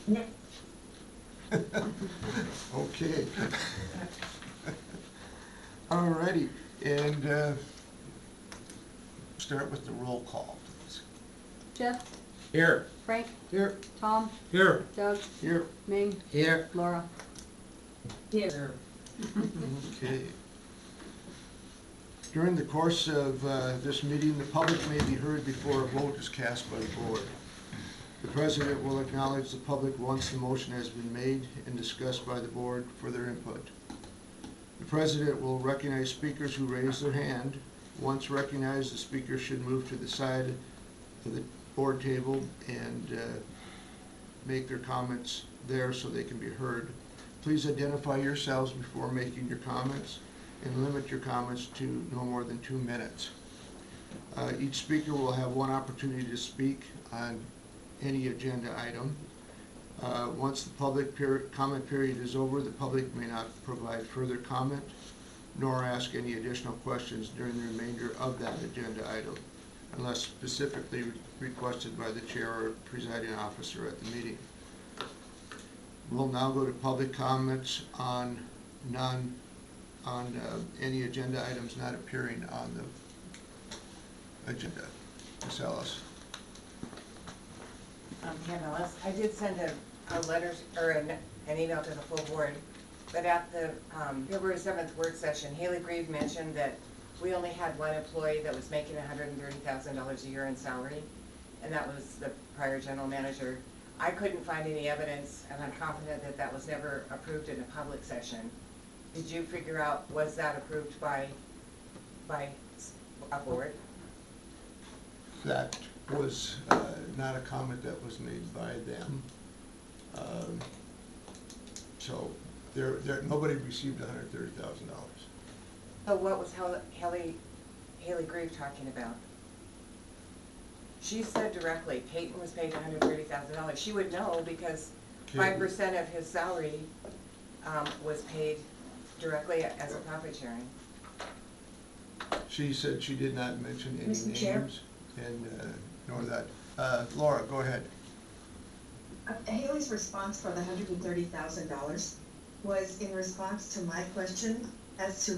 No. Okay. Alrighty, and start with the roll call, please. Jeff, Here. Frank, Here. Tom, Here. Doug, Here. Ming, Here. Laura. Here. Okay. During the course of this meeting, the public may be heard before a vote is cast by the board. The president will acknowledge the public once the motion has been made and discussed by the board for their input. The president will recognize speakers who raise their hand. Once recognized, the speaker should move to the side of the board table and make their comments there so they can be heard. Please identify yourselves before making your comments and limit your comments to no more than 2 minutes. Each speaker will have one opportunity to speak on any agenda item. Once the public comment period is over, the public may not provide further comment nor ask any additional questions during the remainder of that agenda item, unless specifically requested by the chair or presiding officer at the meeting. We'll now go to public comments on any agenda items not appearing on the agenda. Ms. Ellis. Pam Ellis. I did send a letter or an email to the full board, but at the February 7th work session, Haley Grieve mentioned that we only had one employee that was making $130,000 a year in salary, and that was the prior general manager. I couldn't find any evidence, and I'm confident that that was never approved in a public session. Did you figure out, was that approved by a board? That was not a comment that was made by them. So nobody received $130,000. So what was Haley Grieve talking about? She said directly, Peyton was paid $130,000. She would know because 5% of his salary was paid directly as a profit sharing. She said she did not mention any Mr. Chair? names, and nor that. Laura, go ahead. Haley's response for the $130,000 was in response to my question as to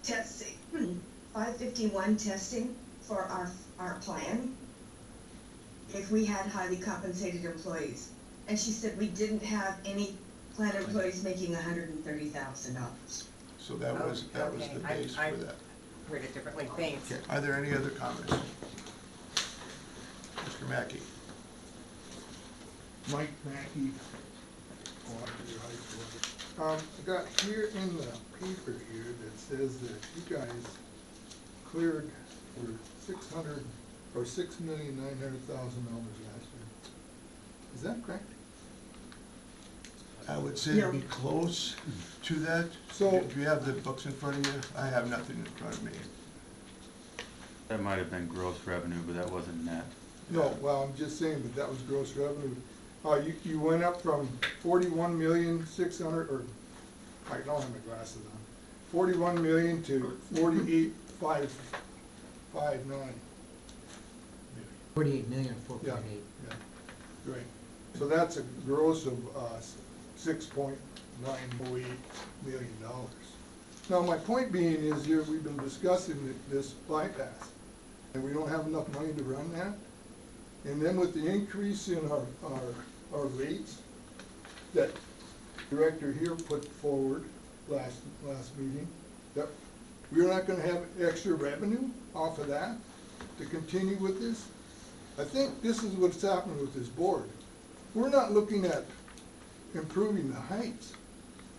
testing, 551 testing for our plan if we had highly compensated employees. And she said we didn't have any plan employees making $130,000. So that was the base I for that. heard it differently. Thanks. Okay. Are there any other comments? Mr. Mackey. Mike Mackey, Waterview High School. I got here in the paper here that says that you guys cleared for $6,900,000 last year. Is that correct? I would say to be close to that. So- Do you have the books in front of you? I have nothing in front of me. That might have been gross revenue, but that wasn't net. No, well, I'm just saying that that was gross revenue. You went up from 41,600,000, or, I don't have my glasses on, 41 million to 48,559. 48,000,000, Yeah, 4.8. yeah, right. So that's a gross of $6.908 million. Now, my point being is here, we've been discussing this bypass, and we don't have enough money to run that. And then with the increase in our rates that the director here put forward last meeting, that we're not gonna have extra revenue off of that to continue with this. I think this is what's happening with this board. We're not looking at improving the heights.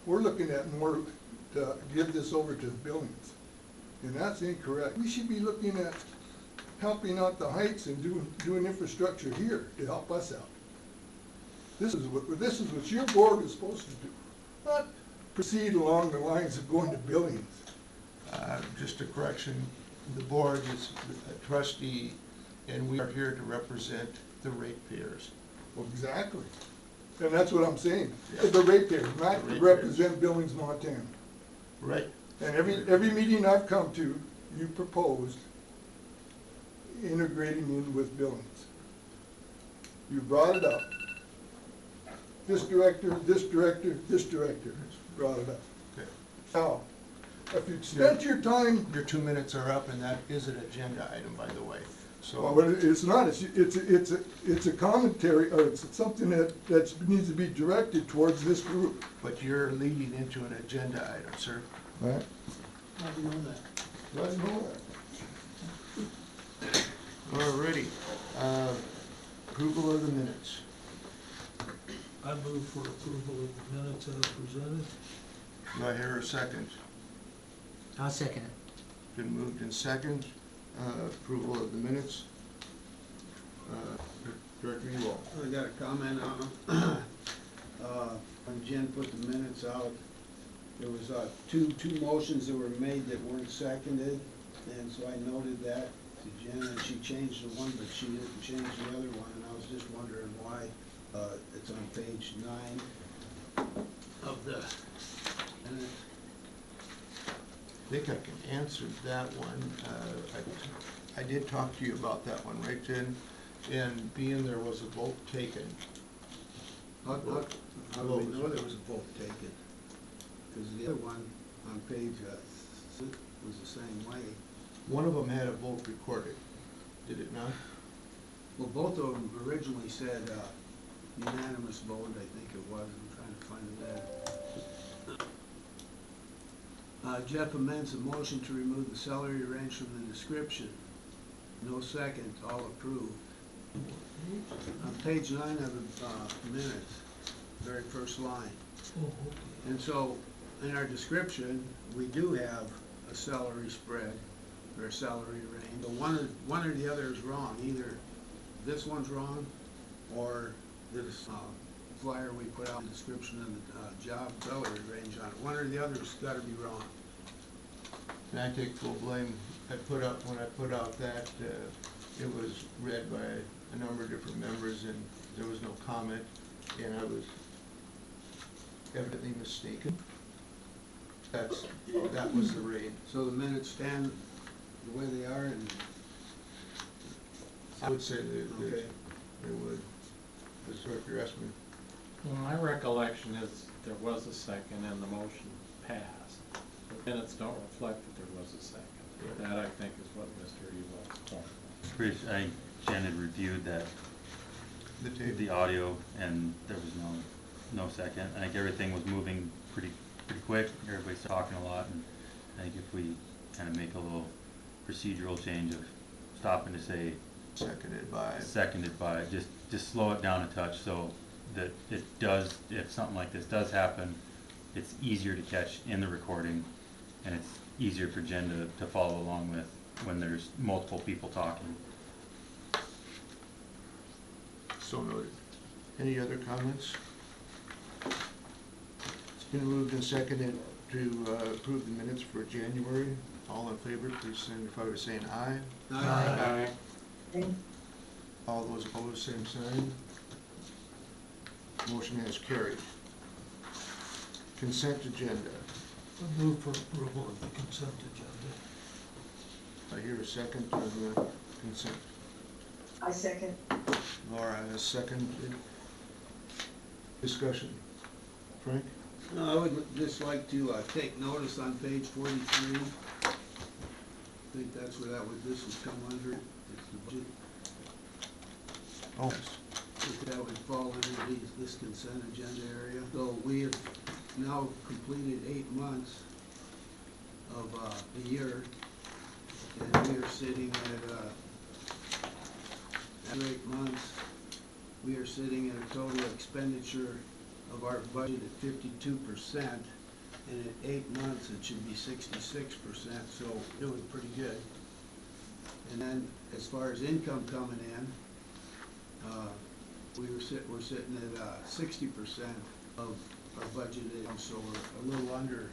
We're looking at more to give this over to the buildings. And that's incorrect. We should be looking at helping out the heights and doing infrastructure here to help us out. This is what your board is supposed to do, not proceed along the lines of going to buildings. Just a correction, the board is a trustee, and we are here to represent the ratepayers. Well, exactly. And that's what I'm saying. The ratepayers, not to represent Billings, Montana. Right. And every meeting I've come to, you proposed integrating in with Billings. You brought it up, this director brought it up. Okay. Now, if you'd spent your time, Your 2 minutes are up, and that is an agenda item, by the way. well, So, but it's not, it's a commentary, or it's something that needs to be directed towards this group. but you're leading into an agenda item, sir. Right. How do you know that? I know that. Alrighty. Approval of the minutes. I move for approval of the minutes as presented. Do I hear a second? I'll second it. Been moved in second. Approval of the minutes. Director Ewald. I got a comment on them. When Jen put the minutes out, there was two motions that were made that weren't seconded, and so I noted that to Jen, and she changed the one, but she didn't change the other one, and I was just wondering why. It's on page 9 of the minutes. I think I can answer that one. I did talk to you about that one, right, Jen? And being there was a vote taken. How do we know there was a vote taken? Because the other one on page 6 was the same way. One of them had a vote recorded, did it not? Well, both of them originally said unanimous vote, I think it was. I'm trying to find that. Jeff amends the motion to remove the salary range from the description. No second, all approved. On page 9 of the minutes, very first line. Oh, okay. And so, in our description, we do have a salary spread, or a salary range, but one or the other is wrong. Either this one's wrong, or this flyer we put out, the description of the job salary range on it. One or the other's gotta be wrong. And I take full blame. When I put out that, it was read by a number of different members, and there was no comment, and I was evidently mistaken. That was the raid. So the minutes stand the way they are, and I would say that okay. they would. Mr. Director Esman. Well, my recollection is there was a second and the motion passed. The minutes don't reflect that there was a second. That, I think, is what Mr. Eval's point was. Bruce, I think Jen had reviewed that, The tape. the audio, and there was no second. I think everything was moving pretty quick. Everybody's talking a lot, and I think if we kind of make a little procedural change of stopping to say seconded by, just slow it down a touch so that it does, if something like this does happen, it's easier to catch in the recording, and it's easier for Jen to follow along with when there's multiple people talking. So noted. Any other comments? It's been moved and seconded to approve the minutes for January. All in favor, please signify by saying aye. Aye. All those opposed, same sign. Motion has carried. Consent agenda. I move for approval of the consent agenda. I hear a second on the consent. I second. Laura has seconded. Discussion. Frank? No, I would just like to take notice on page 43. I think that's where this would come under. It's the budget. Oh. That would fall under this consent agenda area. So we have now completed 8 months of a year, and we are sitting at, after 8 months, we are sitting at a total expenditure of our budget at 52%, and at 8 months it should be 66%, so doing pretty good. And then as far as income coming in, we're sitting at 60% of our budgeted, so we're a little under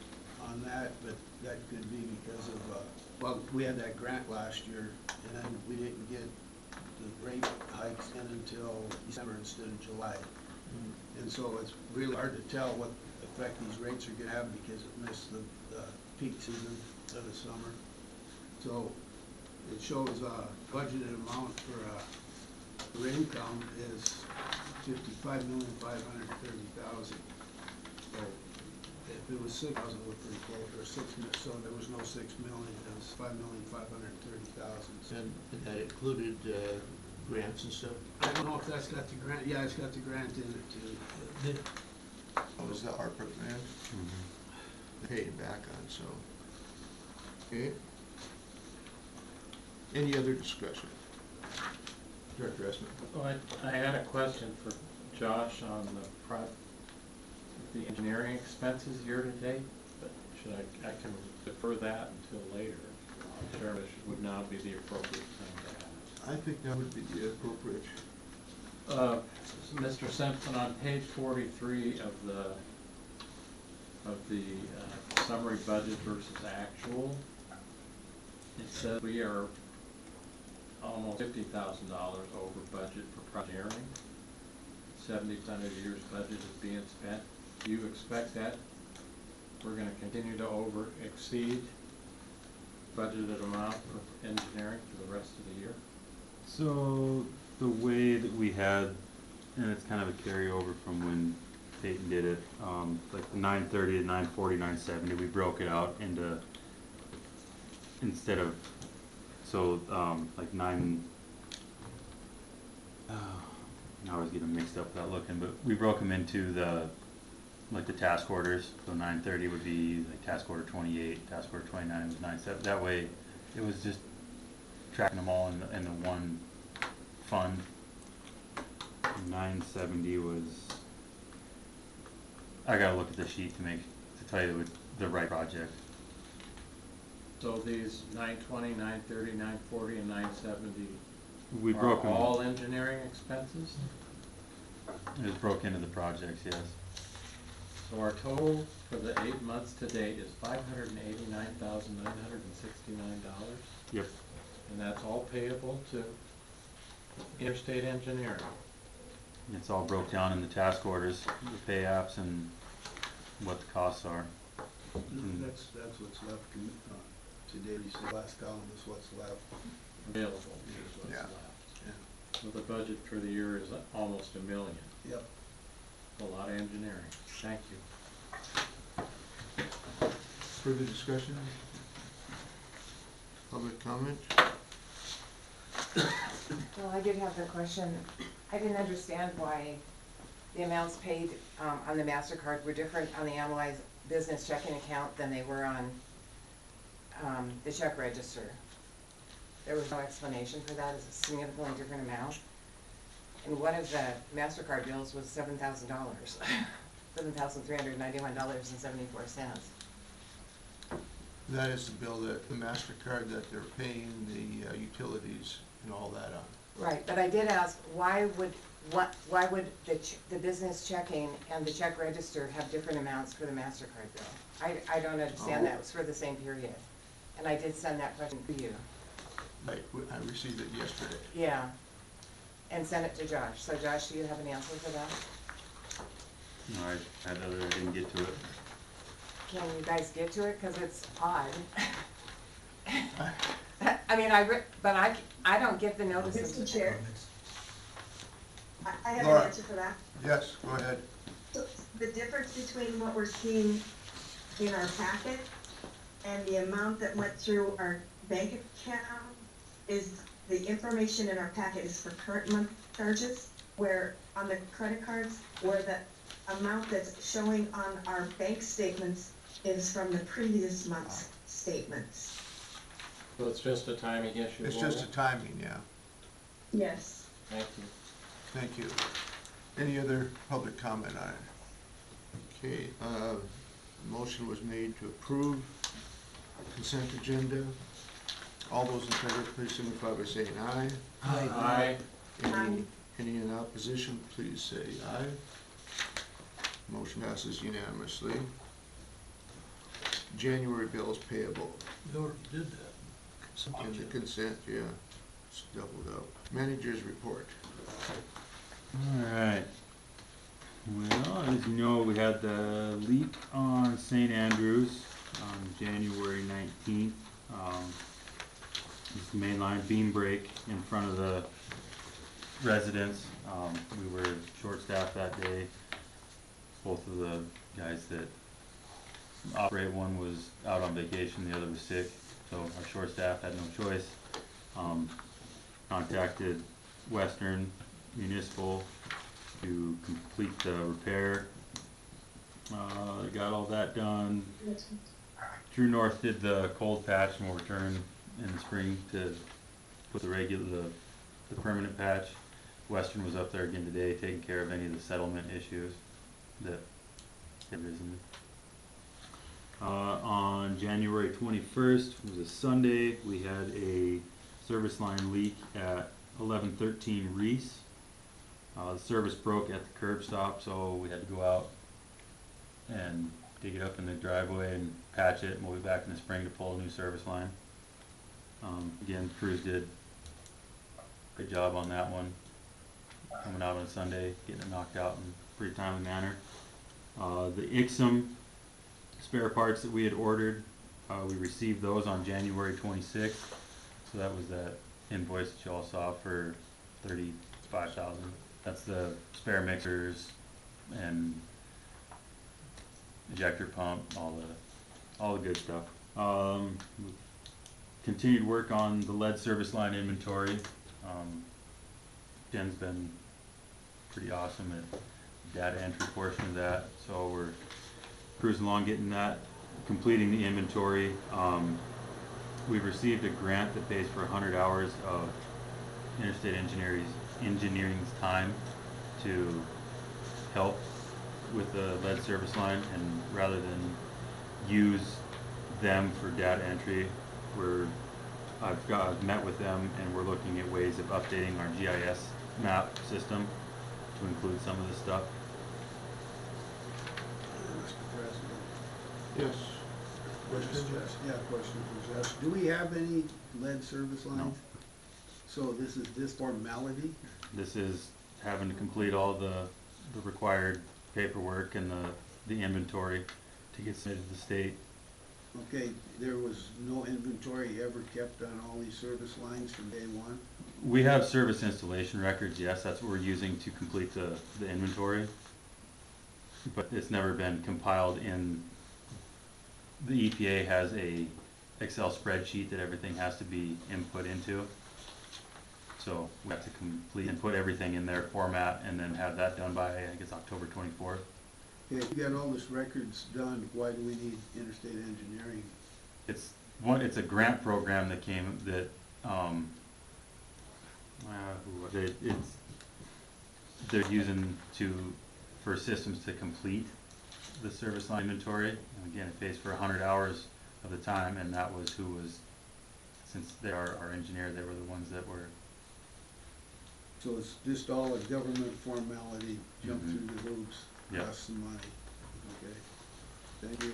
on that, but that could be because of, well, we had that grant last year, and then we didn't get the rate hikes in until December instead of July. And so it's really hard to tell what effect these rates are gonna have because it missed the peak season of the summer. So it shows budgeted amount for income is $5,530,000. So if it was 6,000, it was pretty close, or 6 million, so there was no 6 million, it was 5,530,000. And that included grants and stuff? I don't know if that's got the grant, yeah, it's got the grant in it too. What was the ARPA grant? Paying back on, so. Okay. Any other discussion? Director Esmond? Oh, I had a question for Josh on the engineering expenses year to date, but I can defer that until later. Sure, this would now be the appropriate time to ask. I think that would be the appropriate. Mr. Simpson, on page 43 of the summary budget versus actual, it says we are almost $50,000 over budget for engineering. 70% of the year's budget is being spent. Do you expect that we're going to continue to exceed budgeted amount for engineering for the rest of the year? So the way that we had, and it's kind of a carryover from when Peyton did it, like the 930 to 940, 970, we broke it out into, instead of, so like I always get them mixed up without looking, but we broke them into the, like the task orders. So 930 would be like task order 28, task order 29 was 97. That way it was just tracking them all in the one fund. 970 was, I gotta look at the sheet to tell you the right project. So these 920, 930, 940, and 970 We broke are them. all engineering expenses? It was broke into the projects, yes. So our total for the 8 months to date is $589,969? Yep. And that's all payable to Interstate Engineering? It's all broke down in the task orders, the pay apps and what the costs are. No, that's what's left today. You said last column is what's left. Available is what's Yeah. left. Yeah. So the budget for the year is almost $1 million. Yep. A lot of engineering. Thank you. Further discussion? Public comment? Well, I did have the question. I didn't understand why the amounts paid on the MasterCard were different on the Analyze business checking account than they were on the check register. There was no explanation for that. It's a significantly different amount. And one of the MasterCard bills was $7,000, $7,391.74. That is the bill that, the MasterCard that they're paying the utilities and all that on. Right, but I did ask, why would the business checking and the check register have different amounts for the MasterCard bill? I don't understand that. It was for the same period. And I did send that question to you. Right, I received it yesterday. Yeah, and sent it to Josh. So Josh, do you have an answer for that? No, I didn't get to it. Can you guys get to it? Because it's odd. I mean, but I don't get the notices. Mr. Chair, I have Laura. an answer for that. Yes, go ahead. So the difference between what we're seeing in our packet and the amount that went through our bank account is the information in our packet is for current month charges, where on the credit cards, where the amount that's showing on our bank statements is from the previous month's statements. So it's just a timing issue? It's just a timing, yeah. Yes. Thank you. Thank you. Any other public comment on it? Okay, motion was made to approve consent agenda. All those in favor, please signify by saying aye. Aye. Any in opposition, please say aye. Motion passes unanimously. January bills payable. We already did that. In the consent, yeah, it's doubled up. Managers report. Alright. Well, as you know, we had the leak on St. Andrews on January 19th. It's the main line beam break in front of the residents. We were short-staffed that day. Both of the guys that operate, one was out on vacation, the other was sick, so our short staff had no choice. Contacted Western Municipal to complete the repair. Got all that done. True North did the cold patch and will return in the spring to put the permanent patch. Western was up there again today taking care of any of the settlement issues that had risen. On January 21st, it was a Sunday, we had a service line leak at 1113 Reese. The service broke at the curb stop, so we had to go out and dig it up in the driveway and patch it, and we'll be back in the spring to pull a new service line. Again, crews did a good job on that one, coming out on Sunday, getting it knocked out in a pretty timely manner. The Ixom spare parts that we had ordered, we received those on January 26th, so that was that invoice that you all saw for $35,000. That's the spare mixers and ejector pump, all the good stuff. Continued work on the lead service line inventory. Jen's been pretty awesome at the data entry portion of that, so we're cruising along getting that, completing the inventory. We've received a grant that pays for 100 hours of Interstate Engineering's time to help with the lead service line, and rather than use them for data entry, I've met with them and we're looking at ways of updating our GIS map system to include some of this stuff. Mr. President. Yes. Question for Jess. Do we have any lead service lines? So this is just formality? This is having to complete all the required paperwork and the inventory to get submitted to the state. Okay, there was no inventory ever kept on all these service lines from day one? We have service installation records, yes, that's what we're using to complete the inventory. But it's never been compiled in, the EPA has a Excel spreadsheet that everything has to be input into. So we have to complete and put everything in their format and then have that done by, I think it's October 24th. Okay, if you got all this records done, why do we need Interstate Engineering? It's a grant program that came, that, they're using for systems to complete the service line inventory. And again, it pays for 100 hours of the time, and that was who was, since they are our engineer, they were the ones that were. So it's just all a government formality, jump through the hoops, Yep. cost some money. Okay, thank you.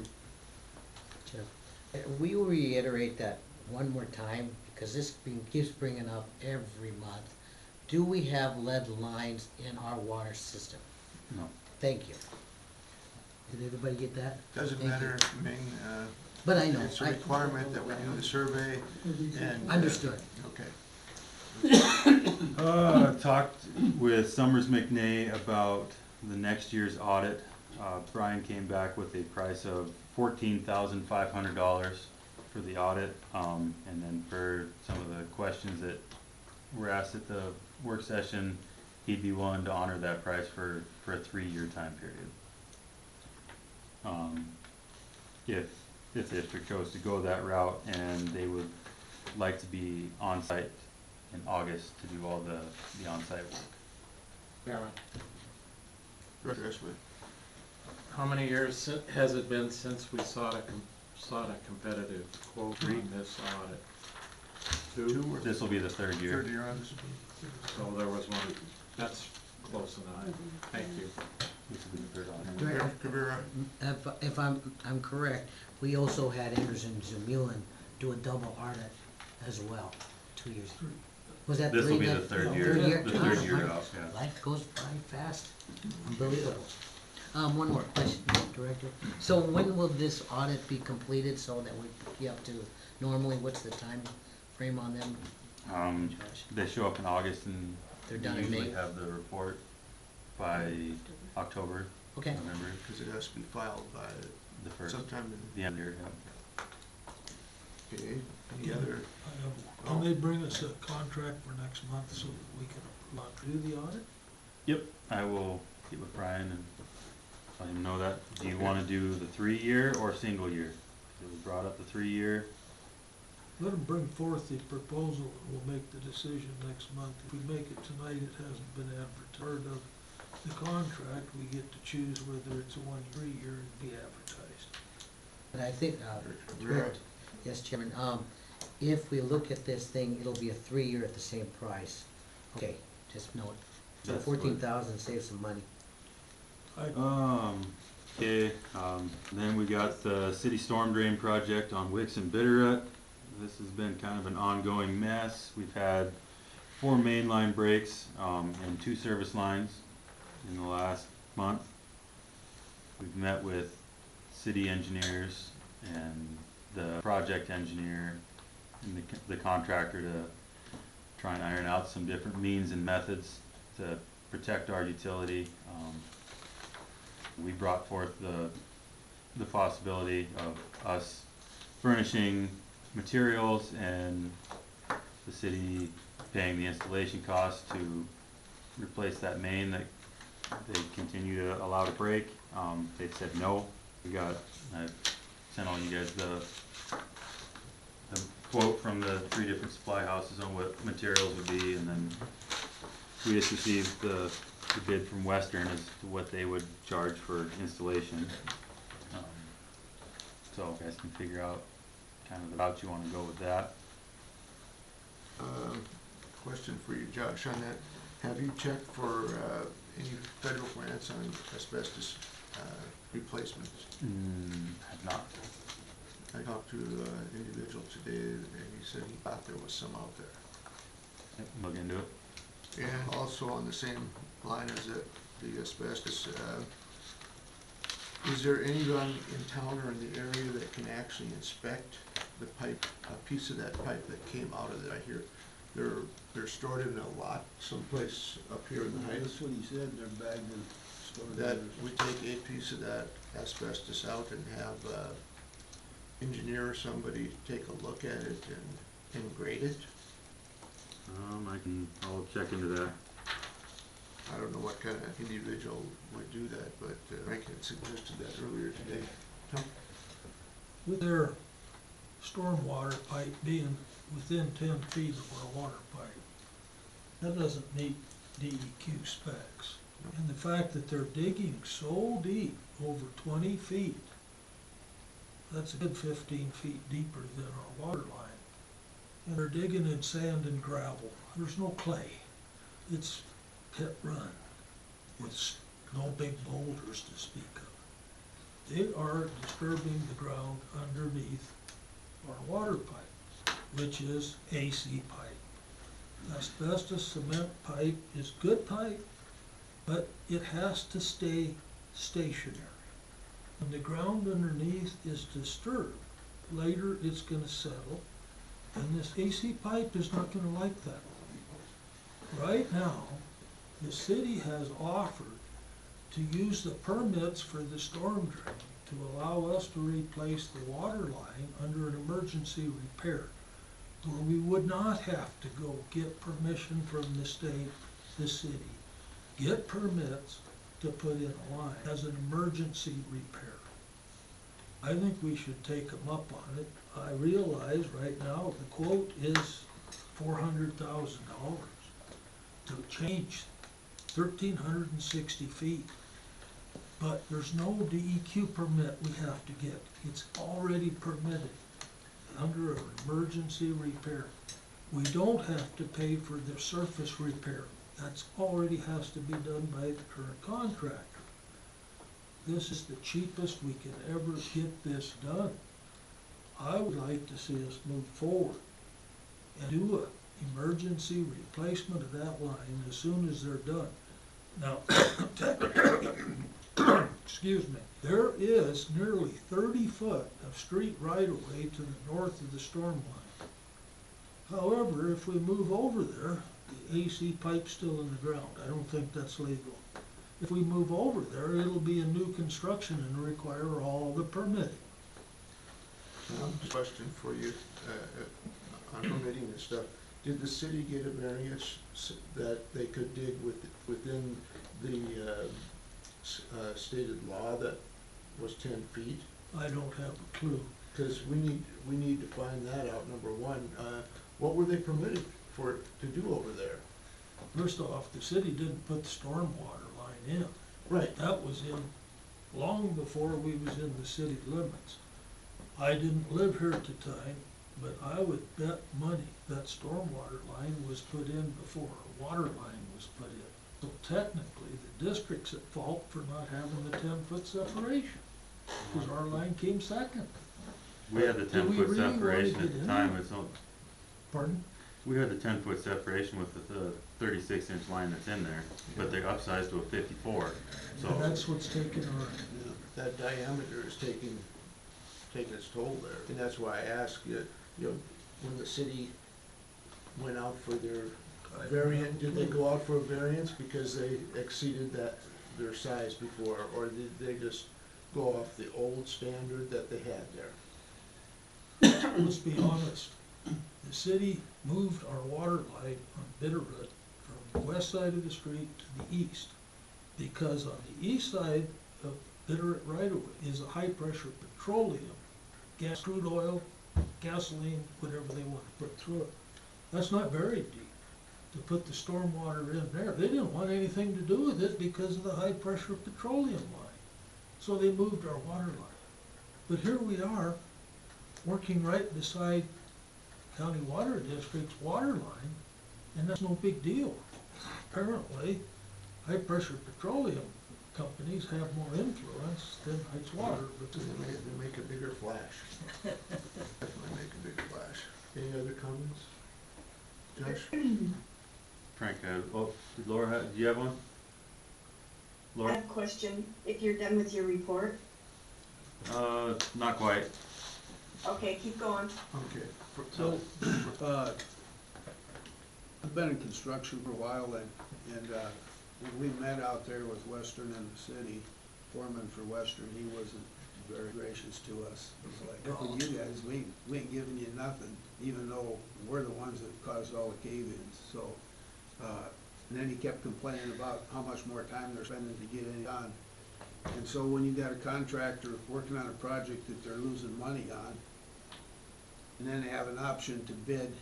Jeff, we will reiterate that one more time, because this keeps bringing up every month. Do we have lead lines in our water system? No. Thank you. Did everybody get that? Doesn't Thank matter, you. I mean, But I know. it's a requirement that we do the survey and. Understood. Okay. Talked with Summers McNay about the next year's audit. Brian came back with a price of $14,500 for the audit. And then for some of the questions that were asked at the work session, he'd be willing to honor that price for a 3-year time period. If the district chose to go that route, and they would like to be on site in August to do all the on-site work. Chairman, Director Esposito. how many years has it been since we sought a competitive quote on this audit? Two? This will be the third year. Third year on this. So there was one, that's close enough. Thank you. This will be the third audit. Director, Cabrera. if I'm correct, we also had Anderson Zamulin do a double audit as well, 2 years. Was that This will three be then? the third year, the third year out, yeah. Life goes by fast, unbelievable. One more question, Director. So when will this audit be completed so that we be up to, normally, what's the time frame on them? They show up in August and They're done We in May? usually have the report by October, Okay. November, Because it has to be filed by the first, sometime in, the end of the year, yeah. okay, any other? And they bring us a contract for next month so that we can do the audit? Yep, I will get with Brian and let him know that. Do you wanna do the 3-year or single year? We brought up the 3-year. Let them bring forth the proposal and we'll make the decision next month. If we make it tonight, it hasn't been advertised of the contract, we get to choose whether it's a 1, 3-year and be advertised. And I think, Rick. yes, Chairman, if we look at this thing, it'll be a 3-year at the same price. Okay, just note. So That's what- 14,000 saves some money. Okay, then we got the city storm drain project on Wicks and Bitterroot. This has been kind of an ongoing mess. We've had 4 main line breaks, and 2 service lines in the last month. We've met with city engineers and the project engineer and the contractor to try and iron out some different means and methods to protect our utility. We brought forth the possibility of us furnishing materials and the city paying the installation costs to replace that main that they continue to allow to break. They said no. I sent all you guys the quote from the 3 different supply houses on what materials would be, and then we just received the bid from Western as to what they would charge for installation. So you guys can figure out kind of the route you wanna go with that. Question for you, Josh, on that. Have you checked for any federal grants on asbestos replacements? Have not. I talked to an individual today, and he said he thought there was some out there. Look into it. And also on the same line as the asbestos, is there anyone in town or in the area that can actually inspect the pipe, a piece of that pipe that came out of it? I hear they're stored in a lot someplace up here in the heights. That's what he said, they're bagged and stored. That there. we take a piece of that asbestos out and have engineer or somebody take a look at it and grade it? I'll check into that. I don't know what kind of individual would do that, but Frank had suggested that earlier today. Tom? With their stormwater pipe being within 10 feet of our water pipe, that doesn't meet DEQ specs. And the fact that they're digging so deep, over 20 feet, that's a good 15 feet deeper than our water line. And they're digging in sand and gravel. There's no clay. It's pit run with no big boulders to speak of. They are disturbing the ground underneath our water pipe, which is AC pipe. Asbestos cement pipe is good pipe, but it has to stay stationary. When the ground underneath is disturbed, later it's gonna settle, and this AC pipe is not gonna like that. Right now, the city has offered to use the permits for the storm drain to allow us to replace the water line under an emergency repair, where we would not have to go get permission from the state, the city, get permits to put in a line as an emergency repair. I think we should take them up on it. I realize right now the quote is $400,000 to change 1,360 feet. But there's no DEQ permit we have to get. It's already permitted under an emergency repair. We don't have to pay for the surface repair. That's already has to be done by the current contractor. This is the cheapest we can ever get this done. I would like to see us move forward and do an emergency replacement of that line as soon as they're done. Now, excuse me, there is nearly 30 foot of street right-of-way to the north of the storm line. However, if we move over there, the AC pipe's still in the ground. I don't think that's legal. If we move over there, it'll be a new construction and require all the permitting. Question for you, on permitting and stuff. Did the city get a variance that they could dig within the stated law that was 10 feet? I don't have a clue. Because we need to find that out, number one. What were they permitted to do over there? First off, the city didn't put the stormwater line in. Right. That was in long before we was in the city limits. I didn't live here at the time, but I would bet money that stormwater line was put in before a water line was put in. So technically, the district's at fault for not having the 10-foot separation, because our line came second. We had the Do we 10-foot really wanna separation get at the in time, there? it's not, Pardon? we had the 10-foot separation with the 36-inch line that's in there, but they upsized to a 54, so. And that's what's taking our, That diameter is taking its toll there. And that's why I asked you, when the city went out for their variant, did they go out for a variance because they exceeded their size before, or did they just go off the old standard that they had there? let's be honest, the city moved our water line on Bitterroot from the west side of the street to the east, because on the east side of Bitterroot right-of-way is a high-pressure petroleum, gas, crude oil, gasoline, whatever they want to put through it. That's not very deep to put the stormwater in there. They didn't want anything to do with it because of the high-pressure petroleum line. So they moved our water line. But here we are, working right beside County Water District's water line, and that's no big deal. Apparently, high-pressure petroleum companies have more influence than Heights Water, but They make a bigger flash. Definitely make a bigger flash. Any other comments? Josh? Frank, did Laura, do you have one? I Laura? have a question, if you're done with your report. Not quite. Okay, keep going. Okay. So, I've been in construction for a while, and when we met out there with Western and the city, foreman for Western, he wasn't very gracious to us. He was like, oh, you guys, we ain't giving you nothing, even though we're the ones that caused all the cave-ins, so. And then he kept complaining about how much more time they're spending to get it done. And so when you got a contractor working on a project that they're losing money on, and then they have an option to bid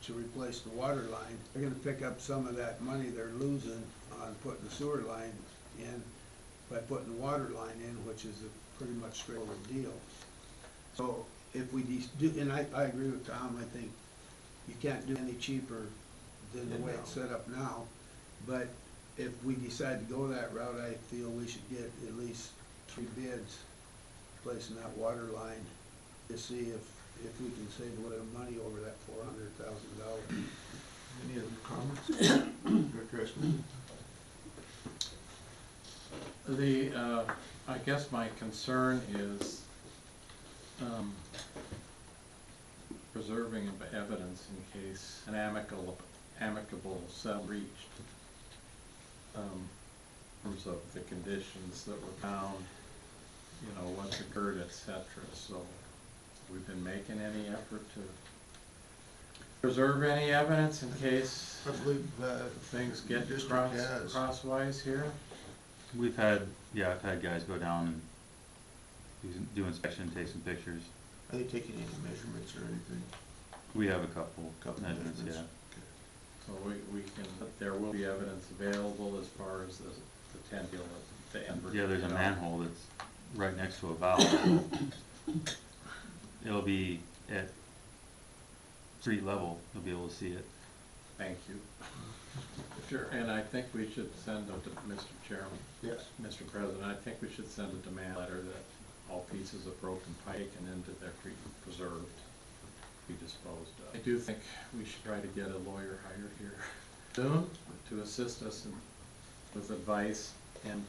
to replace the water line, they're gonna pick up some of that money they're losing on putting the sewer line in by putting the water line in, which is a pretty much straightforward deal. So if we do, and I agree with Tom, I think you can't do any cheaper than the way it's set up now. But if we decide to go that route, I feel we should get at least 3 bids placing that water line to see if we can save a little money over that $400,000. Any other comments? Director Esposito? I guess my concern is, preserving of evidence in case an amicable settlement reached. In terms of the conditions that were found, what's occurred, et cetera. So, we've been making any effort to preserve any evidence in case I believe, things get district has. crosswise here? I've had guys go down and do inspection, take some pictures. Are they taking any measurements or anything? We have a couple measurements, measurements. yeah. So we can, there will be evidence available as far as the 10 deal at the end. Yeah, there's a manhole that's right next to a valve. It'll be at street level, you'll be able to see it. Thank you. Sure, and I think we should send it to Mr. Chairman. Yes. Mr. President, I think we should send a demand letter that all pieces of broken pipe taken into their preserved, be disposed of. I do think we should try to get a lawyer hired here soon to assist us with advice and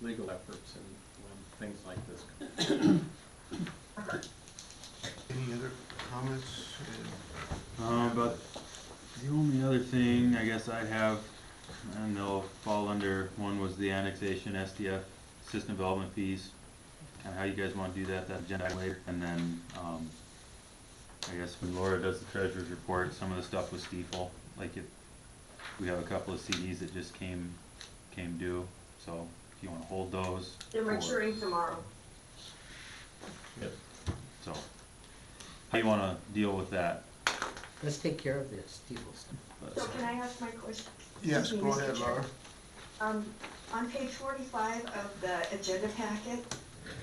legal efforts and when things like this come. Any other comments? About The only other thing I guess I have, and they'll fall under, one was the annexation SDF system development fees. Kinda how you guys wanna do that agenda item later, and then, I guess when Laura does the treasurer's report, some of the stuff with Stiefel, like we have a couple of CDs that just came due, so if you wanna hold those. They're for- maturing tomorrow. So, how you wanna deal with that? Let's take care of this, Steve Wilson. So can I ask my question? Yes, Excuse go me, Mr. ahead, Chair. Laura. On page 45 of the agenda packet,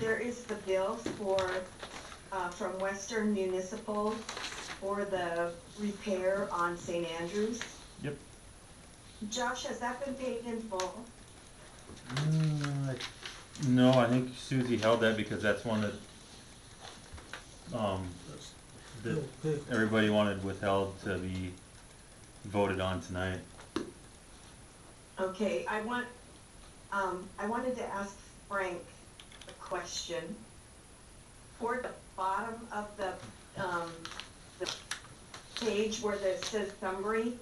there is the bill from Western Municipal for the repair on St. Andrews. Yep. Josh, has that been paid in full? No, I think Susie held that because that's one that, that Bill Pick. everybody wanted withheld to be voted on tonight. Okay, I wanted to ask Frank a question. Toward the bottom of the page where it says summary,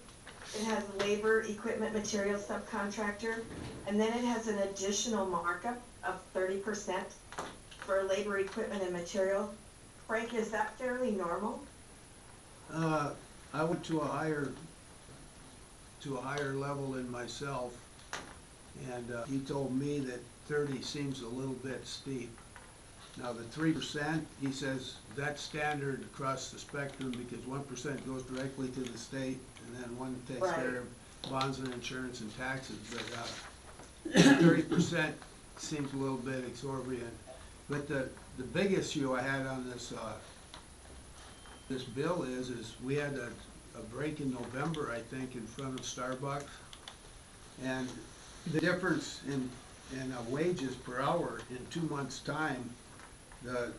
it has labor, equipment, material, subcontractor, and then it has an additional markup of 30% for labor, equipment, and material. Frank, is that fairly normal? I went to a higher level in myself, and he told me that 30 seems a little bit steep. Now, the 3%, he says that's standard across the spectrum because 1% goes directly to the state, and then 1 takes Right. care of bonds and insurance and taxes, but 30% seems a little bit exorbitant. But the big issue I had on this bill is we had a break in November, I think, in front of Starbucks. And the difference in wages per hour in 2 months' time, the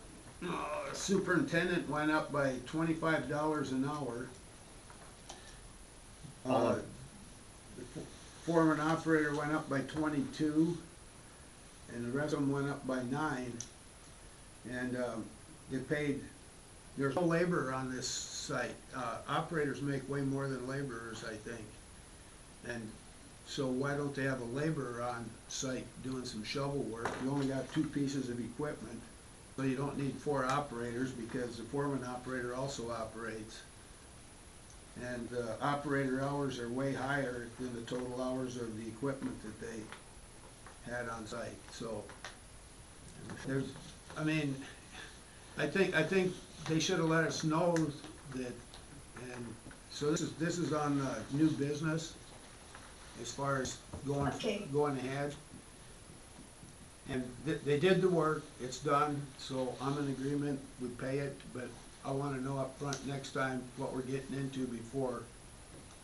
superintendent went up by $25 an hour. The foreman operator went up by 22, and the rest of them went up by 9. And they paid, there's no labor on this site. Operators make way more than laborers, I think. And so why don't they have a laborer on site doing some shovel work? You only got 2 pieces of equipment, so you don't need 4 operators because the foreman operator also operates. And the operator hours are way higher than the total hours of the equipment that they had on site, so there's, I mean, I think they should have let us know that, and so this is on new business as far as Okay. going ahead. And they did the work, it's done, so I'm in agreement, we pay it, but I wanna know up front next time what we're getting into before.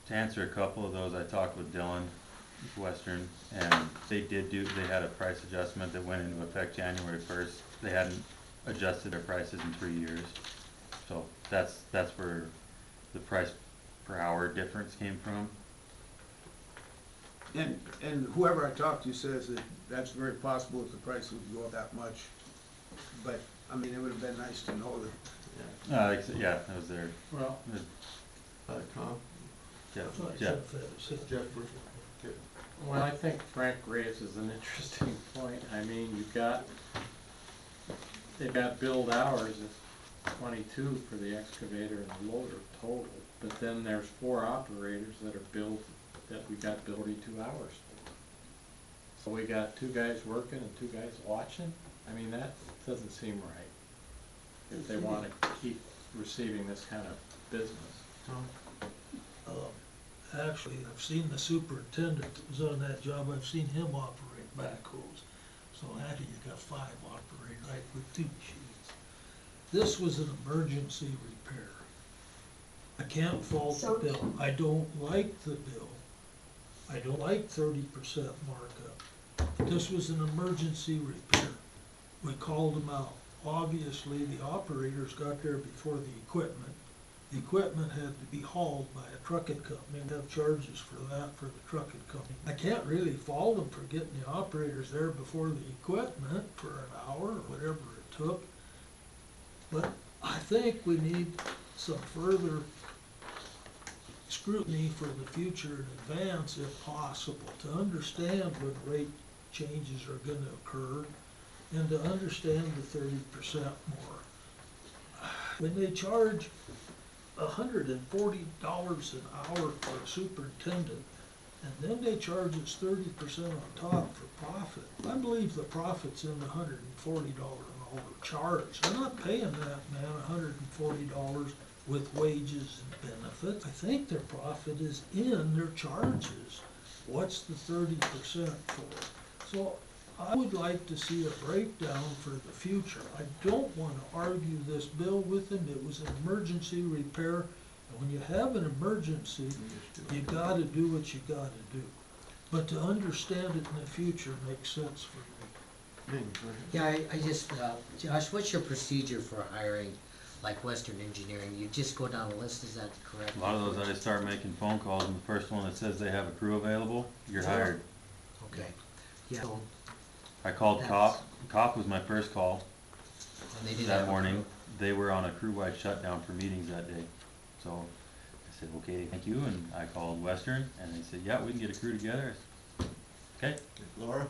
To answer a couple of those, I talked with Dylan, Western, and they had a price adjustment that went into effect January 1st. They hadn't adjusted their prices in 3 years. So that's where the price per hour difference came from. And whoever I talked to says that that's very possible that the price would go up that much. But, I mean, it would have been nice to know that. Yeah, that was their, Well, Tom? yeah, I thought yeah. Jeff said- Jeff, first. Okay. well, I think Frank raises an interesting point. I mean, they've got billed hours of 22 for the excavator and the loader total, but then there's 4 operators that are billed, that we got billed 42 hours for. So we got 2 guys working and 2 guys watching? I mean, that doesn't seem right, if they wanna keep receiving this kind of business. Actually, I've seen the superintendent that was on that job, I've seen him operate backhoes. So actually, you got 5 operating, right, with 2 machines. This was an emergency repair. I can't fault the bill. I don't like the bill. I don't like 30% markup. This was an emergency repair. We called them out. Obviously, the operators got there before the equipment. The equipment had to be hauled by a trucking company and have charges for that for the trucking company. I can't really fault them for getting the operators there before the equipment for an hour or whatever it took. But I think we need some further scrutiny for the future in advance if possible, to understand when rate changes are gonna occur, and to understand the 30% more. When they charge $140 an hour for a superintendent, and then they charge us 30% on top for profit, I believe the profit's in the $140 an hour charge. They're not paying that man $140 with wages and benefits. I think their profit is in their charges. What's the 30% for? So I would like to see a breakdown for the future. I don't want to argue this bill with them. It was an emergency repair. And when you have an emergency, you gotta do what you gotta do. But to understand it in the future makes sense for me. Ming, go ahead. Yeah, I just, Josh, what's your procedure for hiring, like Western Engineering? You just go down the list, is that correct? A lot of those, I just start making phone calls, and the first one that says they have a crew available, you're hired. Okay, yeah, so, I called COP, COP was my first call and they did that have a morning. crew. They were on a crew-wide shutdown for meetings that day. So I said, okay, thank you, and I called Western, and they said, yeah, we can get a crew together. I said, okay. Laura?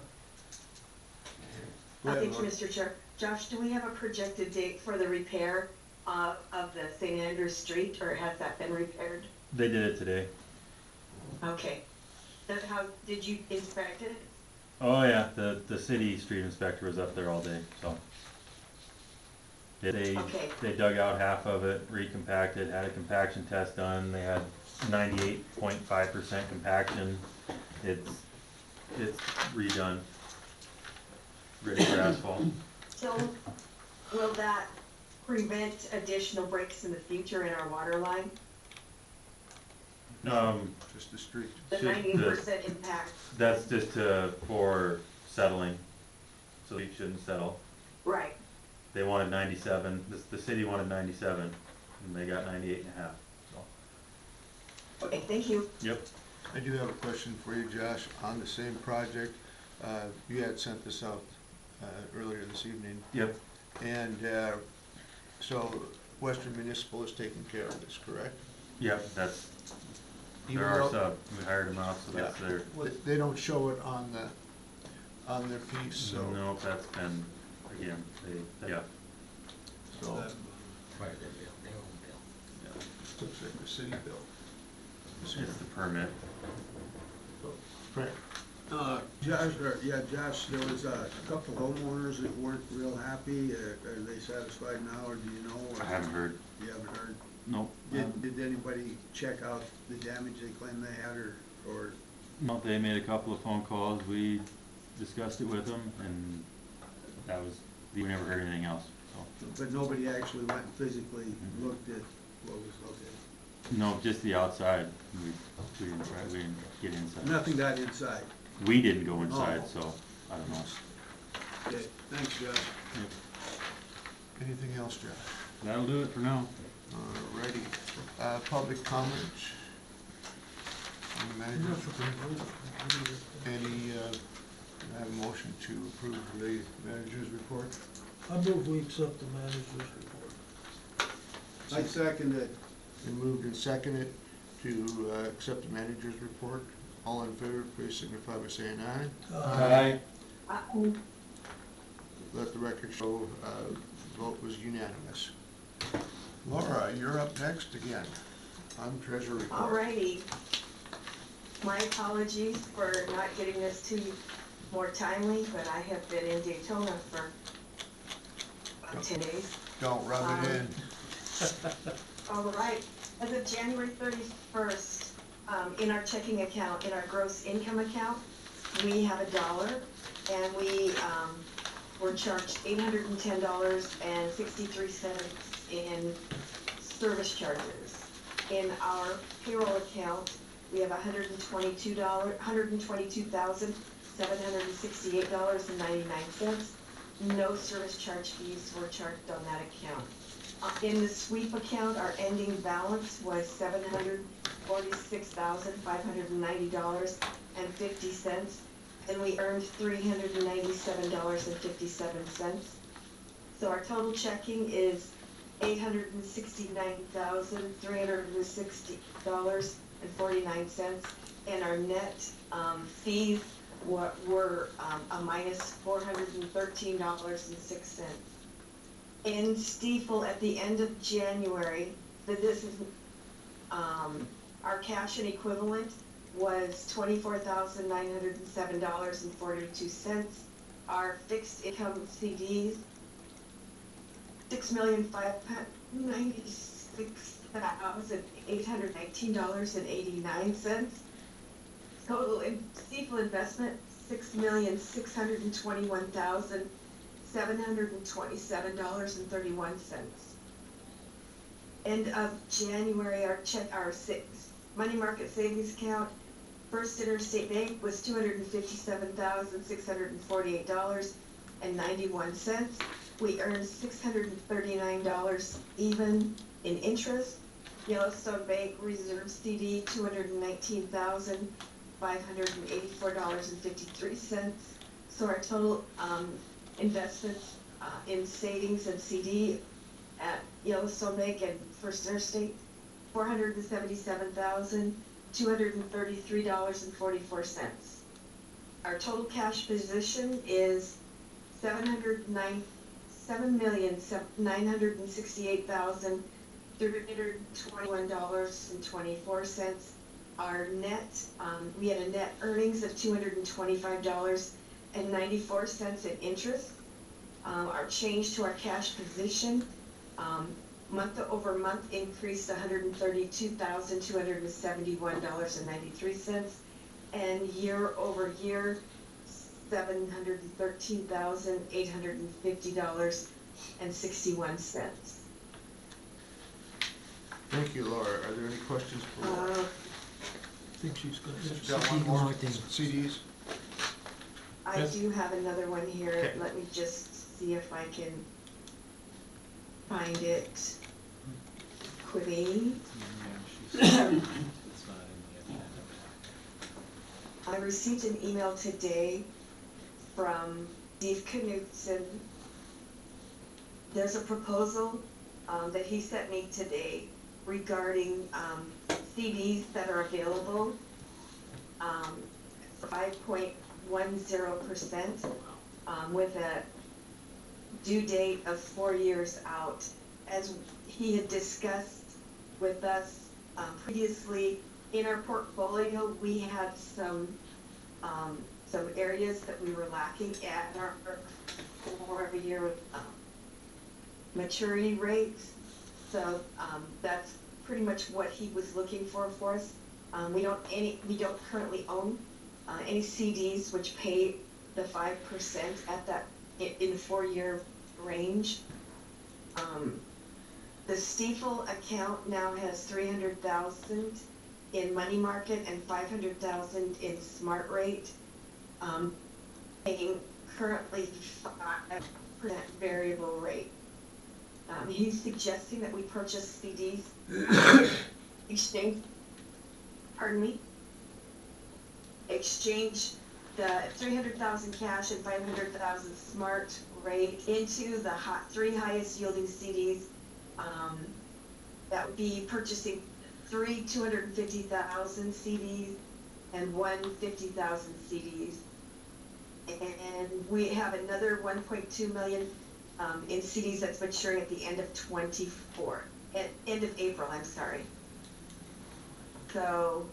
Go ahead, Thank you, Laura. Mr. Chair. Josh, do we have a projected date for the repair of the St. Andrews Street, or has that been repaired? They did it today. Okay. How, did you inspect it? Oh yeah, the city street inspector was up there all day, so. They Okay. dug out half of it, recompacted, had a compaction test done, they had 98.5% compaction. It's redone, ready for asphalt. So will that prevent additional breaks in the future in our water line? Just the street. The Should the- 90% impact? That's just for settling, so it shouldn't settle. Right. They wanted 97, the city wanted 97, and they got 98.5, so. Okay, thank you. Yep. I do have a question for you, Josh, on the same project. You had sent this out earlier this evening, Yep. and so Western Municipal is taking care of this, correct? Yep, that's, Even they're our though- sub, we hired them out, so that's their, They don't show it on their piece, so. no, that's been, again, yeah. So, Right, their bill, their own bill. looks like the city bill. It's the permit. Frank? Josh, there was a couple homeowners that weren't real happy. Are they satisfied now, or do you know? or I haven't heard, You haven't heard? nope. Did anybody check out the damage they claimed they had, or? No, they made a couple of phone calls, we discussed it with them, and that was, we never heard anything else, so. But nobody actually went and physically looked at what was located? No, just the outside, we didn't get inside. Nothing got inside? We didn't go inside, Oh. so, I don't know. Okay, thanks, Josh. Yep. Anything else, Josh? That'll do it for now. Alrighty. Public comments? On the manager's report? Any, I have a motion to approve the manager's report? I move we accept the manager's report. I second it. Been moved and seconded to accept the manager's report. All in favor, please signify by saying aye. Let the record show, vote was unanimous. Laura, you're up next again on treasurer report. Alrighty. My apologies for not getting this to you more timely, but I have been in Daytona for about 10 days. Don't rub it in. All right, as of January 31st, in our checking account, in our gross income account, we have $1, and we were charged $810.63 in service charges. In our payroll account, we have $122,768.99. No service charge fees were charged on that account. In the sweep account, our ending balance was $746,590.50, and we earned $397.57. So our total checking is $869,360 and 49 cents. And our net, fees were a minus $413.06. In Stiefel, at the end of January, this is, our cash and equivalent was $24,907.42. Our fixed income CDs, $6,596,819.89. Total in Stiefel investment, $6,621,727.31. End of January, our money market savings account, First Interstate Bank was $257,648.91. We earned $639 even in interest. Yellowstone Bank Reserve CD, $219,584.53. So our total investments in savings and CD at Yellowstone Bank and First Interstate, $477,233.44. Our total cash position is $709,768,321.24. Our net, we had a net earnings of $225.94 in interest. Our change to our cash position, month over month increased $132,271.93, and year over year, $713,850.61. Thank you, Laura. Are there any questions for Laura? I think she's got She's got one more. I think. CDs? I Yes. do have another one here. Okay. Let me just see if I can find it quickly. It's not in the agenda. I received an email today from Steve Knutson. There's a proposal that he sent me today regarding CDs that are available for 5.10% with a due date of 4 years out. As he had discussed with us previously, in our portfolio, we had some areas that we were lacking at our 4-year maturity rates. So that's pretty much what he was looking for us. We don't currently own any CDs which pay the 5% at that in the 4-year range. The Stiefel account now has $300,000 in money market and $500,000 in smart rate, paying currently 5% variable rate. He's suggesting that we purchase CDs, exchange the 300,000 cash and 500,000 smart rate into the 3 highest yielding CDs. That would be purchasing 3 250,000 CDs and 1 50,000 CDs. And we have another 1.2 million in CDs that's maturing at the end of end of April, I'm sorry. So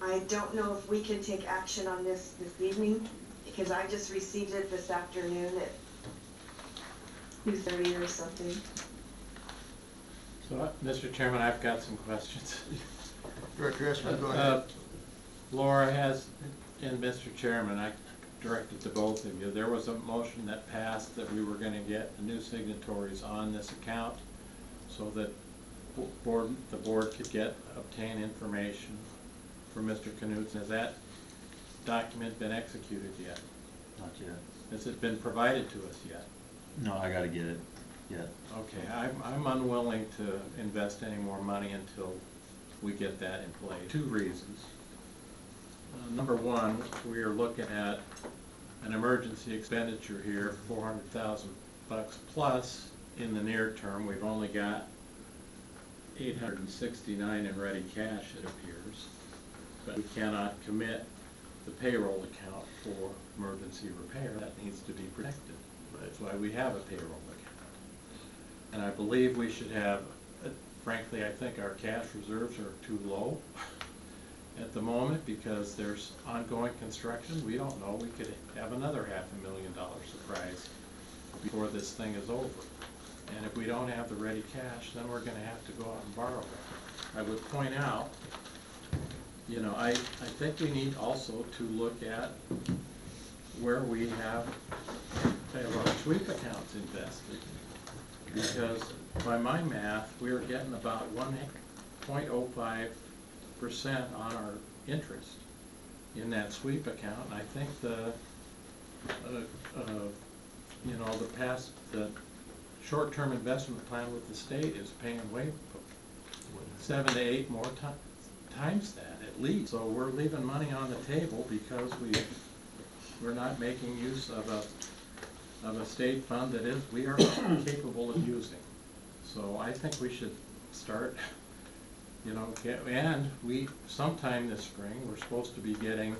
I don't know if we can take action on this evening, because I just received it this afternoon at 2:30 or something. So, Mr. Chairman, I've got some questions. Director Esper, go ahead. Laura has, and Mr. Chairman, I directed to both of you, there was a motion that passed that we were gonna get the new signatories on this account so that the board could obtain information from Mr. Knutson. Has that document been executed yet? Not yet. Has it been provided to us yet? No, I gotta get it yet. Okay, I'm unwilling to invest any more money until we get that in place. 2 reasons. Number one, we are looking at an emergency expenditure here, $400,000 plus in the near term. We've only got $869 in ready cash, it appears, but we cannot commit the payroll account for emergency repair. That needs to be protected. That's why we have a payroll account. And I believe we should have, frankly, I think our cash reserves are too low at the moment because there's ongoing construction. We don't know, we could have another $500,000 surprise before this thing is over. And if we don't have the ready cash, then we're gonna have to go out and borrow it. I would point out, you know, I think we need also to look at where we have our sweep accounts invested. Because by my math, we are getting about 1.05% on our interest in that sweep account. And I think the, you know, the short-term investment plan with the state is paying way 7 to 8 more times that at least. So we're leaving money on the table because we're not making use of a state fund that we are capable of using. So I think we should start, you know, and sometime this spring, we're supposed to be getting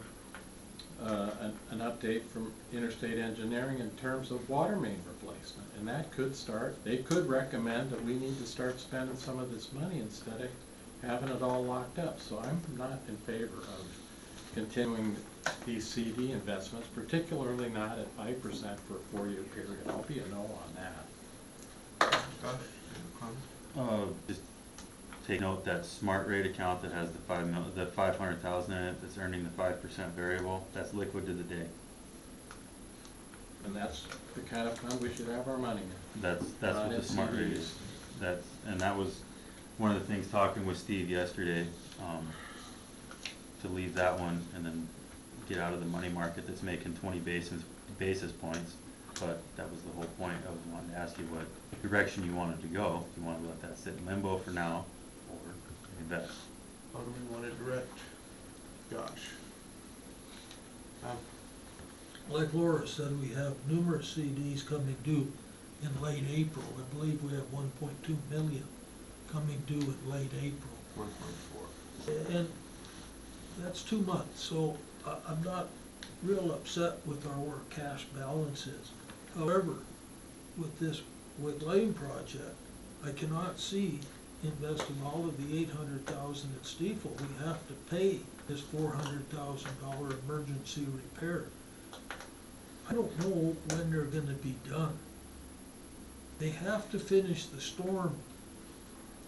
an update from Interstate Engineering in terms of water main replacement. And that could start, they could recommend that we need to start spending some of this money instead of having it all locked up. So I'm not in favor of continuing these CD investments, particularly not at 5% for a 4-year period. I'll be a no on that. Just take note that smart rate account that has the 500,000 in it that's earning the 5% variable, that's liquid to the day. And that's the kind of fund we should have our money in. That's what the smart rate is. And that was one of the things talking with Steve yesterday, to leave that one and then get out of the money market that's making 20 basis points. But that was the whole point. I was wanting to ask you what direction you wanted to go. If you want to let that sit in limbo for now, or invest. How do we want to direct? Gosh. Like Laura said, we have numerous CDs coming due in late April. I believe we have 1.2 million coming due in late April. 1.4. And that's 2 months, so I'm not real upset with our cash balances. However, with this Wick Lane project, I cannot see investing all of the $800,000 at Stiefel. We have to pay this $400,000 emergency repair. I don't know when they're gonna be done. They have to finish the storm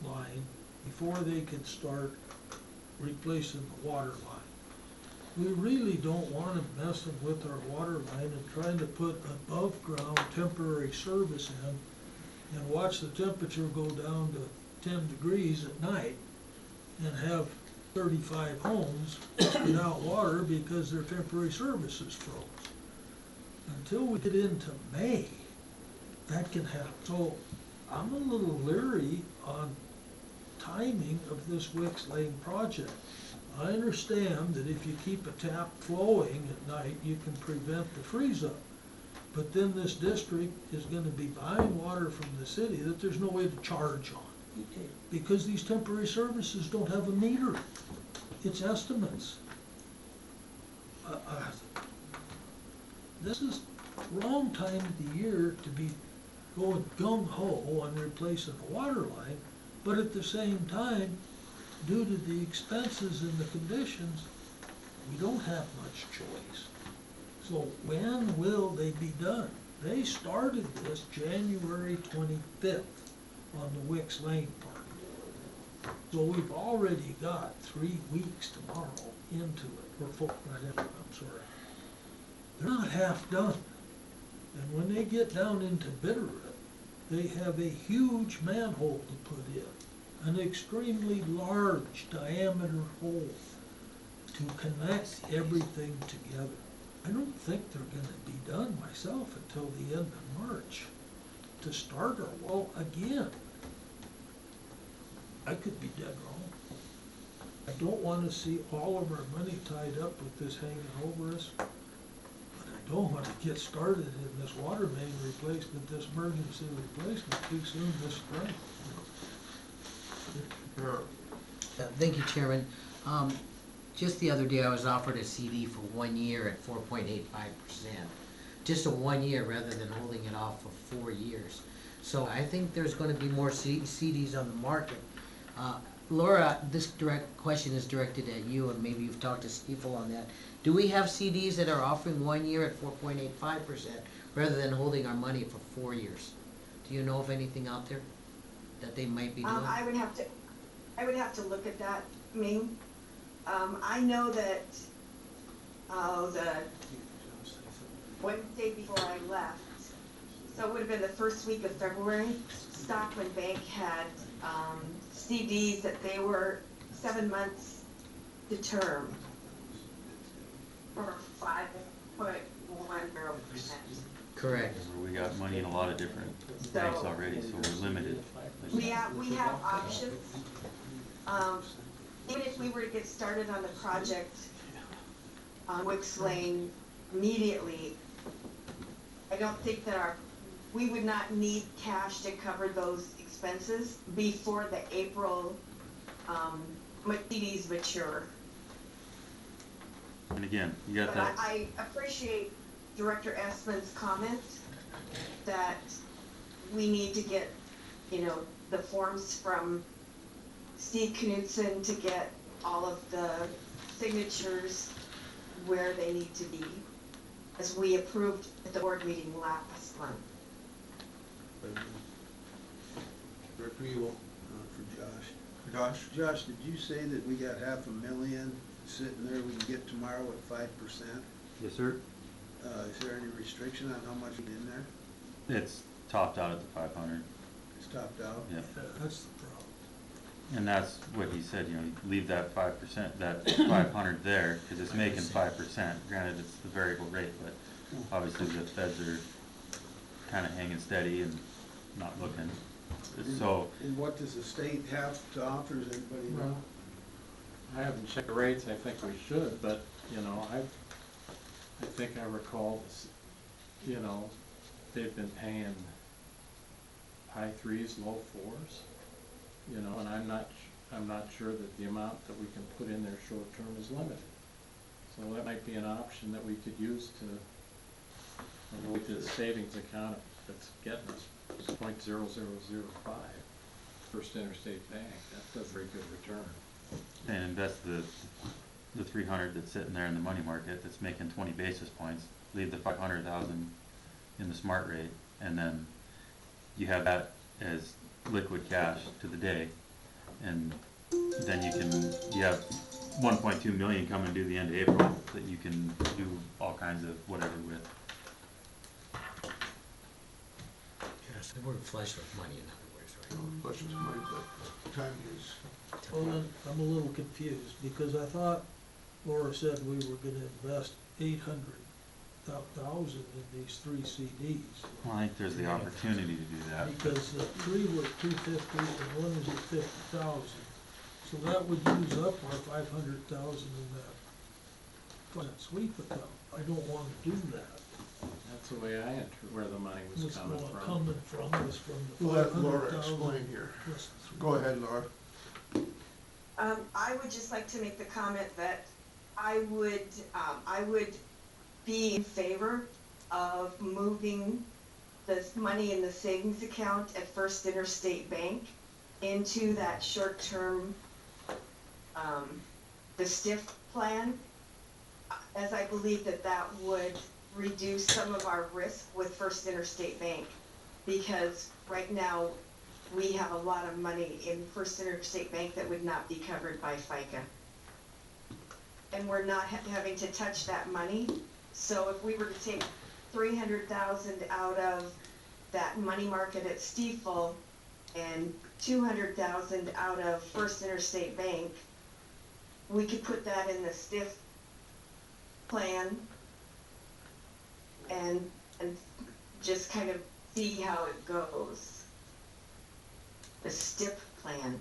line before they can start replacing the water line. We really don't want them messing with our water line and trying to put above ground temporary service in and watch the temperature go down to 10 degrees at night and have 35 homes without water because their temporary service is froze. Until we get into May, that can happen. So I'm a little leery on timing of this Wicks Lane project. I understand that if you keep a tap flowing at night, you can prevent the freeze up. But then this district is gonna be buying water from the city that there's no way to charge on. Because these temporary services don't have a meter. It's estimates. This is wrong time of the year to be going gung-ho on replacing the water line, but at the same time, due to the expenses and the conditions, we don't have much choice. So when will they be done? They started this January 25th on the Wicks Lane part. So we've already got 3 weeks tomorrow into it, or 4, I'm sorry. They're not half done. And when they get down into Bitterroot, they have a huge manhole to put in, an extremely large diameter hole to connect everything together. I don't think they're gonna be done myself until the end of March to start our wall again. I could be dead wrong. I don't wanna see all of our money tied up with this hanging over us. I don't want to get started in this water main replacement, this emergency replacement too soon this spring. Harold. Thank you, Chairman. Just the other day, I was offered a CD for 1 year at 4.85%. Just a 1 year rather than holding it off for 4 years. So I think there's gonna be more CDs on the market. Laura, this direct question is directed at you, and maybe you've talked to Stiefel on that. Do we have CDs that are offering 1 year at 4.85% rather than holding our money for 4 years? Do you know of anything out there that they might be doing? I would have to look at that, Ming. I know that, the Wednesday before I left, so it would have been the first week of February, Stockman Bank had, CDs that they were 7 months to term for 5.10%. Correct. We got money in a lot of different banks already, so we're limited. We have options. Even if we were to get started on the project on Wicks Lane immediately, I don't think that we would not need cash to cover those expenses before the April, CDs mature. And again, you got But that, I appreciate Director Essman's comment that we need to get, the forms from Steve Knudsen to get all of the signatures where they need to be, as we approved at the board meeting last month. Director Evil, for Josh. Josh? Josh, did you say that we got $500,000 sitting there we can get tomorrow at 5%? yes, sir, Is there any restriction on how much is in there? it's topped out at the 500, It's topped out? yeah. That's the problem. And that's what he said, you leave that 5%, that 500 there, cause it's making 5%. Granted, it's the variable rate, but obviously the feds are kinda hanging steady and not looking. So, And what does the state have to offer, does anybody know? I haven't checked the rates, I think we should, but, I think I recall, they've been paying high 3s, low 4s, and I'm not sure that the amount that we can put in there short-term is limited. So that might be an option that we could use to, with the savings account that's getting us 0.0005, First Interstate Bank, that's a very good return. and invest the 300 that's sitting there in the money market that's making 20 basis points, leave the 500,000 in the smart rate, and then you have that as liquid cash to the day, and then you have 1.2 million coming due the end of April that you can do all kinds of whatever with. Yes, we're flush with money, in other words, right? Flush with money, but time is. Well, then, I'm a little confused, because I thought Laura said we were gonna invest 800,000 in these 3 CDs. Well, I think there's the opportunity to do that. Because the 3 were at 250 and 1 is at 50,000. So that would use up our 500,000 in that fund sweep account. I don't wanna do that. That's the way I where the money was What's coming from. coming from was from the Let Laura 500,000 explain here. plus the 3. Go ahead, Laura. I would just like to make the comment that I would be in favor of moving this money in the savings account at First Interstate Bank into that short-term, the STIF plan, as I believe that would reduce some of our risk with First Interstate Bank, because right now, we have a lot of money in First Interstate Bank that would not be covered by FICA. And we're not having to touch that money, so if we were to take 300,000 out of that money market at Stiefel and 200,000 out of First Interstate Bank, we could put that in the STIF plan and just kind of see how it goes. The STIP plan.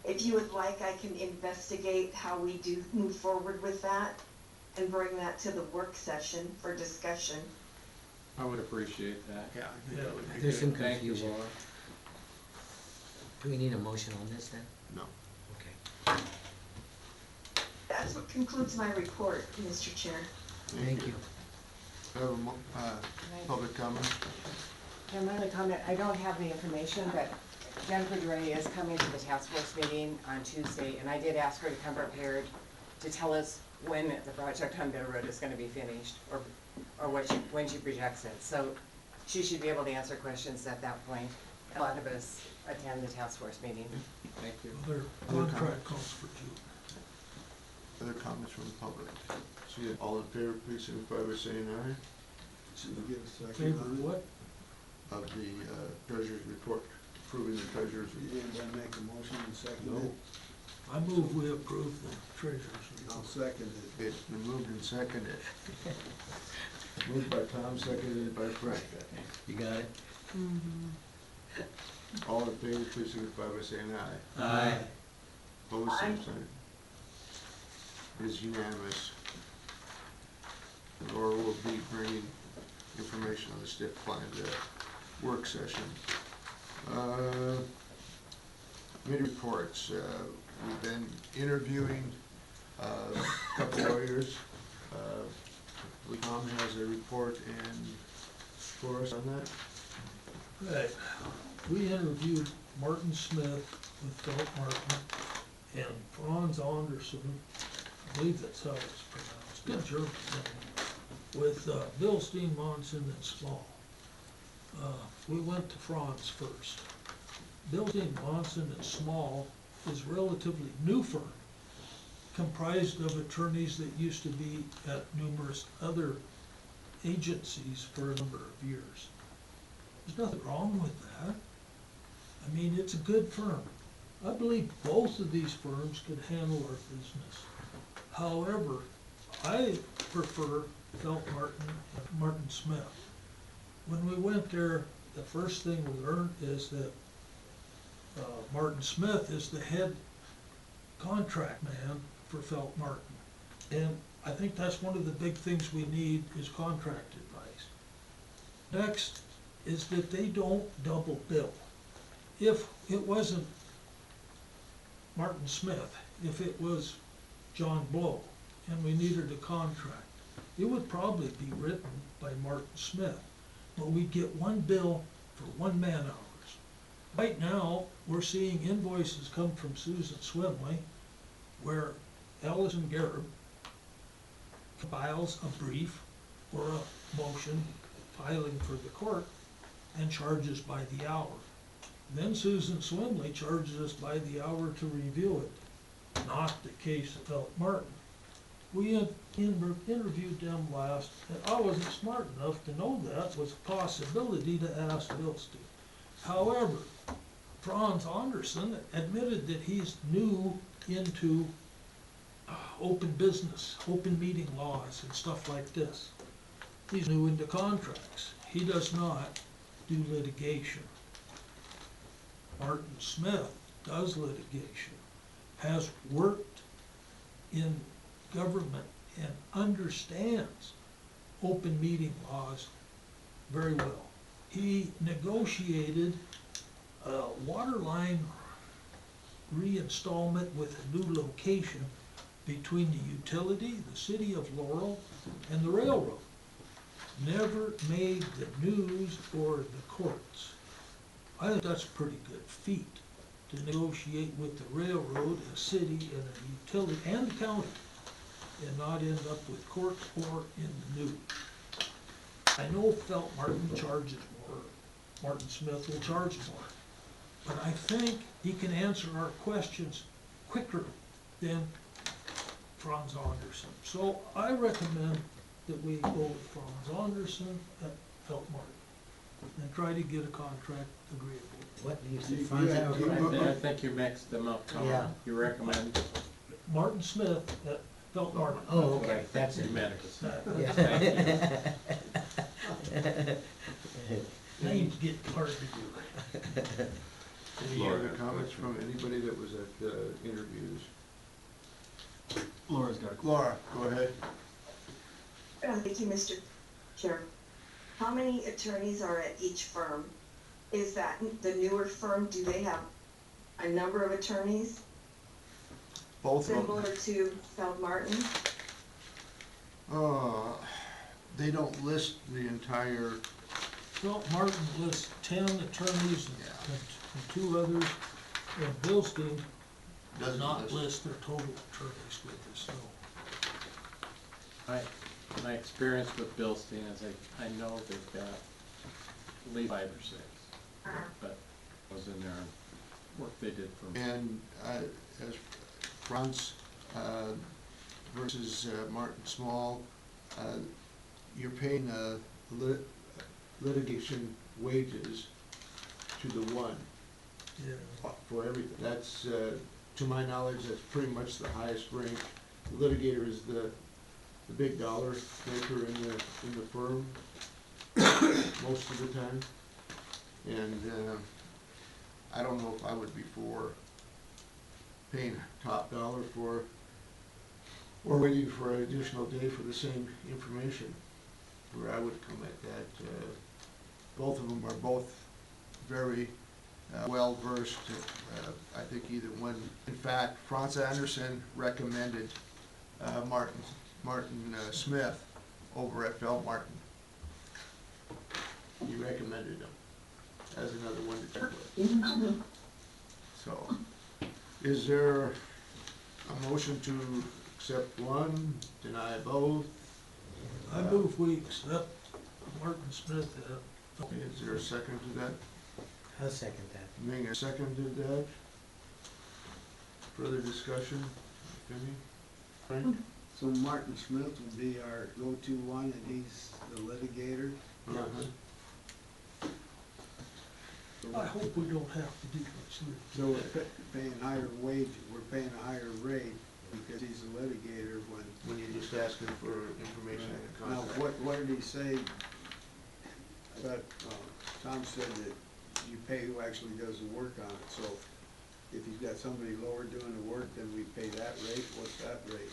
If you would like, I can investigate how we do move forward with that and bring that to the work session for discussion. I would appreciate that. Yeah, I think that would be Yeah. There's good. some Thank you, confusion. Laura. Do we need a motion on this then? No. Okay. That's what concludes my report, Mr. Chair. Thank you. Have a public comment? Yeah, my only comment, I don't have the information, but Jennifer Duray is coming to the task force meeting on Tuesday, and I did ask her to come prepared to tell us when the project on Bitter Road is gonna be finished, or when she projects it. So she should be able to answer questions at that point. A lot of us attend the task force meeting. Thank you. Their contract calls for June. Other comments from the public? See it, all in favor, please signify by saying aye. Should we get a second Favor on it? what? Of the treasurer's report, approving the treasurer's report. Anybody make a motion and second No. it? I move we approve the treasurer's I'll report. second it. It's been moved and seconded. Moved by Tom, seconded by Frank. You got it? All in favor, please signify by saying aye. Aye. Opposed, Aye. same sign. It is unanimous. Laura will be bringing information on the STIP plan to work session. Committee reports, we've been interviewing a couple lawyers. Tom has a report for us on that. Right. We interviewed Martin Smith with Philip Martin and Franz Anderson, I believe that's how it's pronounced, good German name, with Bill Steen Monson and Small. We went to Franz first. Bill Steen Monson and Small is a relatively new firm, comprised of attorneys that used to be at numerous other agencies for a number of years. There's nothing wrong with that. I mean, it's a good firm. I believe both of these firms could handle our business. However, I prefer Felt Martin and Martin Smith. When we went there, the first thing we learned is that Martin Smith is the head contract man for Felt Martin. And I think that's one of the big things we need is contract advice. Next is that they don't double bill. If it wasn't Martin Smith, if it was John Blow, and we needed a contract, it would probably be written by Martin Smith, but we'd get one bill for 1 man hours. Right now, we're seeing invoices come from Susan Swimley, where Allison Garrett compiles a brief or a motion filing for the court and charges by the hour. Then Susan Swimley charges us by the hour to review it. Not the case of Felt Martin. We had interviewed them last, and I wasn't smart enough to know that was a possibility to ask Bilstein. However, Franz Anderson admitted that he's new into open business, open meeting laws and stuff like this. He's new into contracts. He does not do litigation. Martin Smith does litigation, has worked in government and understands open meeting laws very well. He negotiated a water line reinstallment with a new location between the utility, the city of Laurel, and the railroad. Never made the news or the courts. I think that's a pretty good feat, to negotiate with the railroad, a city, and a utility, and the county, and not end up with court or in the news. I know Felt Martin charges more, Martin Smith will charge more, but I think he can answer our questions quicker than Franz Anderson. So I recommend that we go with Franz Anderson at Felt Martin and try to get a contract agreeable. What, you said You- Franz you- Anderson? I think you mixed them up, Tom. Yeah. You recommend, Martin Smith at Felt Martin. Oh, okay, that's you it. meant it. Yeah. Names get hard to do. Any Laura other has a comments question. from anybody that was at interviews? Laura's got a Laura, go ahead. Thank you, Mr. Chair. How many attorneys are at each firm? Is that the newer firm, do they have a number of attorneys, Both of similar them. to Feld Martin. They don't list the entire, Philip Martin lists 10 attorneys and 2 others, and Bilstein does Doesn't not list. list their total attorneys with us, so. My experience with Bilstein is I know they've got at least 5 or 6, but I was in there and work they did for me. and as Franz versus Martin Small, you're paying litigation wages to the one Yeah. for everything. That's, to my knowledge, that's pretty much the highest rank. The litigator is the big dollar maker in the firm most of the time. And I don't know if I would be for paying top dollar for, or waiting for an additional day for the same information, where I would come at that. Both of them are both very well-versed. I think either one, in fact, Franz Anderson recommended Martin Smith over at Feld Martin. He recommended him as another one to check with. So, is there a motion to accept one, deny both? I move we accept Martin Smith. Okay, is there a second to that? I'll second that. Ming has seconded that. Further discussion, if any? Frank? So Martin Smith would be our go-to one, and he's the litigator. Uh-huh. I hope we don't have to do much So litigation. we're paying higher wage, we're paying a higher rate because he's a litigator when. When you're just asking for information in the Now, contract. what did he say? I thought, Tom said that you pay who actually does the work on it, so if he's got somebody lower doing the work, then we pay that rate. What's that rate?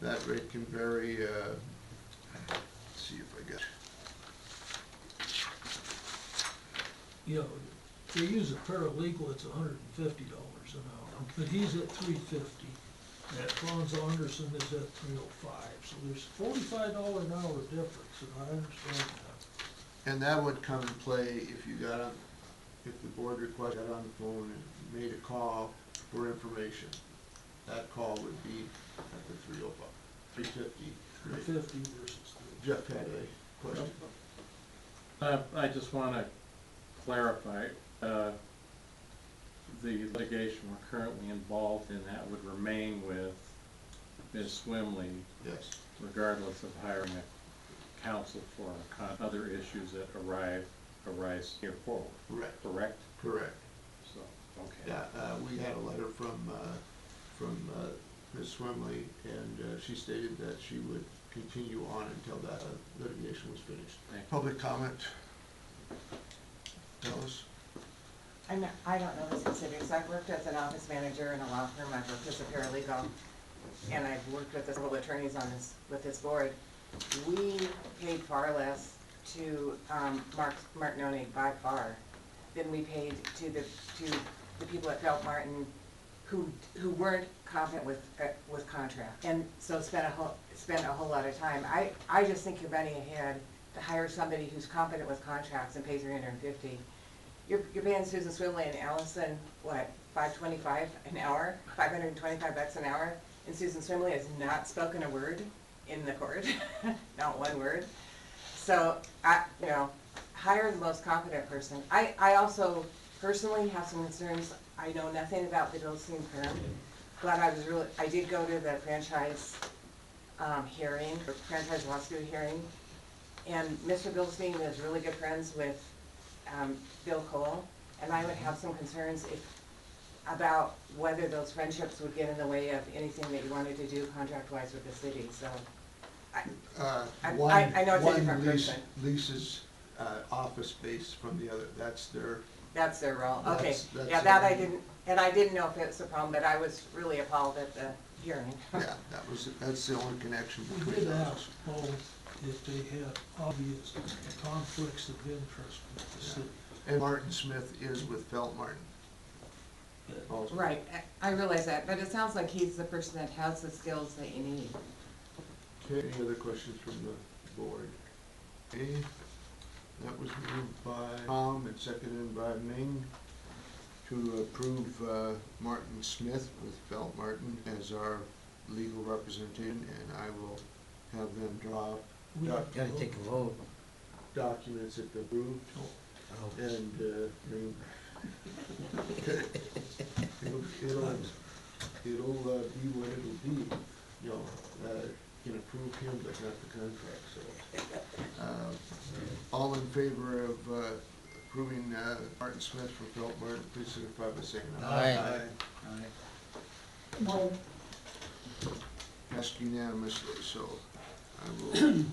That rate can vary, let's see if I get. You know, if they use a paralegal, it's $150 an hour, but he's at $350. And Franz Anderson is at $305, so there's $45 an hour difference, and I understand that. And that would come in play if you got on, if the board requested got on the phone and made a call for information. That call would be at the 305, 350. $350 versus Jeff had a question. I just wanna clarify, the litigation we're currently involved in, that would remain with Ms. Swimley Yes. regardless of hiring a counsel for other issues that arise here forward, Correct. correct? Correct. So, okay. Yeah, we had a letter from Ms. Swimley, and she stated that she would continue on until that litigation was finished. Thank you. Public comment? Alice? I don't know the specifics. I've worked as an office manager in a law firm. I've worked as a paralegal, and I've worked with several attorneys on this, with this board. We paid far less to Martinoni by far than we paid to the people at Felt Martin who weren't competent with contract, and so spent a whole lot of time. I just think you're running ahead to hire somebody who's competent with contracts and pay $350. You're paying Susan Swimley and Allison, what, $525 an hour, $525 an hour, and Susan Swimley has not spoken a word in the court, not one word. So, hire the most competent person. I also personally have some concerns. I know nothing about the Bilstein firm, but I did go to the franchise hearing, or franchise lawsuit hearing, and Mr. Bilstein is really good friends with Bill Cole, and I would have some concerns about whether those friendships would get in the way of anything that you wanted to do contract-wise with the city, so. I know it's a different person. Leases office space from the other, that's their. That's their role, okay. That's Yeah, that I didn't, and I didn't know if it was a problem, but I was really appalled at the hearing. Yeah, that's the only connection We between did those. ask both if they had obvious conflicts of interest with the city. And Martin Smith is with Felt Martin. also. Right, I realize that, but it sounds like he's the person that has the skills that you need. Okay, any other questions from the board? Okay, that was moved by Tom and seconded by Ming to approve Martin Smith with Felt Martin as our legal representation, and I will have them draw We doc- have to Gotta vote. take a vote. documents if approved, Oh. and Ming. It'll be what it'll be, you know, can approve him, but not the contract, so. All in favor of approving Martin Smith for Felt Martin, please signify by saying aye. Aye. Passed unanimously, so I will.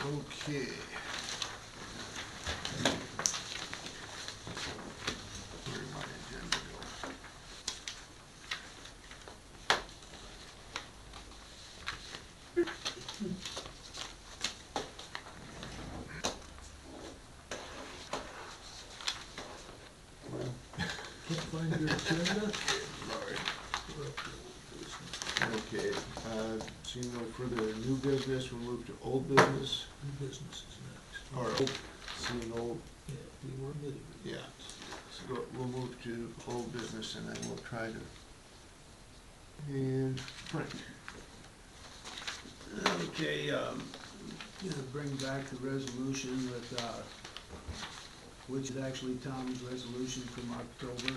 Okay. Where did my agenda go? Can't find your agenda? Lord. Okay, seeing no further new business, we'll move to old business, New business is next. or seeing old, Yeah, we were admitted. yeah. So we'll move to old business and then we'll try to, and Frank. Okay, gonna bring back the resolution with, which is actually Tom's resolution from October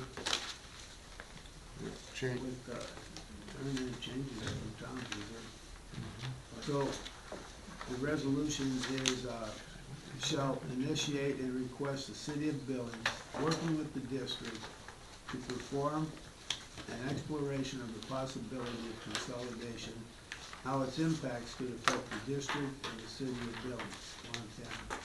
Change. with, turn and changes from Tom's reserve. So, the resolution is, shall initiate and request the city of Billings, working with the district, to perform an exploration of the possibility of consolidation, how its impacts could affect the district and the city of Billings, Montana.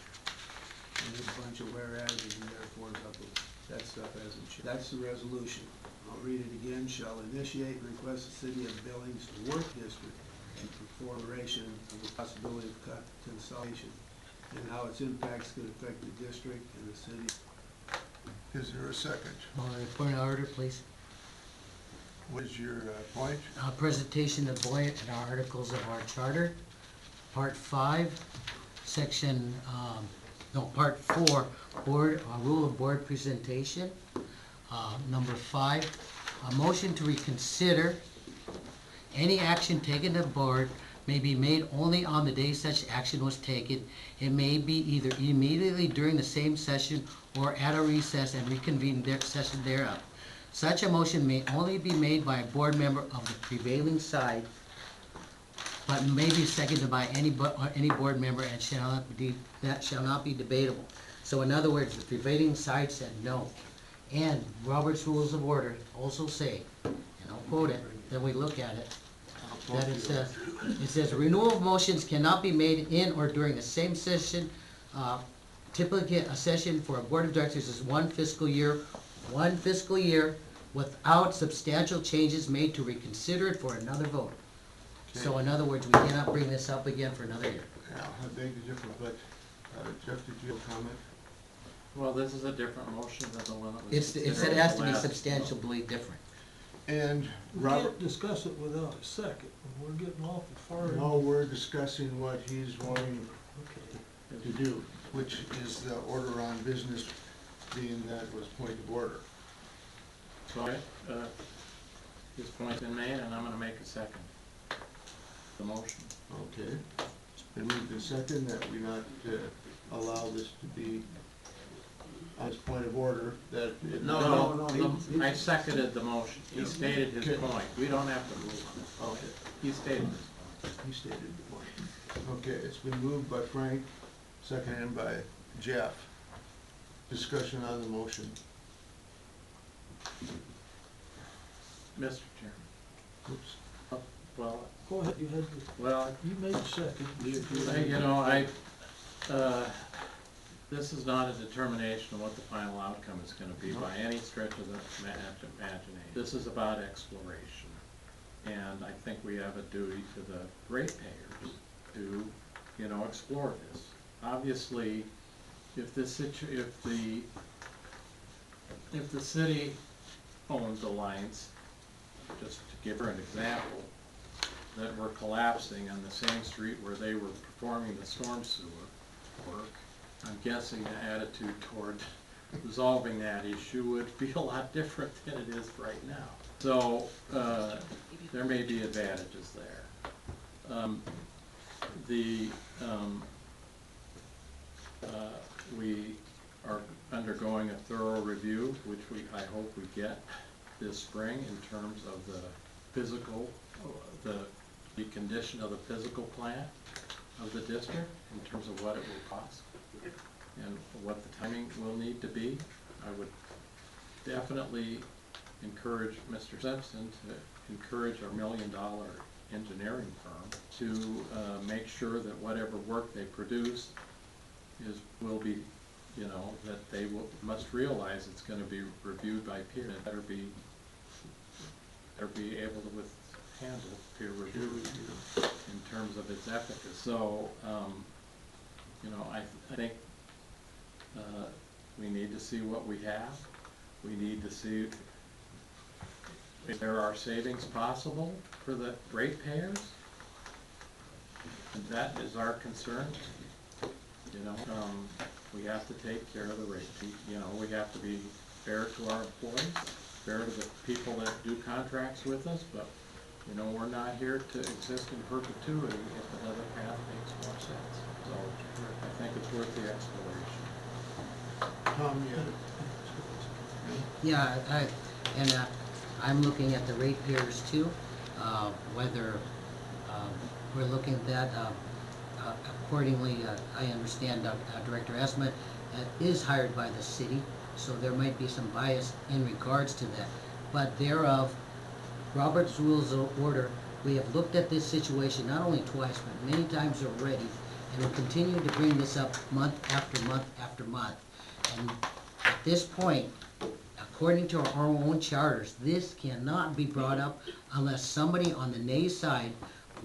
And there's a bunch of whereases and therefores up with, that stuff hasn't changed. That's the resolution. I'll read it again. Shall initiate and request the city of Billings work district and performation of the possibility of consolidation and how its impacts could affect the district and the city. Is there a second? Point of order, please. What is your point? Presentation of Boyd and our articles of our charter, part 5, section, part 4, board, rule of board presentation. Number 5, a motion to reconsider any action taken at board may be made only on the day such action was taken. It may be either immediately during the same session or at a recess and reconvene their session thereof. Such a motion may only be made by a board member of the prevailing side, but may be seconded by any board member and that shall not be debatable. So in other words, the prevailing side said no. And Robert's Rules of Order also say, and I'll quote it, then we look at it, that it says renewal of motions cannot be made in or during the same session. Typically, a session for a board of directors is one fiscal year without substantial changes made to reconsider it for another vote. So in other words, we cannot bring this up again for another year. Yeah, I beg to differ, but Jeff, did you have a comment? Well, this is a different motion than the one that was. It said it has to be substantially different. And We Robert, can't discuss it without a second, we're getting awful far. no, we're discussing what he's wanting Okay. to do, which is the order on business being that was point of order. So, his point's been made, and I'm gonna make a second. The motion. Okay. It's been moved and second that we not allow this to be as point of order, that. No. I seconded the motion. He stated his Okay. point. We don't have to move on it. Okay. He stated it. He stated the point. Okay, it's been moved by Frank, seconded by Jeff. Discussion on the motion. Mr. Chairman. Oops. Well, Go ahead, you had, the- well, you made a second. this is not a determination of what the final outcome is gonna be by any stretch of the imagination. This is about exploration. And I think we have a duty to the ratepayers to, explore this. obviously, if the city owns the lines, just to give her an example, that were collapsing on the same street where they were performing the storm sewer work, I'm guessing the attitude toward resolving that issue would be a lot different than it is right now. So, there may be advantages there. We are undergoing a thorough review, which I hope we get this spring in terms of the physical, the condition of the physical plant of the district, in terms of what it will cost and what the timing will need to be. I would definitely encourage Mr. Simpson to encourage our $1 million engineering firm to make sure that whatever work they produce will be, you know, that they must realize it's gonna be reviewed by peer, and better be able to handle peer review in terms of its efficacy. So, you know, I think we need to see what we have. We need to see if there are savings possible for the ratepayers. And that is our concern. You know, we have to take care of the rate. You know, we have to be fair to our employees, fair to the people that do contracts with us, but, you know, we're not here to exist in perpetuity if another path makes more sense. So I think it's worth the exploration. Tom, Yeah, I'm looking at the ratepayers too, whether we're looking at that accordingly. I understand Director Esmond is hired by the city, so there might be some bias in regards to that. But thereof, Robert's Rules of Order, we have looked at this situation not only twice, but many times already, and will continue to bring this up month after month after month. And at this point, according to our own charters, this cannot be brought up unless somebody on the nay side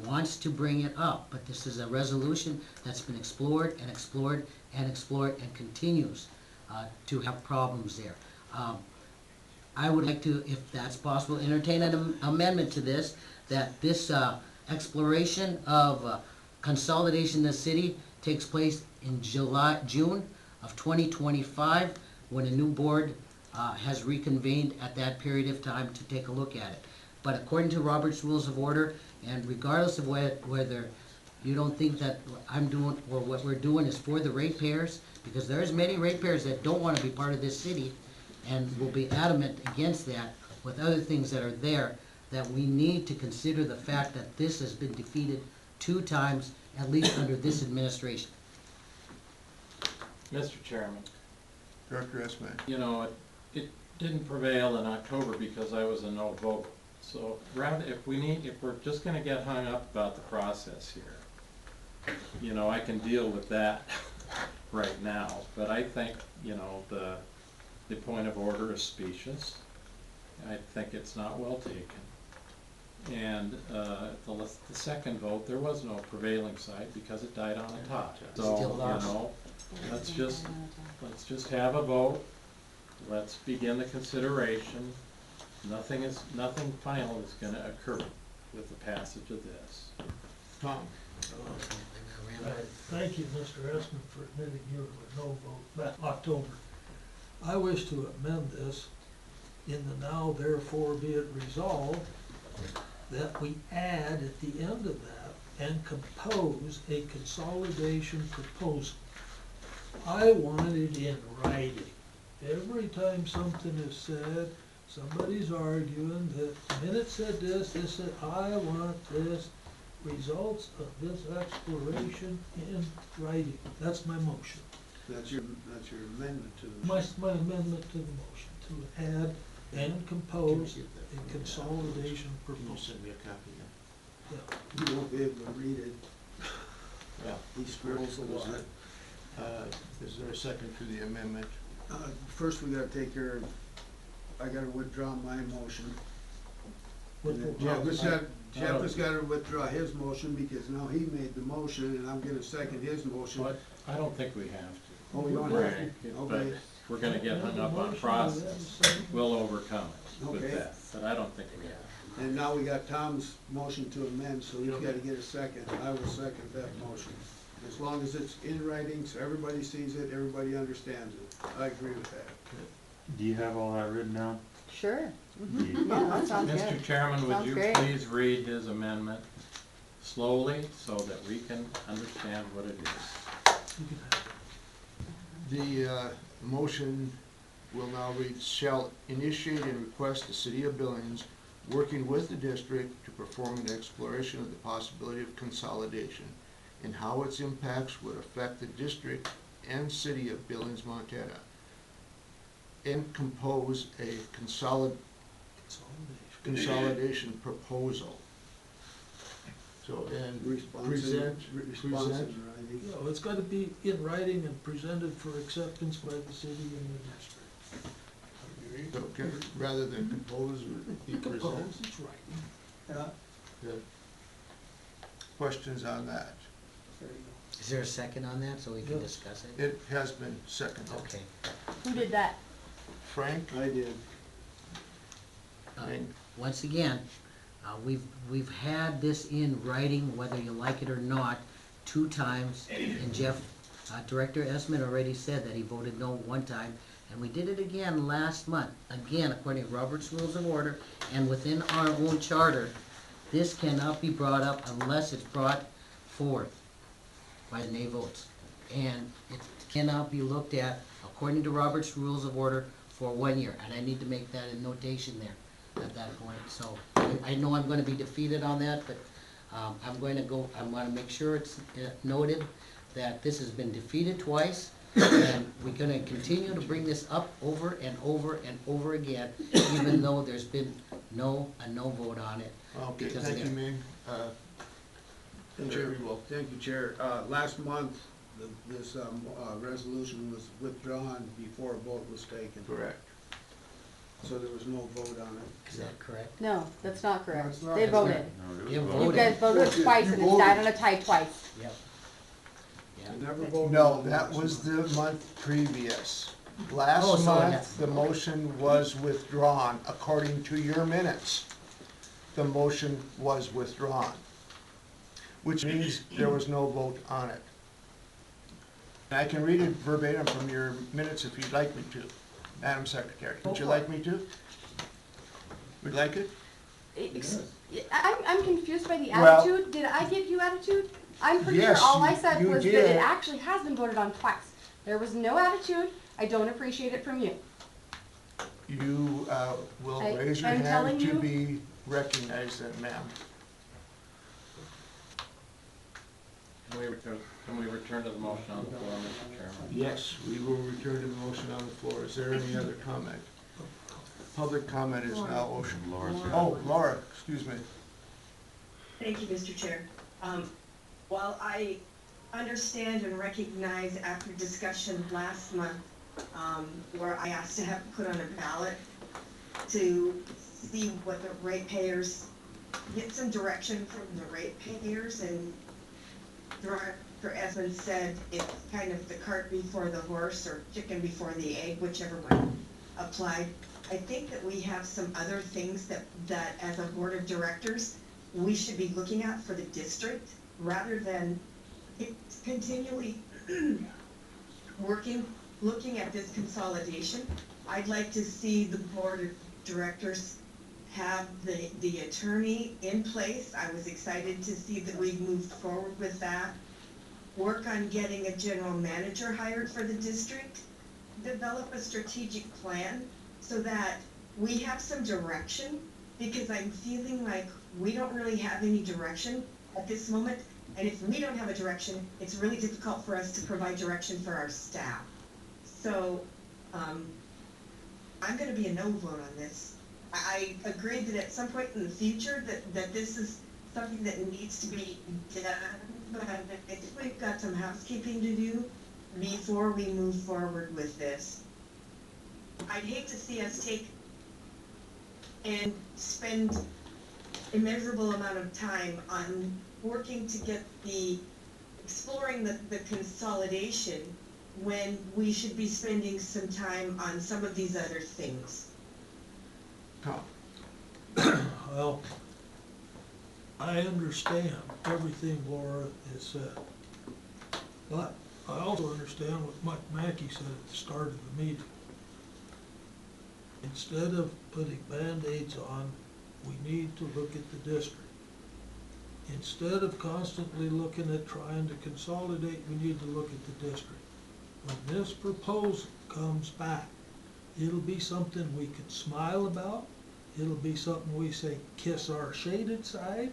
wants to bring it up. But this is a resolution that's been explored and explored and explored and continues to have problems there. I would like to, if that's possible, entertain an amendment to this, that this exploration of consolidation in the city takes place in June of 2025, when a new board has reconvened at that period of time to take a look at it. But according to Robert's Rules of Order, and regardless of whether you don't think that I'm doing, or what we're doing is for the ratepayers, because there's many ratepayers that don't want to be part of this city and will be adamant against that with other things that are there, that we need to consider the fact that this has been defeated 2 times, at least under this administration. Mr. Chairman, Director Esmond. you know, it didn't prevail in October because I was a no vote. So rather, if we're just gonna get hung up about the process here, you know, I can deal with that right now. But I think, you know, the point of order is specious. I think it's not well taken. And the second vote, there was no prevailing side because it died on the top. So, Still you lost. know, let's just have a vote. Let's begin the consideration. Nothing final is gonna occur with the passage of this. Tom. Thank you, Mr. Esmond, for admitting you were no vote back October. I wish to amend this in the now therefore be it resolved that we add at the end of that and compose a consolidation proposal. I want it in writing. Every time something is said, somebody's arguing that the minute said this said, I want this, results of this exploration in writing. That's my motion. That's your amendment to the. My amendment to the motion, to add and compose a consolidation proposal. Send me a copy. Yeah. You won't be able to read it. Yeah. He scribbles a lot. Is there a second to the amendment? First, we gotta take care of, I gotta withdraw my motion. With the- Yeah, let's have Jeff has gotta withdraw his motion because now he made the motion and I'm gonna second his motion. But I don't think we have to. Oh, we don't Right, have to? but Okay. if we're gonna get hung up on process, we'll overcome it with Okay. that, but I don't think we have. And now we got Tom's motion to amend, so he's gotta get a second. I will second that motion. As long as it's in writing, so everybody sees it, everybody understands it. I agree with that. Do you have all that written down? Sure. Do you- Yeah, that sounds good. Mr. Chairman, would Sounds you great. please read his amendment slowly so that we can understand what it is? You can have it. The motion will now read, shall initiate and request the city of Billings, working with the district to perform an exploration of the possibility of consolidation and how its impacts would affect the district and city of Billings, Montana, and compose a consolidation proposal. So, and present, Responsive in writing. You know, it's gotta be in writing and presented for acceptance by the city and the district. so rather than compose, would be You compose, present. it's writing. Good. Questions on that? There you go. Is there a second on that, so we can Yes. discuss it? It has been seconded. Okay. Who did that? Frank? I did. Frank? Once again, we've had this in writing, whether you like it or not, 2 times. And Jeff, Director Esmond already said that he voted no 1 time. And we did it again last month. Again, according to Robert's Rules of Order and within our own charter, this cannot be brought up unless it's brought forth by the nay votes. And it cannot be looked at, according to Robert's Rules of Order, for 1 year. And I need to make that a notation there at that point. So I know I'm gonna be defeated on that, but I'm gonna make sure it's noted that this has been defeated twice. And we're gonna continue to bring this up over and over and over again, even though there's been a no vote on it. Okay, Because thank you, again- Ming. Jerry will. Thank you, Chair. Last month, this resolution was withdrawn before a vote was taken. Correct. So there was no vote on it. Is that correct? No, that's not correct. That's not They correct. voted. No, there was You a vote. You voted. guys voted twice and it's died on a tie twice. Yep. Yeah. They never voted. No, on that last was month. the month previous. Oh, Last so it month, has- the motion was withdrawn, according to your minutes. The motion was withdrawn, which means there was no vote on it. And I can read it verbatim from your minutes if you'd like me to, Madam Secretary. Would you like me to? Would you like it? I'm confused by the Well- attitude. Did I give you attitude? I'm pretty sure Yes, all I said you was that did. it actually has been voted on twice. There was no attitude. I don't appreciate it from you. You will I raise your am hand telling to you- be recognized then, ma'am. Can we return to the motion on the floor, Mr. Chairman? Yes, we will return to the motion on the floor. Is there any other comment? Public comment is now open. Laura's got it. Oh, Laura, excuse me. Thank you, Mr. Chair. While I understand and recognize after discussion last month, where I asked to have it put on a ballot to see what the ratepayers, get some direction from the ratepayers, and Director Esmond said it's kind of the cart before the horse or chicken before the egg, whichever one applied. I think that we have some other things that as a board of directors, we should be looking at for the district, rather than continually looking at this consolidation. I'd like to see the board of directors have the attorney in place. I was excited to see that we moved forward with that. Work on getting a general manager hired for the district. Develop a strategic plan so that we have some direction, because I'm feeling like we don't really have any direction at this moment. And if we don't have a direction, it's really difficult for us to provide direction for our staff. So, I'm gonna be a no vote on this. I agree that at some point in the future that this is something that needs to be done, but I think we've got some housekeeping to do before we move forward with this. I'd hate to see us take and spend immeasurable amount of time on working to get exploring the consolidation when we should be spending some time on some of these other things. Tom? Well, I understand everything Laura has said, but I also understand what Mike Mackey said at the start of the meeting. Instead of putting Band-Aids on, we need to look at the district. Instead of constantly looking at trying to consolidate, we need to look at the district. When this proposal comes back, it'll be something we can smile about. It'll be something we say, kiss our shaded side.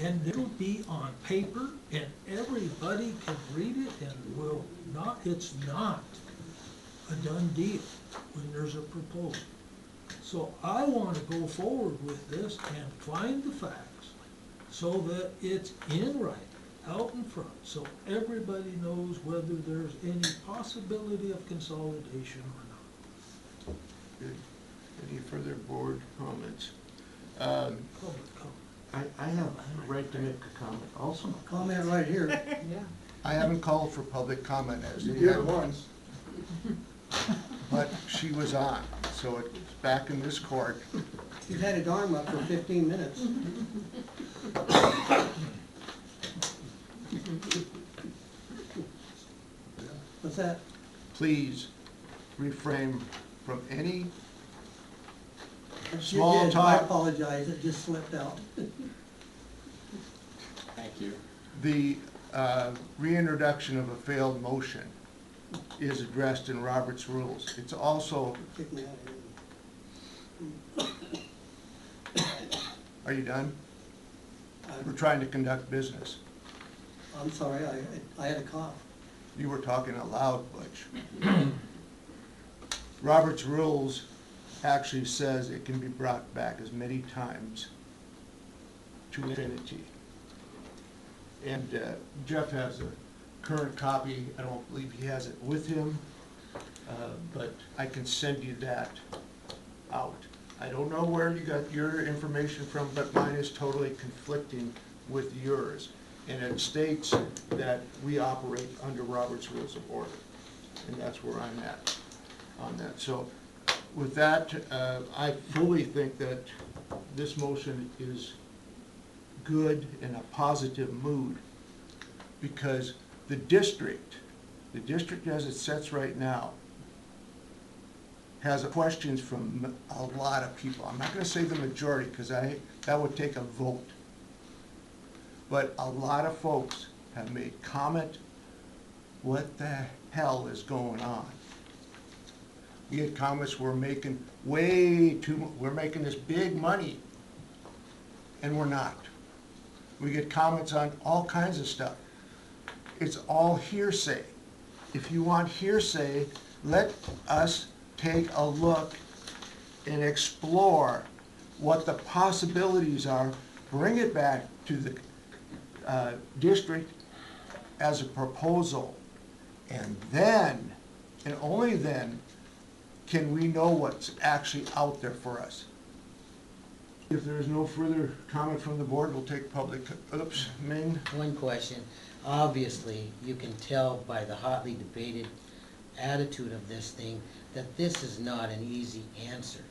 And it'll be on paper and everybody can read it and will not, it's not a done deal when there's a proposal. So I want to go forward with this and find the facts so that it's in writing, out in front, so everybody knows whether there's any possibility of consolidation or not. Good. Any further board comments? Public comment. I have a right to make a comment also. Comment right here. I haven't called for public comment as You you did have, once. but she was on, so it's back in this court. He's had his arm up for 15 minutes. What's that? Please refrain from any You small did, I talk. apologize, it just slipped out. Thank you. The reintroduction of a failed motion is addressed in Robert's rules. It's also, Kick me out of here. are you done? We're I'm- trying to conduct business. I'm sorry, I had a cough. You were talking out loud, Butch. Robert's rules actually says it can be brought back as many times to infinity. And Jeff has a current copy. I don't believe he has it with him, but I can send you that out. I don't know where you got your information from, but mine is totally conflicting with yours. And it states that we operate under Robert's Rules of Order, and that's where I'm at on that. So with that, I fully think that this motion is good in a positive mood, because the district as it sits right now has questions from a lot of people. I'm not gonna say the majority, because that would take a vote. But a lot of folks have made comment, what the hell is going on? We had comments, we're making we're making this big money, and we're not. We get comments on all kinds of stuff. It's all hearsay. If you want hearsay, let us take a look and explore what the possibilities are, bring it back to the district as a proposal, and then, and only then, can we know what's actually out there for us. If there's no further comment from the board, we'll take public, oops, Ming? One question. Obviously, you can tell by the hotly debated attitude of this thing that this is not an easy answer.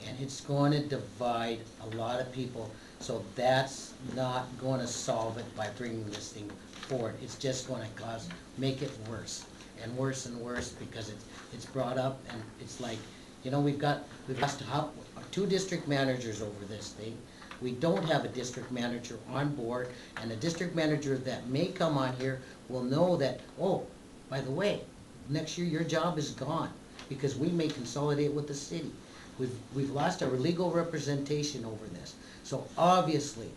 And it's going to divide a lot of people, so that's not going to solve it by bringing this thing forward. It's just going to make it worse and worse and worse, because it's brought up, and it's like, you know, we've lost 2 district managers over this thing. We don't have a district manager on board, and the district manager that may come on here will know that, oh, by the way, next year your job is gone, because we may consolidate with the city. We've lost our legal representation over this. So obviously,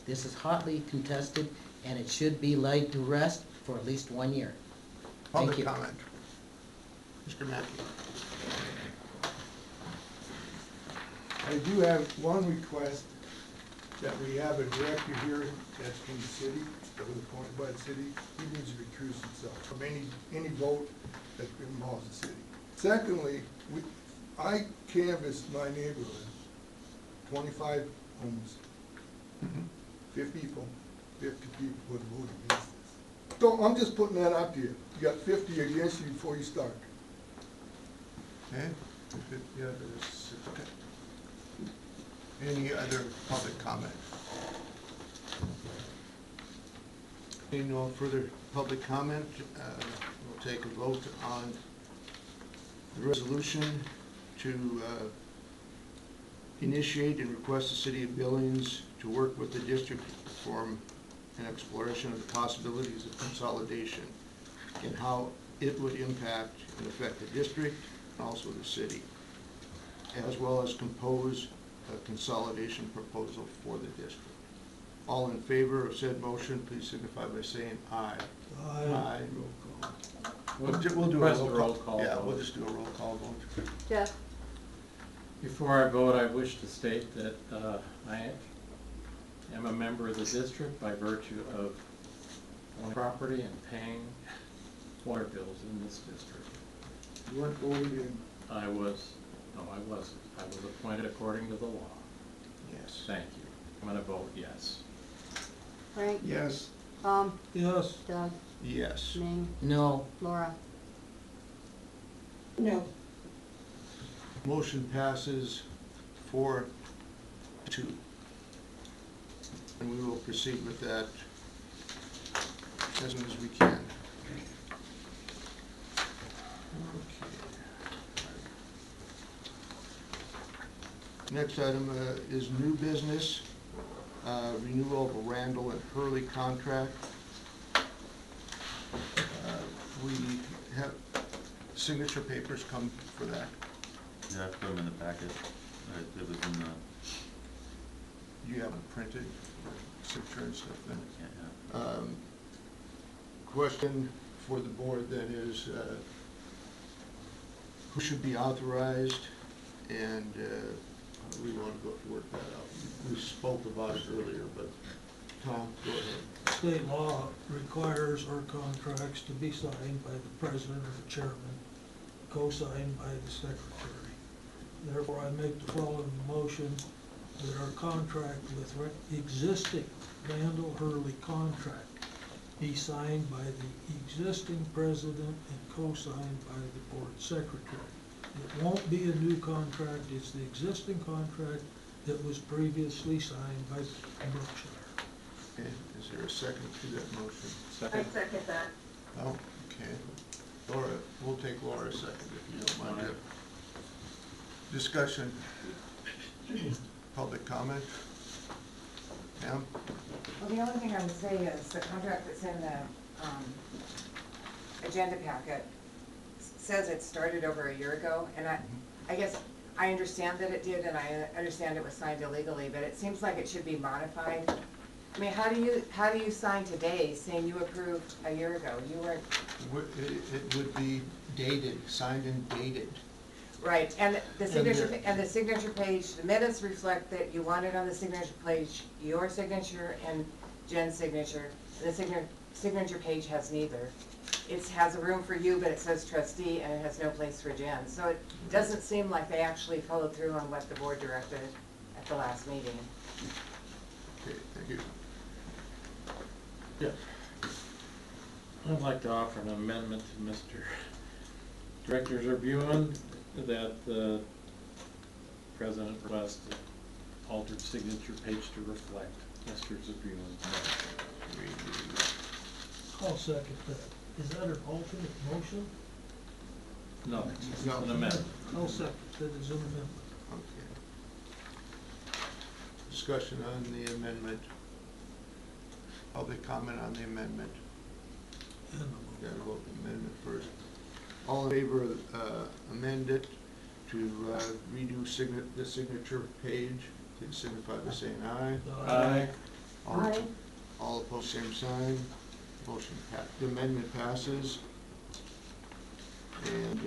this is hotly contested, and it should be laid to rest for at least 1 year. Thank Public you. comment. Mr. Mackey. I do have one request, that we have a director here that's from the city, that was appointed by the city. He needs to recuse himself from any vote that involves the city. Secondly, I canvassed my neighborhood 25 homes, 50 people would vote against this. So I'm just putting that out to you. You got 50 against you before you start. Okay? Yeah, there's, okay. Any other public comment? Any no further public comment, we'll take a vote on the resolution to initiate and request the City of Billings to work with the district to perform an exploration of the possibilities of consolidation and how it would impact and affect the district and also the city, as well as compose a consolidation proposal for the district. All in favor of said motion, please signify by saying aye. Aye. We'll do a Press the roll call. Yeah, vote. we'll just do a roll call vote. Jeff, Before I vote, I wish to state that I am a member of the district by virtue of owning property and paying water bills in this district. You weren't voted in. I wasn't. I was appointed according to the law. Yes. Thank you. I'm gonna vote yes. Frank, Yes. Tom, Yes. Doug, Yes. Ming, No, Laura. No. Motion passes 4-2. And we will proceed with that as soon as we can. Next item is new business, renewal of a Randall and Hurley contract. We have signature papers come for that. Yeah, I put them in the packet. It was in the, You have them printed, signature and stuff then? yeah. Question for the board then is, who should be authorized, and we want to go work that out. We spoke about it earlier, but Tom, go ahead. State law requires our contracts to be signed by the president or the chairman, co-signed by the secretary. Therefore, I make the following motion that our contract with the existing Randall Hurley contract be signed by the existing president and co-signed by the board secretary. It won't be a new contract, it's the existing contract that was previously signed by Brookshire. Okay, is there a second to that motion? I Second. second that. Oh, okay. Laura, we'll take Laura's second if you don't mind. Discussion. Public comment. Pam? Well, the only thing I would say is the contract that's in the agenda packet says it started over a year ago, and I guess I understand that it did, and I understand it was signed illegally, but it seems like it should be modified. I mean, how do you sign today saying you approved a year ago? You weren't. It would be dated, signed and dated. Right, and the signature page, the minutes reflect that you wanted on the signature page your signature and Jen's signature. The signature page has neither. It has a room for you, but it says trustee, and it has no place for Jen. So it doesn't seem like they actually followed through on what the board directed at the last meeting. Okay, thank you. Yeah. I'd like to offer an amendment to Mr. Director Zerbuin that the president request altered signature page to reflect Mr. Zerbuin's name. I'll second that. Is that an alternate motion? No, it's No. an amendment. I'll second that as an amendment. Okay. Discussion on the amendment. Public comment on the amendment. And the We gotta vote the amendment first. All in favor of amend it to redo the signature page, please signify by saying aye. Aye. All opposed, same sign. Motion the amendment passes. And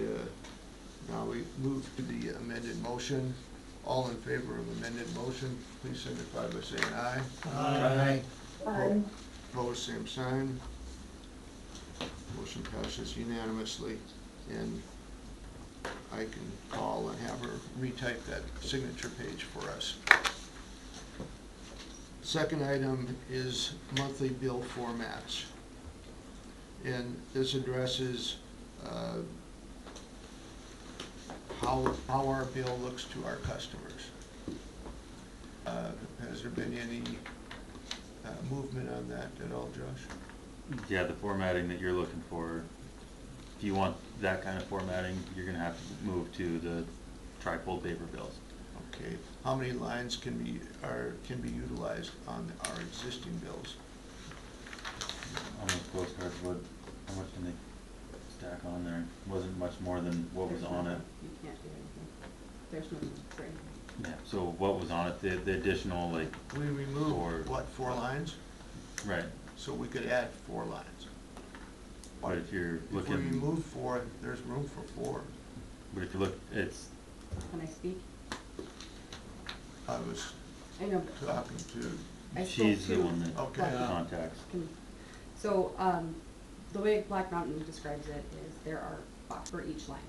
now we move to the amended motion. All in favor of amended motion, please signify by saying aye. Aye. Aye. Opposed, same sign. Motion passes unanimously, and I can call and have her retype that signature page for us. Second item is monthly bill formats. And this addresses how our bill looks to our customers. Has there been any movement on that at all, Josh? Yeah, the formatting that you're looking for, if you want that kind of formatting, you're gonna have to move to the trifold paper bills. Okay, how many lines can be utilized on our existing bills? On those postcards, how much can they stack on there? Wasn't much more than what was on it. You can't do anything. There's no room for anything. Yeah, so what was on it, the additional, like, We removed, what, 4 lines? right, So we could add 4 lines. but if you're If we looking, remove 4, there's room for 4. but if you look, it's, Can I speak? I was I know, but talking to, I spoke she's the to- one that Okay. contacts. So, the way Black Mountain describes it is there are boxes for each line.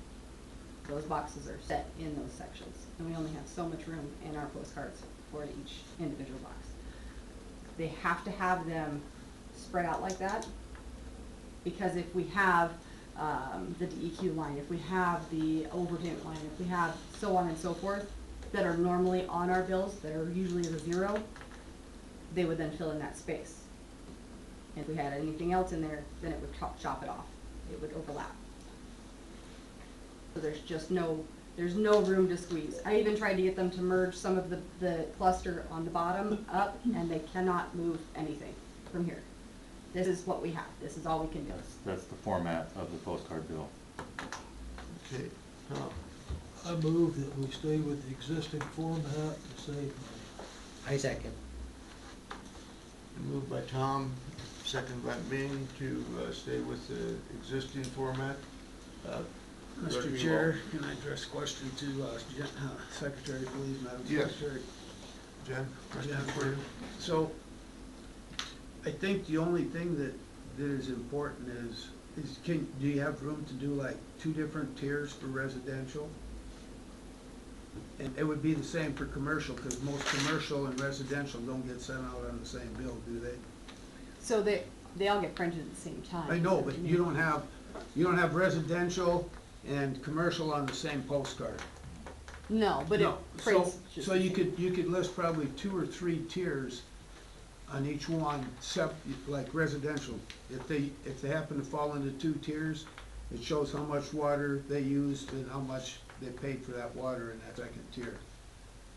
Those boxes are set in those sections, and we only have so much room in our postcards for each individual box. They have to have them spread out like that, because if we have, the DEQ line, if we have the overpayment line, if we have so on and so forth, that are normally on our bills, that are usually the 0, they would then fill in that space. And if we had anything else in there, then it would chop it off. It would overlap. So there's no room to squeeze. I even tried to get them to merge some of the cluster on the bottom up, and they cannot move anything from here. This is what we have. This is all we can do. That's the format of the postcard bill. okay, Tom, I move that we stay with the existing format to save money. I second. moved by Tom, second by Ming to stay with the existing format. Mr. Chair, can I address a question to Secretary, please, Madam Yes. Secretary? Jen, question Yeah. for you? So, I think the only thing that is important is do you have room to do like 2 different tiers for residential? And it would be the same for commercial, because most commercial and residential don't get sent out on the same bill, do they? So they all get printed at the same time. I know, but you don't have residential and commercial on the same postcard. No, but it No, prints just so the you same. could list probably 2 or 3 tiers on each one, like residential. If they happen to fall into 2 tiers, it shows how much water they used and how much they paid for that water in that second tier.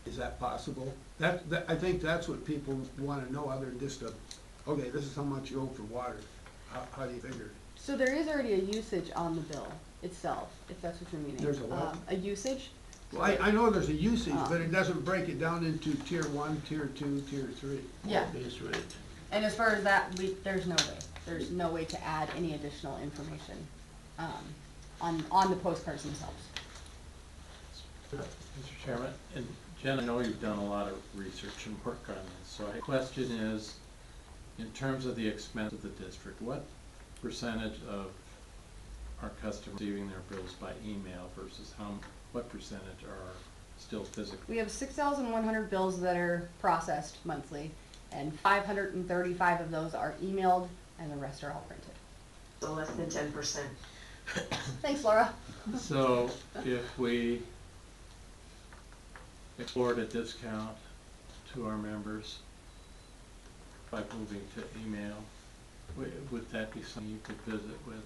Is that possible? I think that's what people wanna know, other than just okay, this is how much you owe for water. How do you figure it? So there is already a usage on the bill itself, if that's what you're meaning. There's a what? A usage. Well, I know there's a usage, but it doesn't break it down into tier 1, tier 2, tier 3. Yeah. Base rate. And as far as that, there's no way. There's no way to add any additional information, on the postcards themselves. Mr. Chairman, and Jen, I know you've done a lot of research and work on this, so my question is, in terms of the expense of the district, what percentage of our customers receiving their bills by email versus what percentage are still physical? We have 6,100 bills that are processed monthly, and 535 of those are emailed, and the rest are all printed. So less than 10%. Thanks, Laura. So if we explored a discount to our members by moving to email, would that be something you could visit with?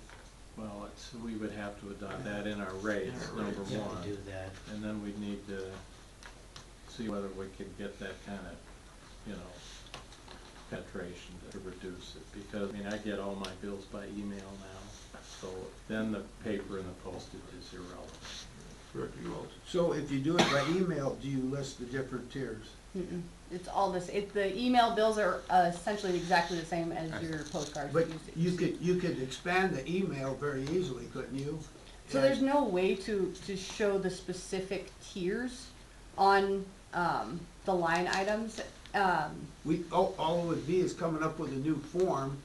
Well, we would have to adopt that in our rates, number You have one. to do that. And then we'd need to see whether we could get that kind of, penetration to reduce it. Because, I get all my bills by email now, so then the paper and the postage is irrelevant. Correct, you all. So if you do it by email, do you list the different tiers? Mm-mm. It's all this, the email bills are essentially exactly the same as your postcards. But usage. you could expand the email very easily, couldn't you? So there's no way to show the specific tiers on, the line items. All it would be is coming up with a new form,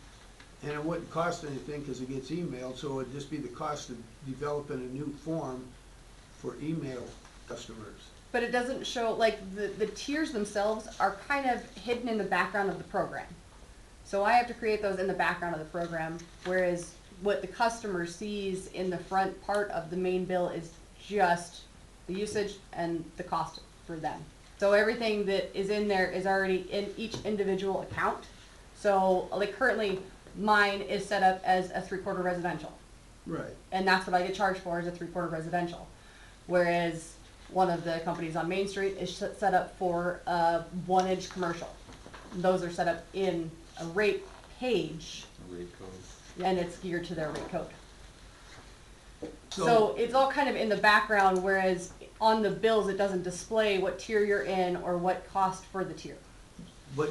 and it wouldn't cost anything because it gets emailed, so it'd just be the cost of developing a new form for email customers. but it doesn't show, like, the tiers themselves are kind of hidden in the background of the program. So I have to create those in the background of the program, whereas what the customer sees in the front part of the main bill is just the usage and the cost for them. So everything that is in there is already in each individual account. So, like, currently, mine is set up as a 3/4 residential. Right. And that's what I get charged for, is a 3/4 residential. Whereas one of the companies on Main Street is set up for a 1-inch commercial. Those are set up in a rate page, Rate code. and it's geared to their rate code. So it's all kind of in the background, whereas on the bills, it doesn't display what tier you're in or what cost for the tier. But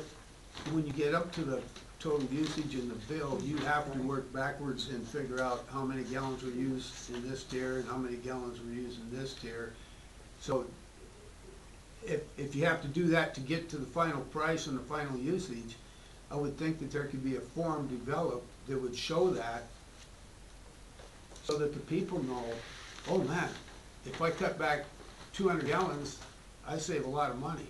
when you get up to the total usage in the bill, you have to work backwards and figure out how many gallons were used in this tier and how many gallons were used in this tier. So if you have to do that to get to the final price and the final usage, I would think that there could be a form developed that would show that, so that the people know, oh man, if I cut back 200 gallons, I save a lot of money.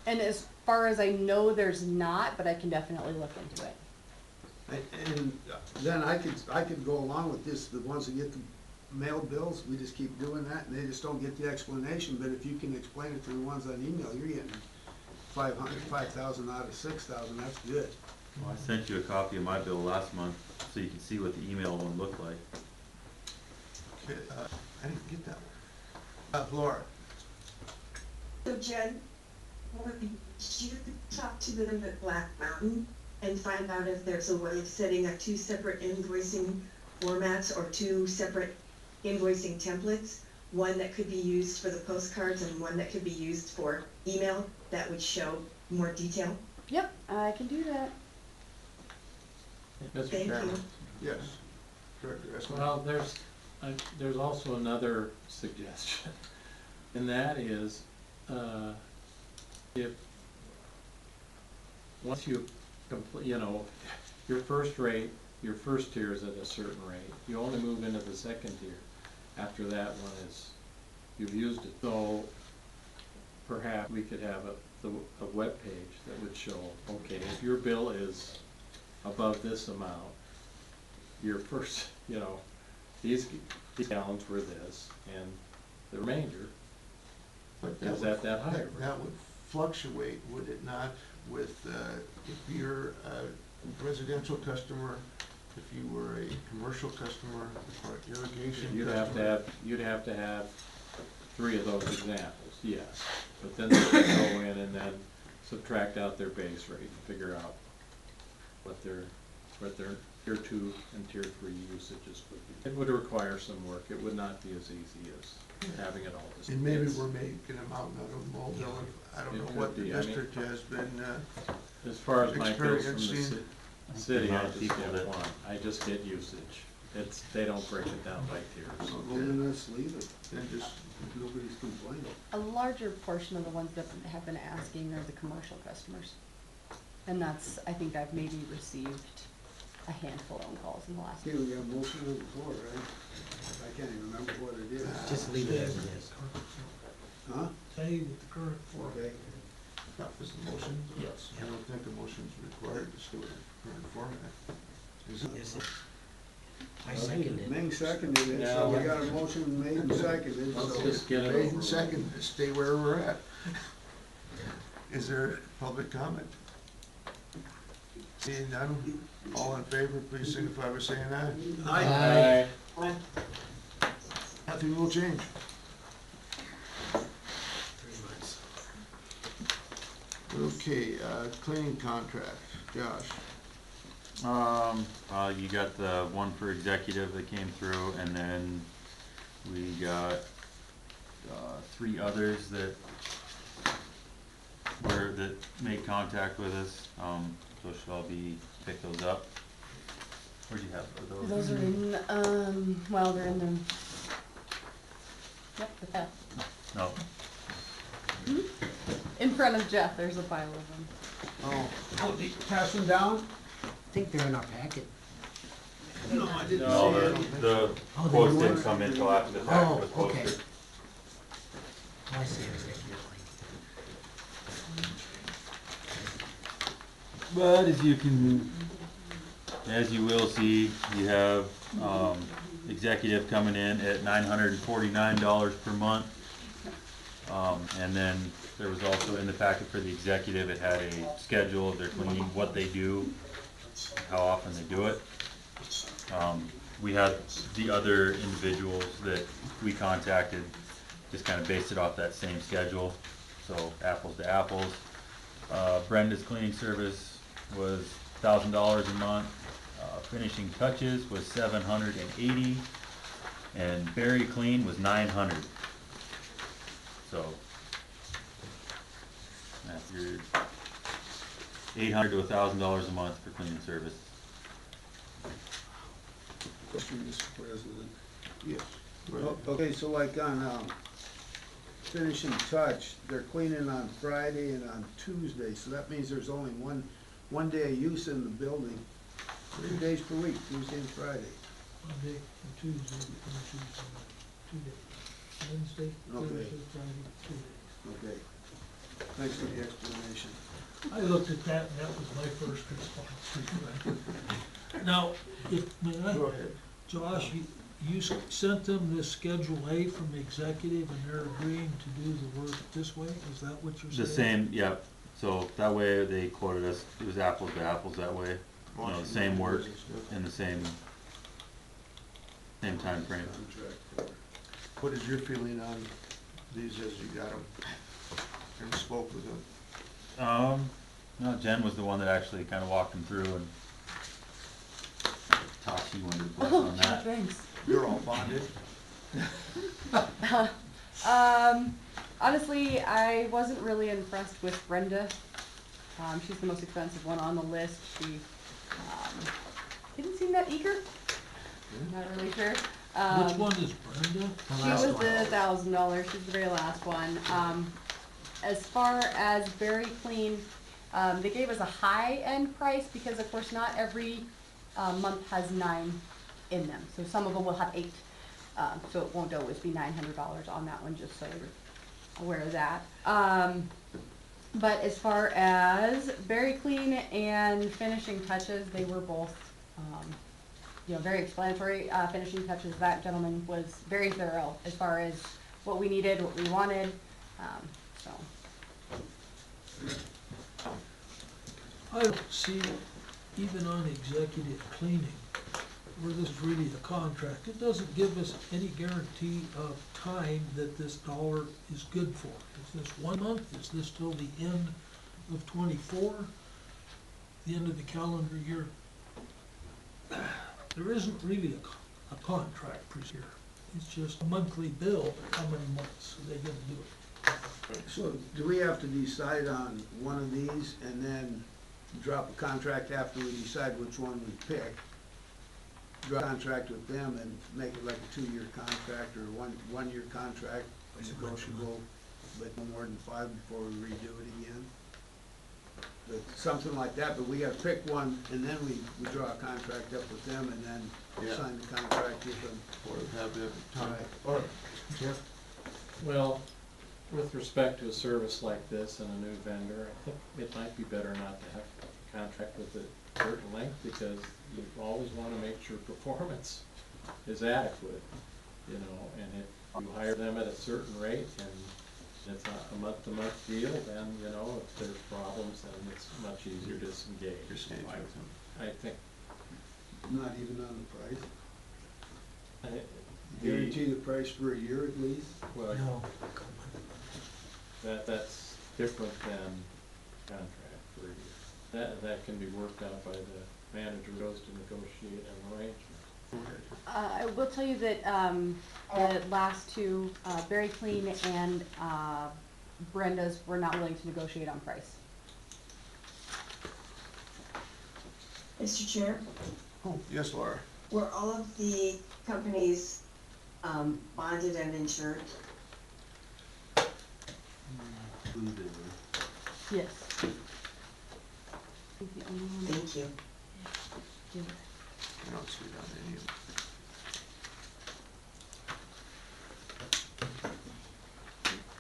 And as far as I know, there's not, but I can definitely look into it. And then I could go along with this, the ones that get the mail bills, we just keep doing that, and they just don't get the explanation, but if you can explain it to the ones on email, you're getting 5,000 out of 6,000, that's good. Well, I sent you a copy of my bill last month, so you can see what the email one looked like. Okay, I didn't get that one. Laura? So Jen, would you talk to them at Black Mountain and find out if there's a way of setting up 2 separate invoicing formats or 2 separate invoicing templates? One that could be used for the postcards and one that could be used for email that would show more detail? Yep, I can do that. Mr. Thank Chairman. you. Yes. Director Esplin? Well, there's also another suggestion, and that is, if, once you complete, your first rate, your first tier is at a certain rate, you only move into the second tier. After that one is, you've used it. So perhaps we could have a web page that would show, okay, if your bill is above this amount, your first, these gallons were this, and the remainder But is at that higher rate. That would fluctuate, would it not, with, if you're a residential customer, if you were a commercial customer, or irrigation You'd customer? have to have 3 of those examples, yes. But then they could go in and then subtract out their base rate and figure out what their tier 2 and tier 3 usages would be. It would require some work. It would not be as easy as having it all. And maybe we're making them out of Mobile, I don't It know could what the be. I mean, district has been, As far as my bills from the experiencing- city, I amount of just people get that- one. I just get usage. They don't break it down by tiers. Well, then let's leave it, then just, nobody's complaining. A larger portion of the ones that have been asking are the commercial customers. And that's, I think I've maybe received a handful of phone calls in the last Okay, we got a motion on the floor, right? I can't even remember what it is. Just leave it as it is. Huh? Stay with the current form. Okay. that was the motion? Yes. I don't think a motion's required to stay in current format. Is it? Is it? I second it. Ming seconded it, so we got a motion made and seconded, Let's so. just get it Made over and with. seconded, stay where we're at. Is there public comment? Seeing none, all in favor, please signify by saying aye. Aye. Nothing will change. Okay, cleaning contract, Josh. You got the one for executive that came through, and then we got, 3 others that made contact with us, so shall we pick those up? Where'd you have those? Those are in, they're in the, yep, with that. No, In front of Jeff, there's a pile of them. Oh, Pass them down? I think they're in our packet. No, I didn't no, see it. the Oh, they quotes weren't? didn't come in until after the fact Oh, was okay. posted. Well, I see executive link. But as you will see, you have, executive coming in at $949 per month. And then there was also in the packet for the executive, it had a schedule of their cleaning, what they do, how often they do it. We had the other individuals that we contacted, just kind of based it off that same schedule, so apples to apples. Brenda's cleaning service was $1,000 a month. Finishing touches was $780, and Berry Clean was $900. So that's your $800 to $1,000 a month for cleaning service. Question, Mr. President. Yes. Okay, so like on, finishing touch, they're cleaning on Friday and on Tuesday, so that means there's only one day of use in the building, 3 days per week, Tuesday and Friday. Monday and Tuesday, and Tuesday, 2 days. Wednesday, Okay. Thursday, Friday, 2 days. Okay, thanks for the explanation. I looked at that and that was my first response to that. Now, Go ahead. Josh, you sent them this Schedule A from the executive and they're agreeing to do the work this way? Is that what you're saying? The same, yeah, so that way they quoted us, it was apples to apples that way, you know, the same work in the same time frame. What is your feeling on these as you got them and spoke with them? No, Jen was the one that actually kind of walked them through, and Tosh, you wanted to bless on that. Thanks. You're all bonded? Honestly, I wasn't really impressed with Brenda. She's the most expensive one on the list. She, didn't seem that eager. Not really sure. Which one is Brenda? She was the $1,000. She's the very last one. As far as Berry Clean, they gave us a high-end price because, of course, not every month has 9 in them. So some of them will have 8. So it won't always be $900 on that one, just so you're aware of that. But as far as Berry Clean and Finishing Touches, they were both, you know, very explanatory. Finishing Touches, that gentleman was very thorough as far as what we needed, what we wanted. So. I don't see, even on executive cleaning, where this is really a contract, it doesn't give us any guarantee of time that this dollar is good for. Is this 1 month? Is this till the end of '24? The end of the calendar year? There isn't really a contract per year. It's just a monthly bill, how many months are they gonna do it? So do we have to decide on one of these and then drop a contract after we decide which one we pick? Drop a contract with them and make it like a 2-year contract or one-year contract, negotiable, but no more than 5 before we redo it again? But something like that, but we gotta pick one and then we draw a contract up with them and then Yeah. sign the contract with them. Or have the time? Right. Or, Jeff? Well, with respect to a service like this and a new vendor, I think it might be better not to have a contract with a certain length, because you always wanna make sure performance is adequate, you know, and if you hire them at a certain rate and it's not a month-to-month deal, then, you know, if there's problems, then it's much easier to disengage. Disengage with them. I think, Not even on the price? I- Guarantee the price for a year at least? well, No. that's different than contract for a year. That can be worked out by the manager goes to negotiate an arrangement. I will tell you that the last two, Berry Clean and Brenda's, were not willing to negotiate on price. Mr. Chair, Yes, Laura? were all of the companies bonded and insured? Yes. The only one that Thank you. did- I don't see it on any of them.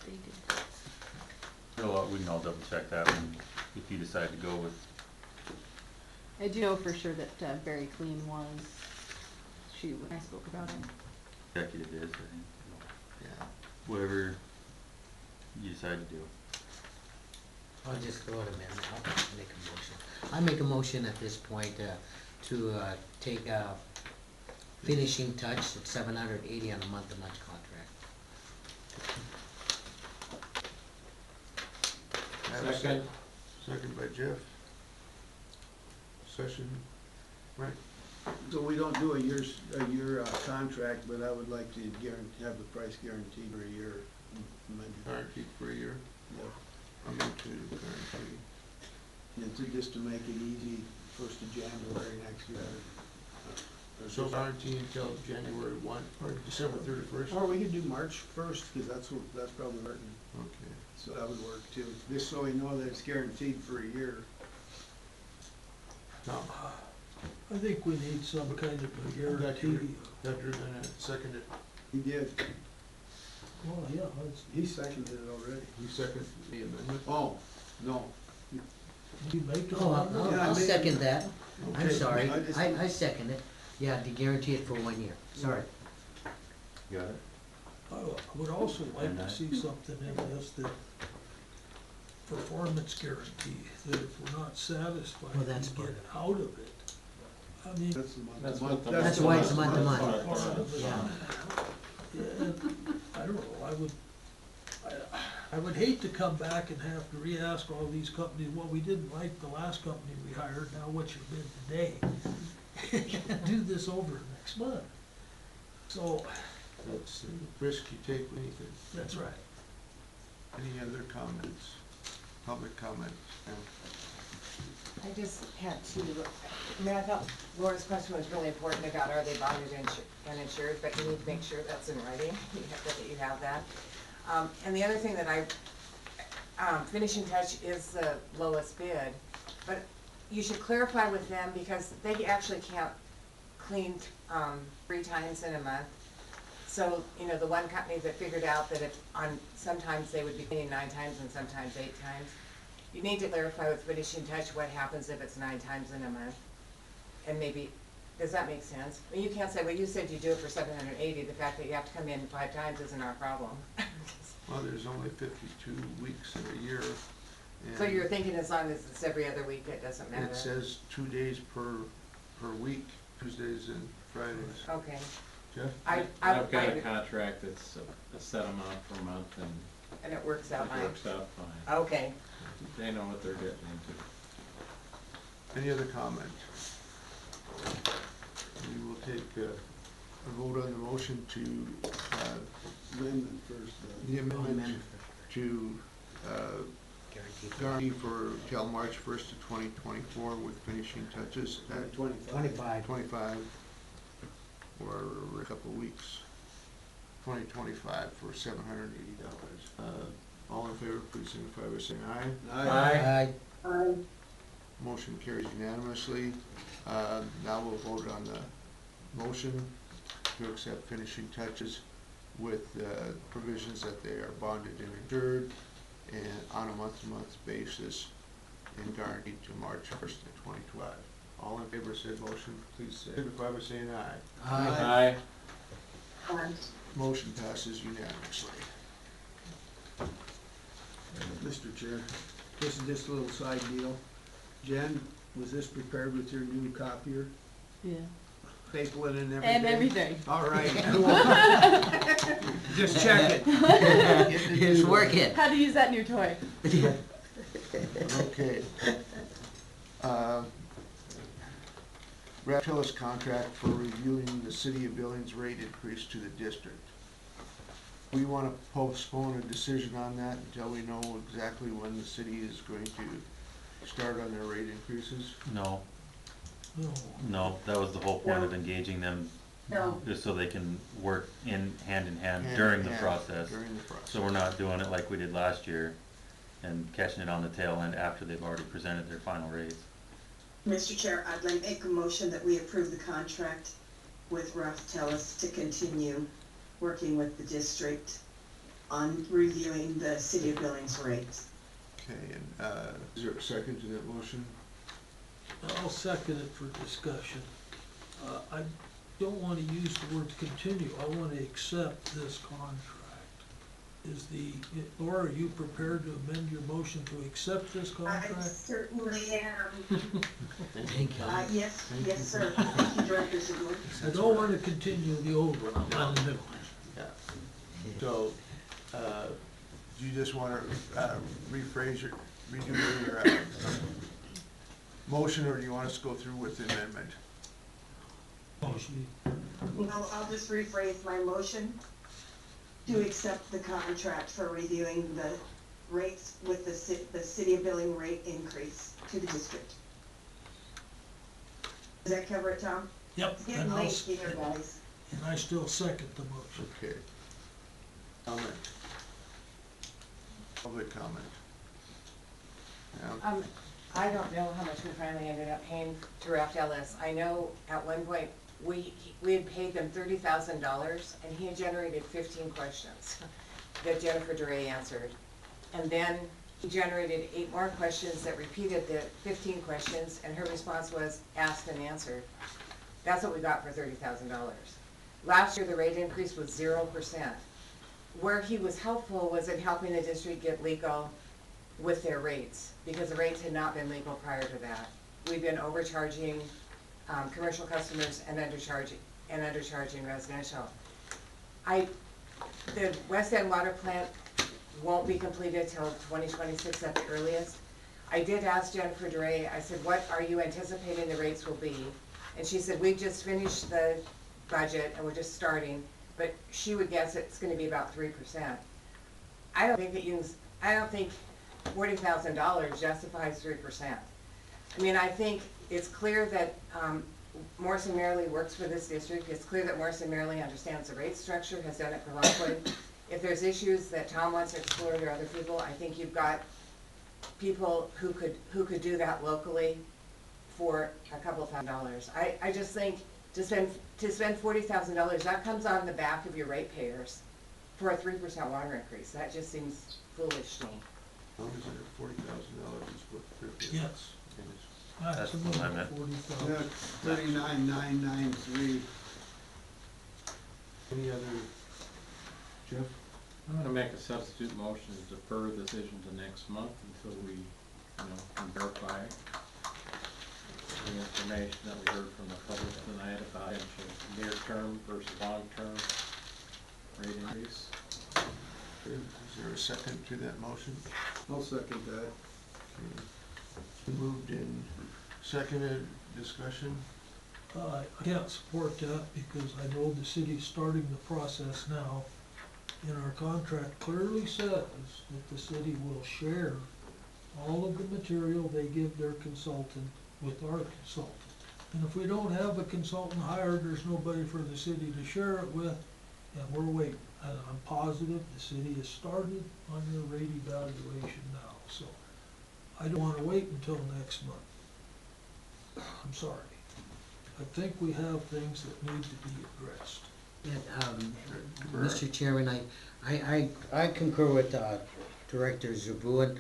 They did We can all double check that when, if you decide to go with, I do know for sure that Very Clean was, when I spoke about it. executive is, I think, Yeah. whatever you decide to do. I'll just throw an amendment, I'll make a motion. I make a motion at this point, to, take, finishing touch at $780 on a month-to-month contract. Have a Second. Second by Jeff. Session, right? So we don't do a year contract, but I would like to have the price guaranteed for a year. Guaranteed for a year. Yeah. I'm into guarantee. And just to make it easy, 1st of January next year. So guarantee until January 1, or December 31st? Or we could do March 1st, because that's probably working, Okay. so that would work too. Just so we know that it's guaranteed for a year. Tom, I think we need some kind of a guarantee. Dr. gonna second it. He did, Well, yeah, he seconded it already. You second the amendment? Oh, no. you make it. Oh, I'll second that. I'm Okay. sorry, I just- I second it. Yeah, to guarantee it for 1 year, sorry. Got it? I would also like to see something in this that performance guarantee, that if we're not satisfied, Well, that's we get part out of it. I mean, That's the month. That's what the- That's why it's month to month. part of it. Yeah. Yeah, I don't know, I would hate to come back and have to re-ask all these companies, well, we didn't like the last company we hired, now what's your bid today? Do this over next month. So, That's the risk you take with anything. that's right. Any other comments? Public comments? Yeah. I just had to, I mean, I thought Laura's question was really important about are they bonded and insured, but you need to make sure that's in writing, that you have that. And the other thing that Finishing Touch is the lowest bid, but you should clarify with them because they actually can't clean 3 times in a month. So, you know, the one company that figured out that sometimes they would be cleaning 9 times and sometimes 8 times. You need to clarify with Finishing Touch what happens if it's 9 times in a month. And maybe, does that make sense? I mean, you can't say, well, you said you do it for $780. The fact that you have to come in 5 times isn't our problem. Well, there's only 52 weeks in a year. So and you're thinking as long as it's every other week, it doesn't matter? It says 2 days per week, Tuesdays and Fridays. Okay. Jeff? I've got a contract that's a set amount per month and And it works out it fine? works out fine. Okay. They know what they're getting into. Any other comment? We will take a vote on the motion to, Amendment first, the amendment Amendment. to guarantee for till March 1st of 2024 with finishing touches at 25. 25 or a couple of weeks. 2025 for $780. All in favor, please signify by saying aye. Aye. Motion carries unanimously. Now we'll vote on the motion to accept finishing touches with provisions that they are bonded and insured and on a month-to-month basis and guaranteed to March 1st of 2025. All in favor of said motion, please signify by saying aye. Aye. Motion passes unanimously. Mr. Chair, this is just a little side deal. Jen, was this prepared with your new copier? Yeah. Staple it and everything? And everything. All right, cool. Just check it. It's working. How to use that new toy. Okay. Rapilis contract for reviewing the City of Billings rate increase to the district. We want to postpone a decision on that until we know exactly when the city is going to start on their rate increases. No, No. no, that was the whole point of engaging them, No. just so they can work hand in hand Hand during in the hand process. During the process. So we're not doing it like we did last year and catching it on the tail end after they've already presented their final raise. Mr. Chair, I'd like to make a motion that we approve the contract with Raftellus to continue working with the district on reviewing the City of Billings rates. Okay, and, is there a second to that motion? I'll second it for discussion. I don't wanna use the word continue, I wanna accept this contract. Laura, are you prepared to amend your motion to accept this I contract? certainly am. Thank you. Yes, yes, sir. Thank you, Director Ziegler. I don't wanna continue the old one, on the new one. Yeah. So, do you just wanna, redo your, motion, or do you want us to go through with the amendment? Motion. Well, I'll just rephrase my motion to accept the contract for reviewing the rates with the city of billing rate increase to the district. Does that cover it, Tom? Yep, It's getting and late here, guys. I still second the motion. Okay. Comment. Public comment. Yeah. I don't know how much we finally ended up paying to Raft Ellis. I know at one point, we had paid them $30,000 and he had generated 15 questions that Jennifer DeRay answered. And then he generated 8 more questions that repeated the 15 questions, and her response was asked and answered. That's what we got for $30,000. Last year, the rate increase was 0%. Where he was helpful was in helping the district get legal with their rates, because the rates had not been legal prior to that. We've been overcharging commercial customers and undercharging residential. The West End water plant won't be completed till 2026 at the earliest. I did ask Jennifer DeRay, I said, what are you anticipating the rates will be? And she said, we just finished the budget and we're just starting, but she would guess it's gonna be about 3%. I don't think $40,000 justifies 3%. I mean, I think it's clear that Morrison Merrily works for this district. It's clear that Morrison Merrily understands the rate structure, has done it for Lockwood. If there's issues that Tom wants to explore, there are other people. I think you've got people who could do that locally for a couple $1,000s. I just think to spend $40,000, that comes on the back of your ratepayers for a 3% water increase. That just seems foolish to me. How much is it, $40,000 is what they're doing? Yes. That's the limit. 40,000. Yeah, 39,993. Any other, Jeff? I'm gonna make a substitute motion to defer the decision to next month until we, can verify the information that we heard from the public tonight about potential near-term versus long-term rate increase. Is there a second to that motion? I'll second that. Okay. Moved in, seconded, discussion? I can't support that because I know the city's starting the process now. And our contract clearly says that the city will share all of the material they give their consultant with our consultant. And if we don't have a consultant hired, there's nobody for the city to share it with, and we're waiting. And I'm positive the city has started on their rate evaluation now, so I don't wanna wait until next month. I'm sorry. I think we have things that need to be addressed. Mr. Chairman, I concur with Director Zerbuan.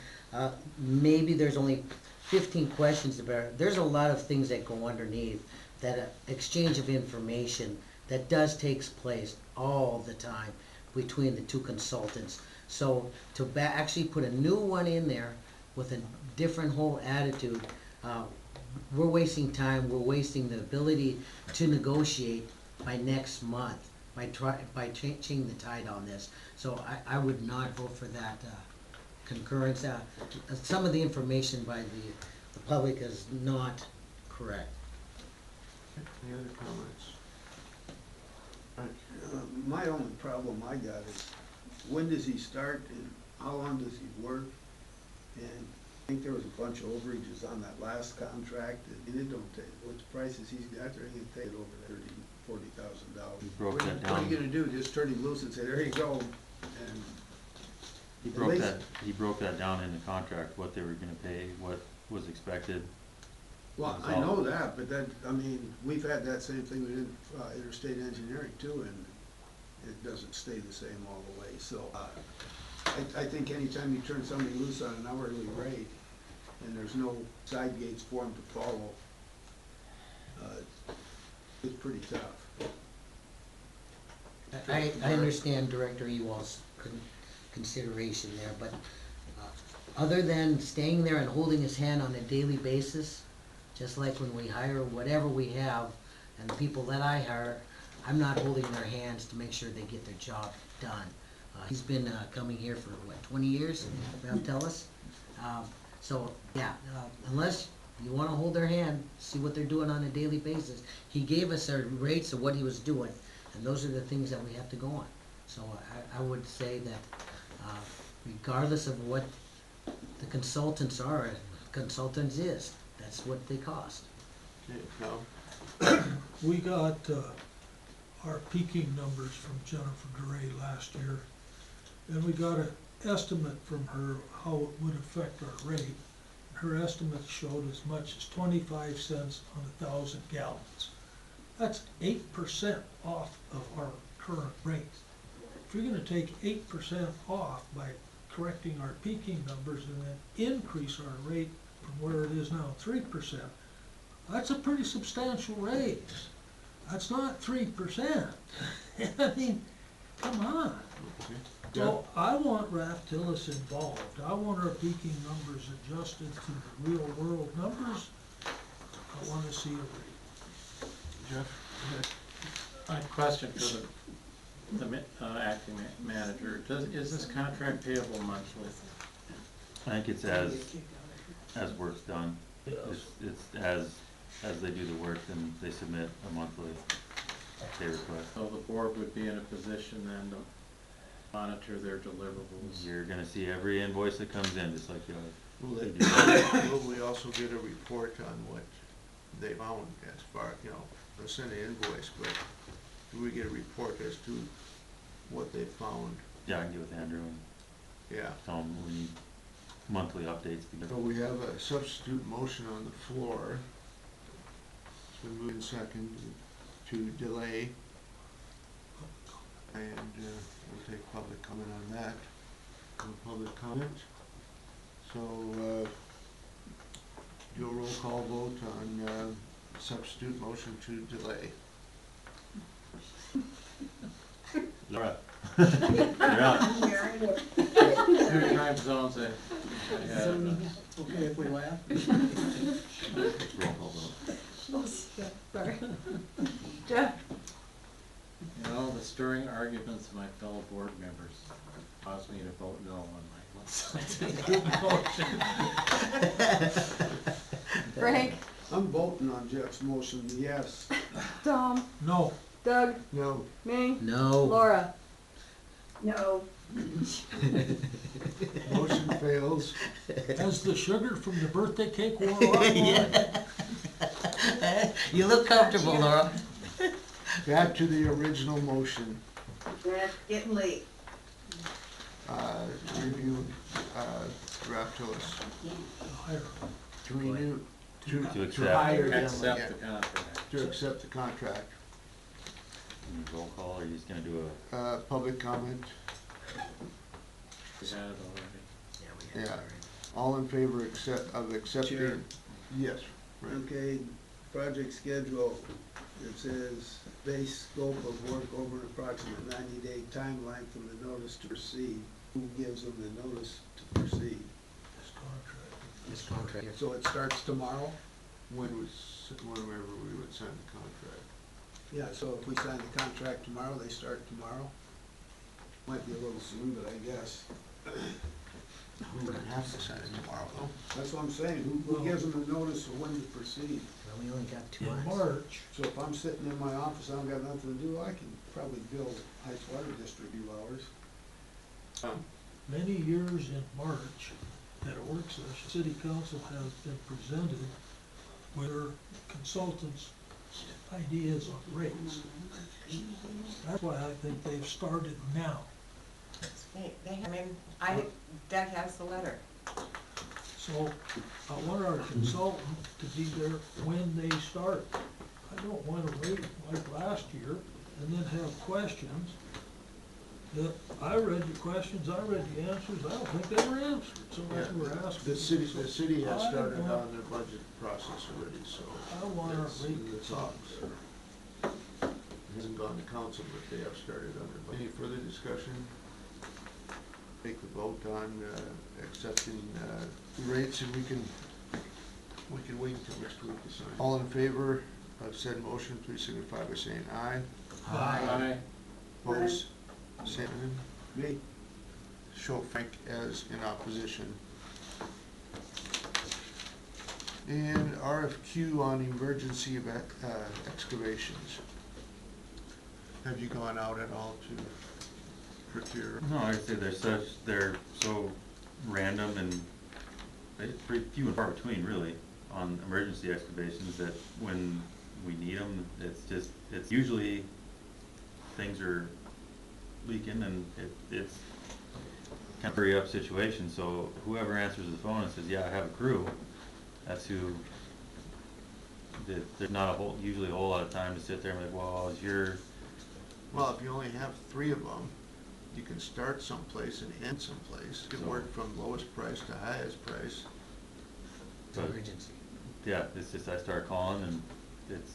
Maybe there's only 15 questions about, there's a lot of things that go underneath, that exchange of information that does takes place all the time between the two consultants. So to actually put a new one in there with a different whole attitude, we're wasting time, we're wasting the ability to negotiate by next month, by changing the tide on this. So I would not vote for that concurrence. Some of the information by the public is not correct. Any other comments? My only problem I got is, when does he start and how long does he work? And I think there was a bunch of overages on that last contract, and it don't take, with the prices he's got there, he can take it over $30,000-$40,000. He broke What that are you down. gonna do, just turn him loose and say, there you go, and He At broke least- that, he broke that down in the contract, what they were gonna pay, what was expected. well, I know that, but that, I mean, we've had that same thing with interstate engineering too, and it doesn't stay the same all the way, so, I think anytime you turn somebody loose on an hourly rate, and there's no side gates for them to follow, it's pretty tough. I understand Director Ewald's consideration there, but other than staying there and holding his hand on a daily basis, just like when we hire whatever we have, and the people that I hire, I'm not holding their hands to make sure they get their job done. He's been coming here for, what, 20 years, they'll tell us? So, yeah, unless you wanna hold their hand, see what they're doing on a daily basis. He gave us our rates of what he was doing, and those are the things that we have to go on. So I would say that regardless of what the consultants are, consultants is, that's what they cost. Okay, now, We got, our peaking numbers from Jennifer DeRay last year, and we got an estimate from her how it would affect our rate. Her estimate showed as much as 25 cents on 1,000 gallons. That's 8% off of our current rate. If you're gonna take 8% off by correcting our peaking numbers and then increase our rate from where it is now, 3%, that's a pretty substantial raise. That's not 3%. I mean, come on. okay. So I want Raft-Tillis involved. I want our peaking numbers adjusted to the real world numbers. I wanna see a rate. Jeff? I have a question for the acting manager. Is this contract payable monthly? I think it's as work's done. It's as they do the work, then they submit a monthly pay request. So the board would be in a position then to monitor their deliverables? You're gonna see every invoice that comes in, just like you Will we also get a report on what they found as far, they'll send an invoice, but do we get a report as to what they found? Yeah, I can get with Andrew and Yeah. tell him we need monthly updates. So we have a substitute motion on the floor. It's been moved in second to delay. And we'll take public comment on that. No public comment. So do a roll call vote on substitute motion to delay. Laura, you're up. Your time zones, Okay, if we laugh? Roll call vote. Sorry. Jeff? you know, the stirring arguments of my fellow board members caused me to vote no on my substitute motion. Frank? I'm voting on Jeff's motion, yes. Tom? No, Doug? No. Me? No. Laura? No, Motion fails. has the sugar from the birthday cake wore off? Laura? You look comfortable, Laura. Back to the original motion. that's getting late. Review, Raft-Tillis. Hire. To renew, To to accept. hire them Accept again. the contract. To accept the contract. Roll call, or are you just gonna do a, Public comment, We had it already. yeah. All in favor of accepting? Chair. Yes. Right. Okay, project schedule, it says base scope of work over an approximate 90-day timeline from the notice to proceed. Who gives them the notice to proceed? This contract. This contract. So it starts tomorrow? Whenever we would sign the contract. Yeah, so if we sign the contract tomorrow, they start tomorrow? Might be a little soon, but I guess. We wouldn't have to sign it tomorrow, though. That's what I'm saying, who gives them the notice of when to proceed? Well, we only got 2 In months. March, So if I'm sitting in my office, I don't got nothing to do, I can probably bill Heights Water District a few hours. many years in March, at a work session, city council has been presented with their consultants' ideas on rates. That's why I think they've started now. Doug has the letter. So I want our consultant to be there when they start. I don't want to wait like last year and then have questions Yeah, I read your questions, I read the answers, I don't think they were answered, so that's what we're asking. The city has I started want- on their budget process already, so. I wanna that's read in the talks. It hasn't gone to council, but they have started on their budget. Any further discussion? Take the vote on, accepting, the rates, and we can wait until next week to sign. All in favor of said motion, please signify by saying aye. Aye. Opposed, same. Me, Show Frank as in opposition. And RFQ on emergency excavations. Have you gone out at all to procure? No, like I say, they're so random and it's pretty few and far between really on emergency excavations that when we need them, it's usually things are leaking and it's kind of a hurry up situation, so whoever answers the phone and says, yeah, I have a crew, that's who, there's not usually a whole lot of time to sit there and be like, well, is your, Well, if you only have 3 of them, you can start someplace and end someplace. You can work from lowest price to highest price. It's an emergency. yeah, it's just I start calling and it's,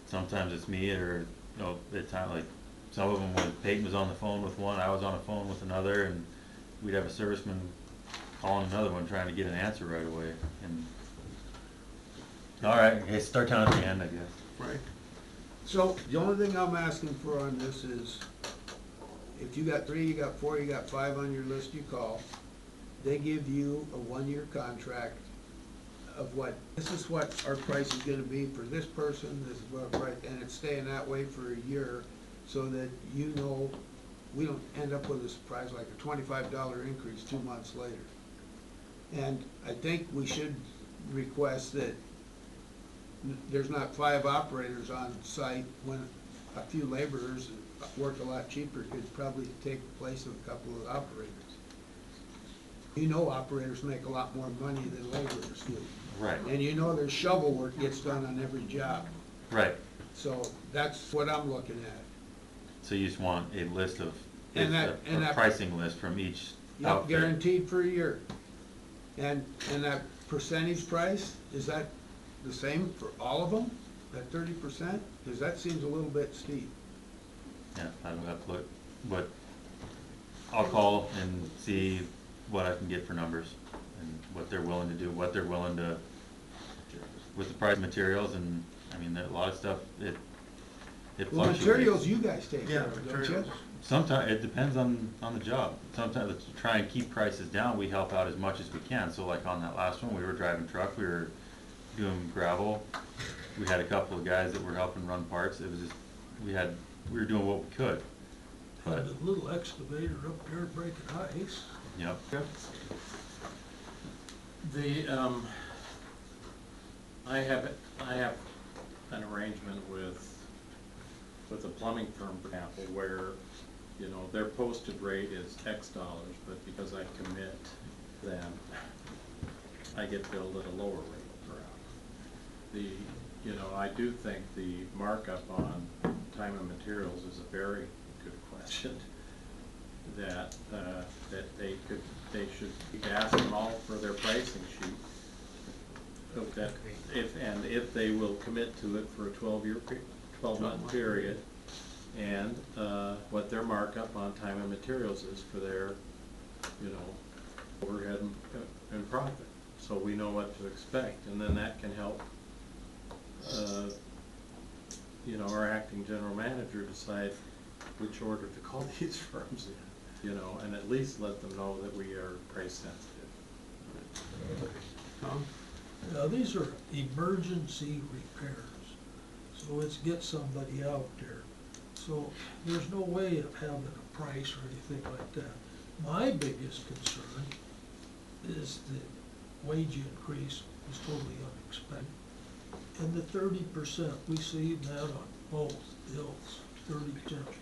sometimes it's me or, you know, at time like, some of them when Peyton was on the phone with one, I was on the phone with another, and we'd have a serviceman calling another one trying to get an answer right away, and, all right, okay, start time at the end, I guess. Right. so the only thing I'm asking for on this is, if you got 3, you got 4, you got 5 on your list, you call. They give you a 1-year contract of this is what our price is gonna be for this person, this is what our price, and it's staying that way for a year, so that you know, we don't end up with a surprise like a $25 increase 2 months later. And I think we should request that there's not 5 operators on site when a few laborers that work a lot cheaper could probably take the place of a couple of operators. You know operators make a lot more money than laborers do. Right, And you know there's shovel work gets done on every job. right, So that's what I'm looking at. so you just want a list of, And a that- pricing list from each Yep, outfit. guaranteed for a year. And that percentage price, is that the same for all of them? That 30%? Because that seems a little bit steep. Yeah, I don't have to look, but I'll call and see what I can get for numbers and what they're willing to do, what they're willing to, with the price of materials, and, I mean, there a lot of stuff, it Well, fluctuates. materials you guys take care Yeah, of, don't you? materials. Sometimes, it depends on the job. Sometimes to try and keep prices down, we help out as much as we can. So like on that last one, we were driving truck, we were doing gravel. We had a couple of guys that were helping run parts. It was just, we were doing what we could. But, Had a little excavator up there breaking ice. yep. The, I have an arrangement with a plumbing firm, for example, where, you know, their posted rate is X dollars, but because I commit, then I get billed at a lower rate per hour. You know, I do think the markup on time and materials is a very good question, that they should ask them all for their pricing sheet. Of that, if they will commit to it for a 12-month period, and what their markup on time and materials is for their, you know, overhead and profit. So we know what to expect, and then that can help, you know, our acting general manager decide which order to call these firms in, you know, and at least let them know that we are price sensitive. Tom? Now, these are emergency repairs, so it's get somebody out there. So there's no way of having a price or anything like that. My biggest concern is the wage increase was totally unexpected. And the 30%, we see that on both bills, 30%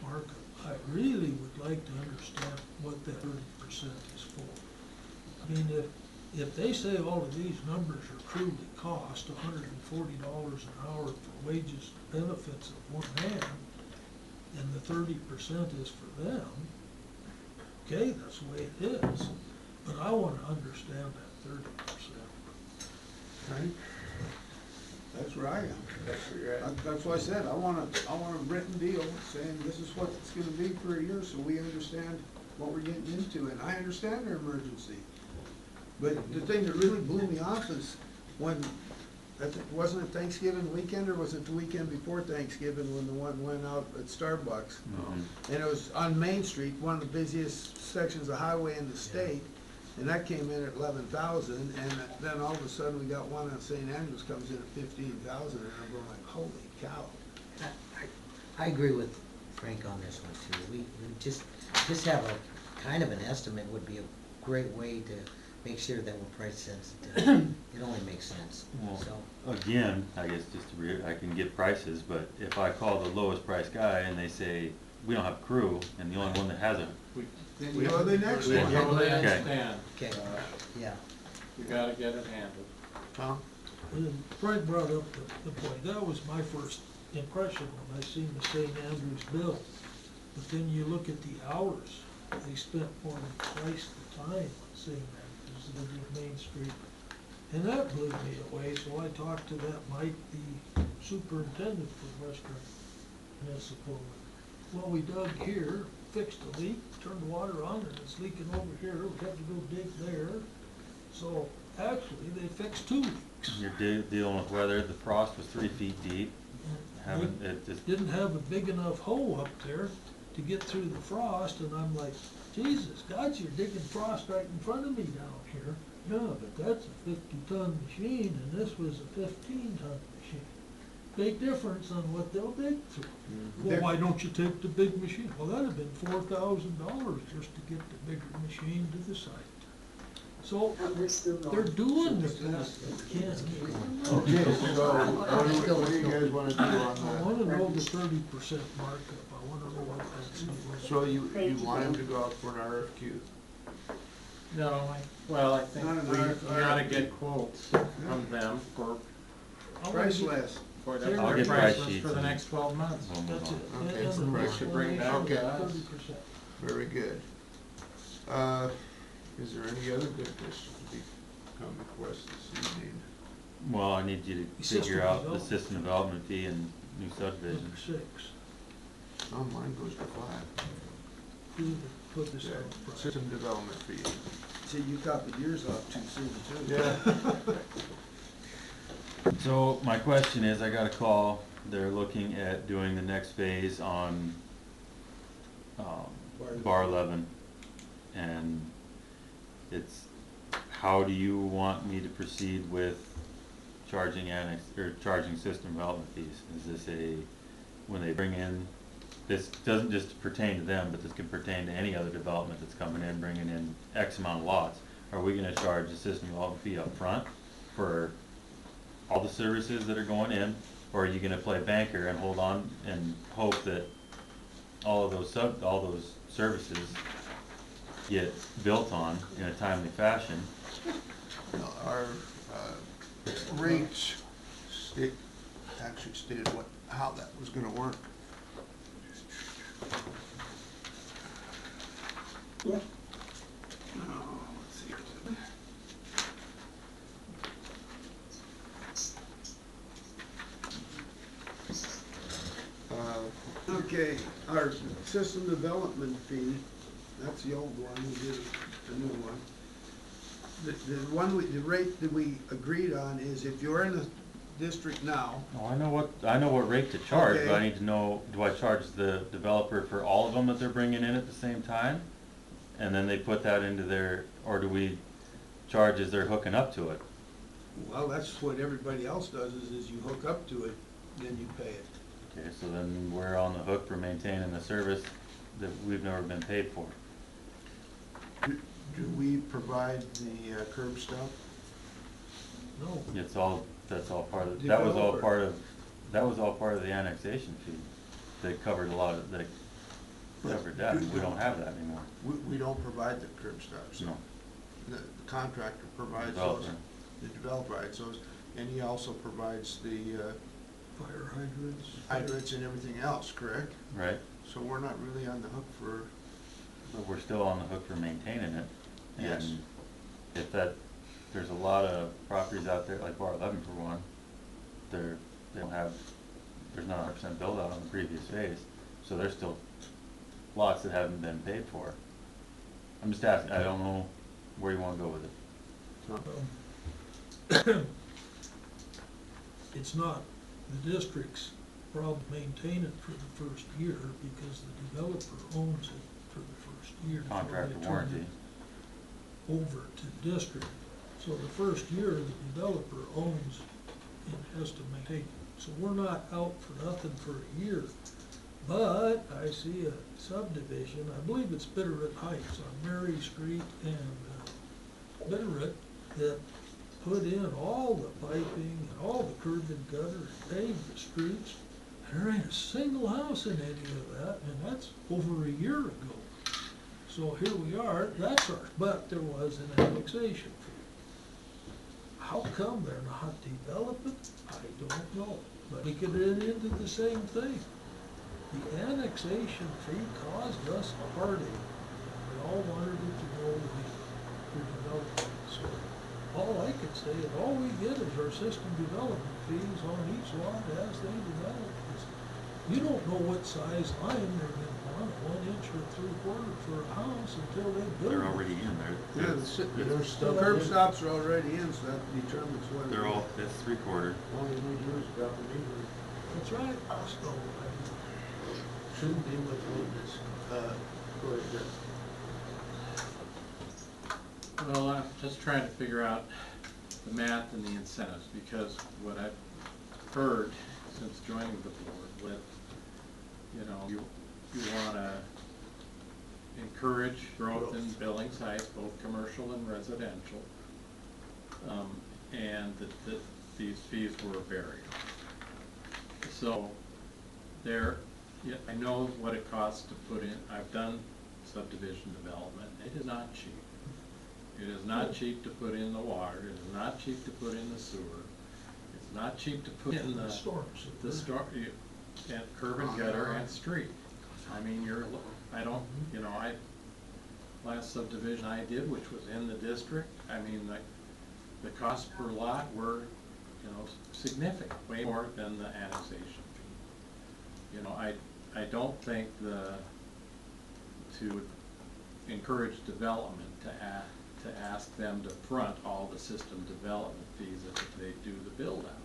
markup. I really would like to understand what that 30% is for. I mean, if they say all of these numbers are truly cost $140 an hour for wages and benefits of one man, and the 30% is for them, okay, that's the way it is. But I wanna understand that 30%. Right? That's where I am. That's where you're at. That's why I said, I want a written deal saying this is what it's gonna be for a year, so we understand what we're getting into, and I understand their emergency. But the thing that really blew me off is when, wasn't it Thanksgiving weekend, or was it the weekend before Thanksgiving when the one went out at Starbucks? And it was on Main Street, one of the busiest sections of highway in the state, and that came in at 11,000, and then all of a sudden we got one on St. Andrews comes in at 15,000, and I'm going like, holy cow. I agree with Frank on this one too. We just have a, kind of an estimate would be a great way to make sure that we're price sensitive. It only makes sense, Well, so. again, I guess just to I can get prices, but if I call the lowest price guy and they say, we don't have a crew, and the only one that has a, We go to the next We one. totally Okay. understand. Okay, yeah. We gotta get it handled. Tom? And then Frank brought up the point, that was my first impression when I seen the St. Andrews bill. But then you look at the hours, they spent more than twice the time on St. Andrews than they did Main Street. And that blew me away, so I talked to that Mike, the superintendent for Western Municipal. Well, we dug here, fixed the leak, turned the water on, and it's leaking over here, we had to go dig there. So actually, they fixed 2 leaks. you're dealing with weather, the frost was 3 feet deep, having, it just, Didn't have a big enough hole up there to get through the frost, and I'm like, Jesus, God, you're digging frost right in front of me down here. Yeah, but that's a 50-ton machine, and this was a 15-ton machine. Big difference on what they'll dig through. Well, why don't you take the big machine? Well, that'd have been $4,000 just to get the bigger machine to the site. So, they're doing the best they can. Okay, so what do you guys wanna do I on wanna know the 30% markup, I wanna know what that's. that? So you want him to go out for an RFQ? No, well, I think Not an we RFI. gotta get quotes from them for Price list. their I'll get price price list for sheets the and- next 12 months. we'll move That's it. on. Okay, And so the Rick should bring back explanation, to us. 30%. Very good. Is there any other business to become before us this evening? Well, I need you to System figure out the development. system development fee and new subdivision. Number 6. Oh, mine goes to 5. Put this Yeah, on the price. system development fee. See, you copied yours off too soon, too. Yeah. So my question is, I got a call, they're looking at doing the next phase on, Bar 11. And it's, how do you want me to proceed with charging charging system development fees? Is this when they bring in, this doesn't just pertain to them, but this can pertain to any other development that's coming in, bringing in X amount of lots. Are we gonna charge a system development fee up front for all the services that are going in? Or are you gonna play banker and hold on and hope that all those services get built on in a timely fashion? Our rates actually stated how that was gonna work. Okay, our system development fee, that's the old one, we did a new one. The rate that we agreed on is if you're in the district now, Oh, I know what rate to charge, but I Okay. need to know, do I charge the developer for all of them that they're bringing in at the same time? And then they put that into their, or do we charge as they're hooking up to it? well, that's what everybody else does, is you hook up to it, then you pay it. Okay, so then we're on the hook for maintaining the service that we've never been paid for. Do we provide the curb stop? No, That's all part of, that was all Developer. part of the annexation fee. They covered a lot of, they covered that, we don't have that anymore. We don't provide the curb stops. No. The contractor provides those. Developer. The developer provides those, and he also provides the fire hydrants. hydrants and everything else, correct? Right? So we're not really on the hook for, But we're still on the hook for maintaining it. Yes. And if there's a lot of properties out there, like Bar 11 for one, they don't have, there's not 100% build out on the previous phase, so there's still lots that haven't been paid for. I'm just asking, I don't know where you wanna go with it. It's not the district's problem to maintain it for the first year because the developer owns it for the first year. before they Contract turn warranty. it over to the district. So the first year, the developer owns and has to maintain it. So we're not out for nothing for a year. But I see a subdivision, I believe it's Bitterroot Heights on Mary Street and Bitterroot, that put in all the piping and all the curb and gutter and paved the streets. And there ain't a single house in any of that, and that's over a year ago. So here we are, that's ours, but there was an annexation fee. How come they're not developing? I don't know, but we could run into the same thing. The annexation fee caused us a heartache. We all wanted it to go away for development. So all I can say is all we get is our system development fees on each lot as they develop. You don't know what size line they're gonna want, 1 inch or 3/4 for a house until they build it. They're already in there. Yeah, the curb stops are already in, so that determines what. They're all, that's 3/4. All you need to do is drop a meter. That's right. So, Shouldn't be much maintenance. Go ahead, Jeff. Well, I'm just trying to figure out the math and the incentives, because what I've heard since joining the board with, you wanna encourage growth in building sites, both commercial and residential, and that these fees were variable. So there, yeah, I know what it costs to put in, I've done subdivision development, it is not cheap. It is not cheap to put in the water, it is not cheap to put in the sewer, it's not cheap to put in the storms. and curb and gutter and street. I mean, last subdivision I did, which was in the district, I mean, the cost per lot were, significant, way more than the annexation fee. I don't think to encourage development to ask them to front all the system development fees if they do the build out.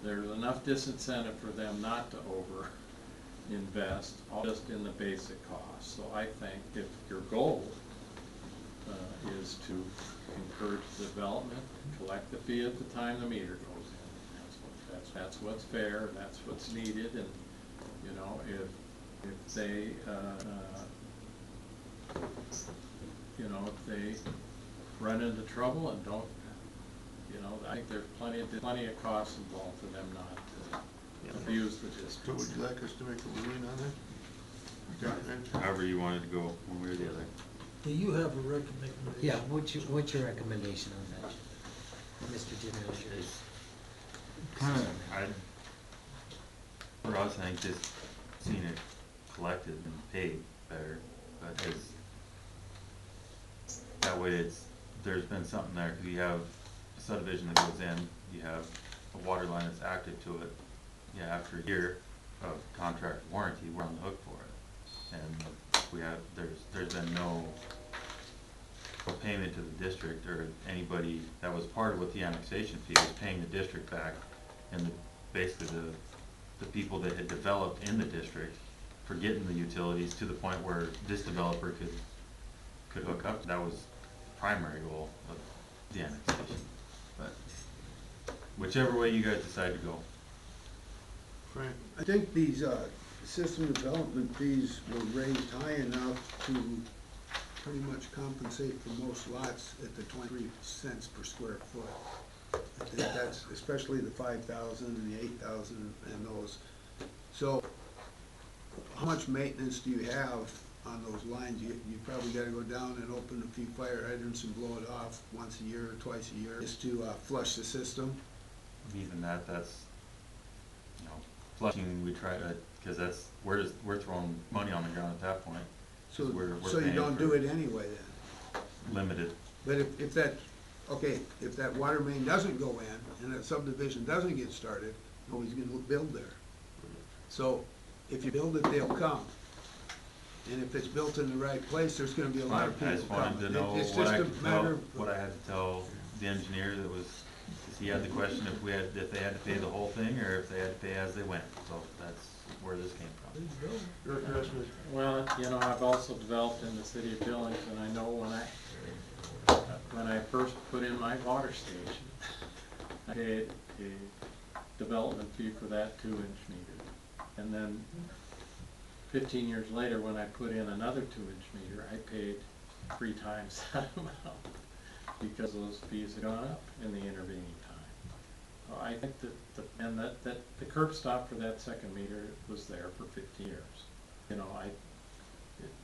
There's enough disincentive for them not to over-invest, just in the basic costs. So I think if your goal is to encourage development, collect the fee at the time the meter goes in. That's what's fair, that's what's needed, and, if they, if they run into trouble and don't, I think there's plenty of costs involved for them not to abuse the so district. would you like us to make a ruling on that? However you wanted to go, one way or the other. Do you have a recommendation? Yeah, what's your recommendation on that, Mr. Jimmy? For us, I think just seeing it collected and paid better, because that way there's been something there, because you have a subdivision that goes in, you have a water line that's active to it. Yeah, after a year of contract warranty, we're on the hook for it. And there's been no payment to the district or anybody that was part of what the annexation fee was paying the district back, and basically the people that had developed in the district for getting the utilities to the point where this developer could hook up. That was the primary goal of the annexation. But whichever way you guys decide to go. Frank? I think these, system development fees were raised high enough to pretty much compensate for most lots at the 23 cents per square foot. I think that's, especially the 5,000 and the 8,000 and those. So, how much maintenance do you have on those lines? You probably gotta go down and open a few fire hydrants and blow it off once a year or twice a year, just to flush the system. Even that's, flushing, we try to cause we're throwing money on the ground at that point. So, We're so you paying don't for do it anyway then? Limited. But if that, okay, if that water main doesn't go in, and that subdivision doesn't get started, nobody's gonna build there. So, if you build it, they'll come. And if it's built in the right place, there's gonna be a lot of I people just wanted coming. to know It's what just I a could matter tell, of. what I had to tell the engineer that was, 'cause he had the question if they had to pay the whole thing, or if they had to pay as they went, so that's where this came from. Your Christmas. Well, you know, I've also developed in the city of Billings, and I know when I first put in my water station, I paid a development fee for that 2-inch meter. And then 15 years later, when I put in another 2-inch meter, I paid 3 times that amount, because those fees had gone up in the intervening time. So I think that the curb stop for that second meter was there for 50 years. You know,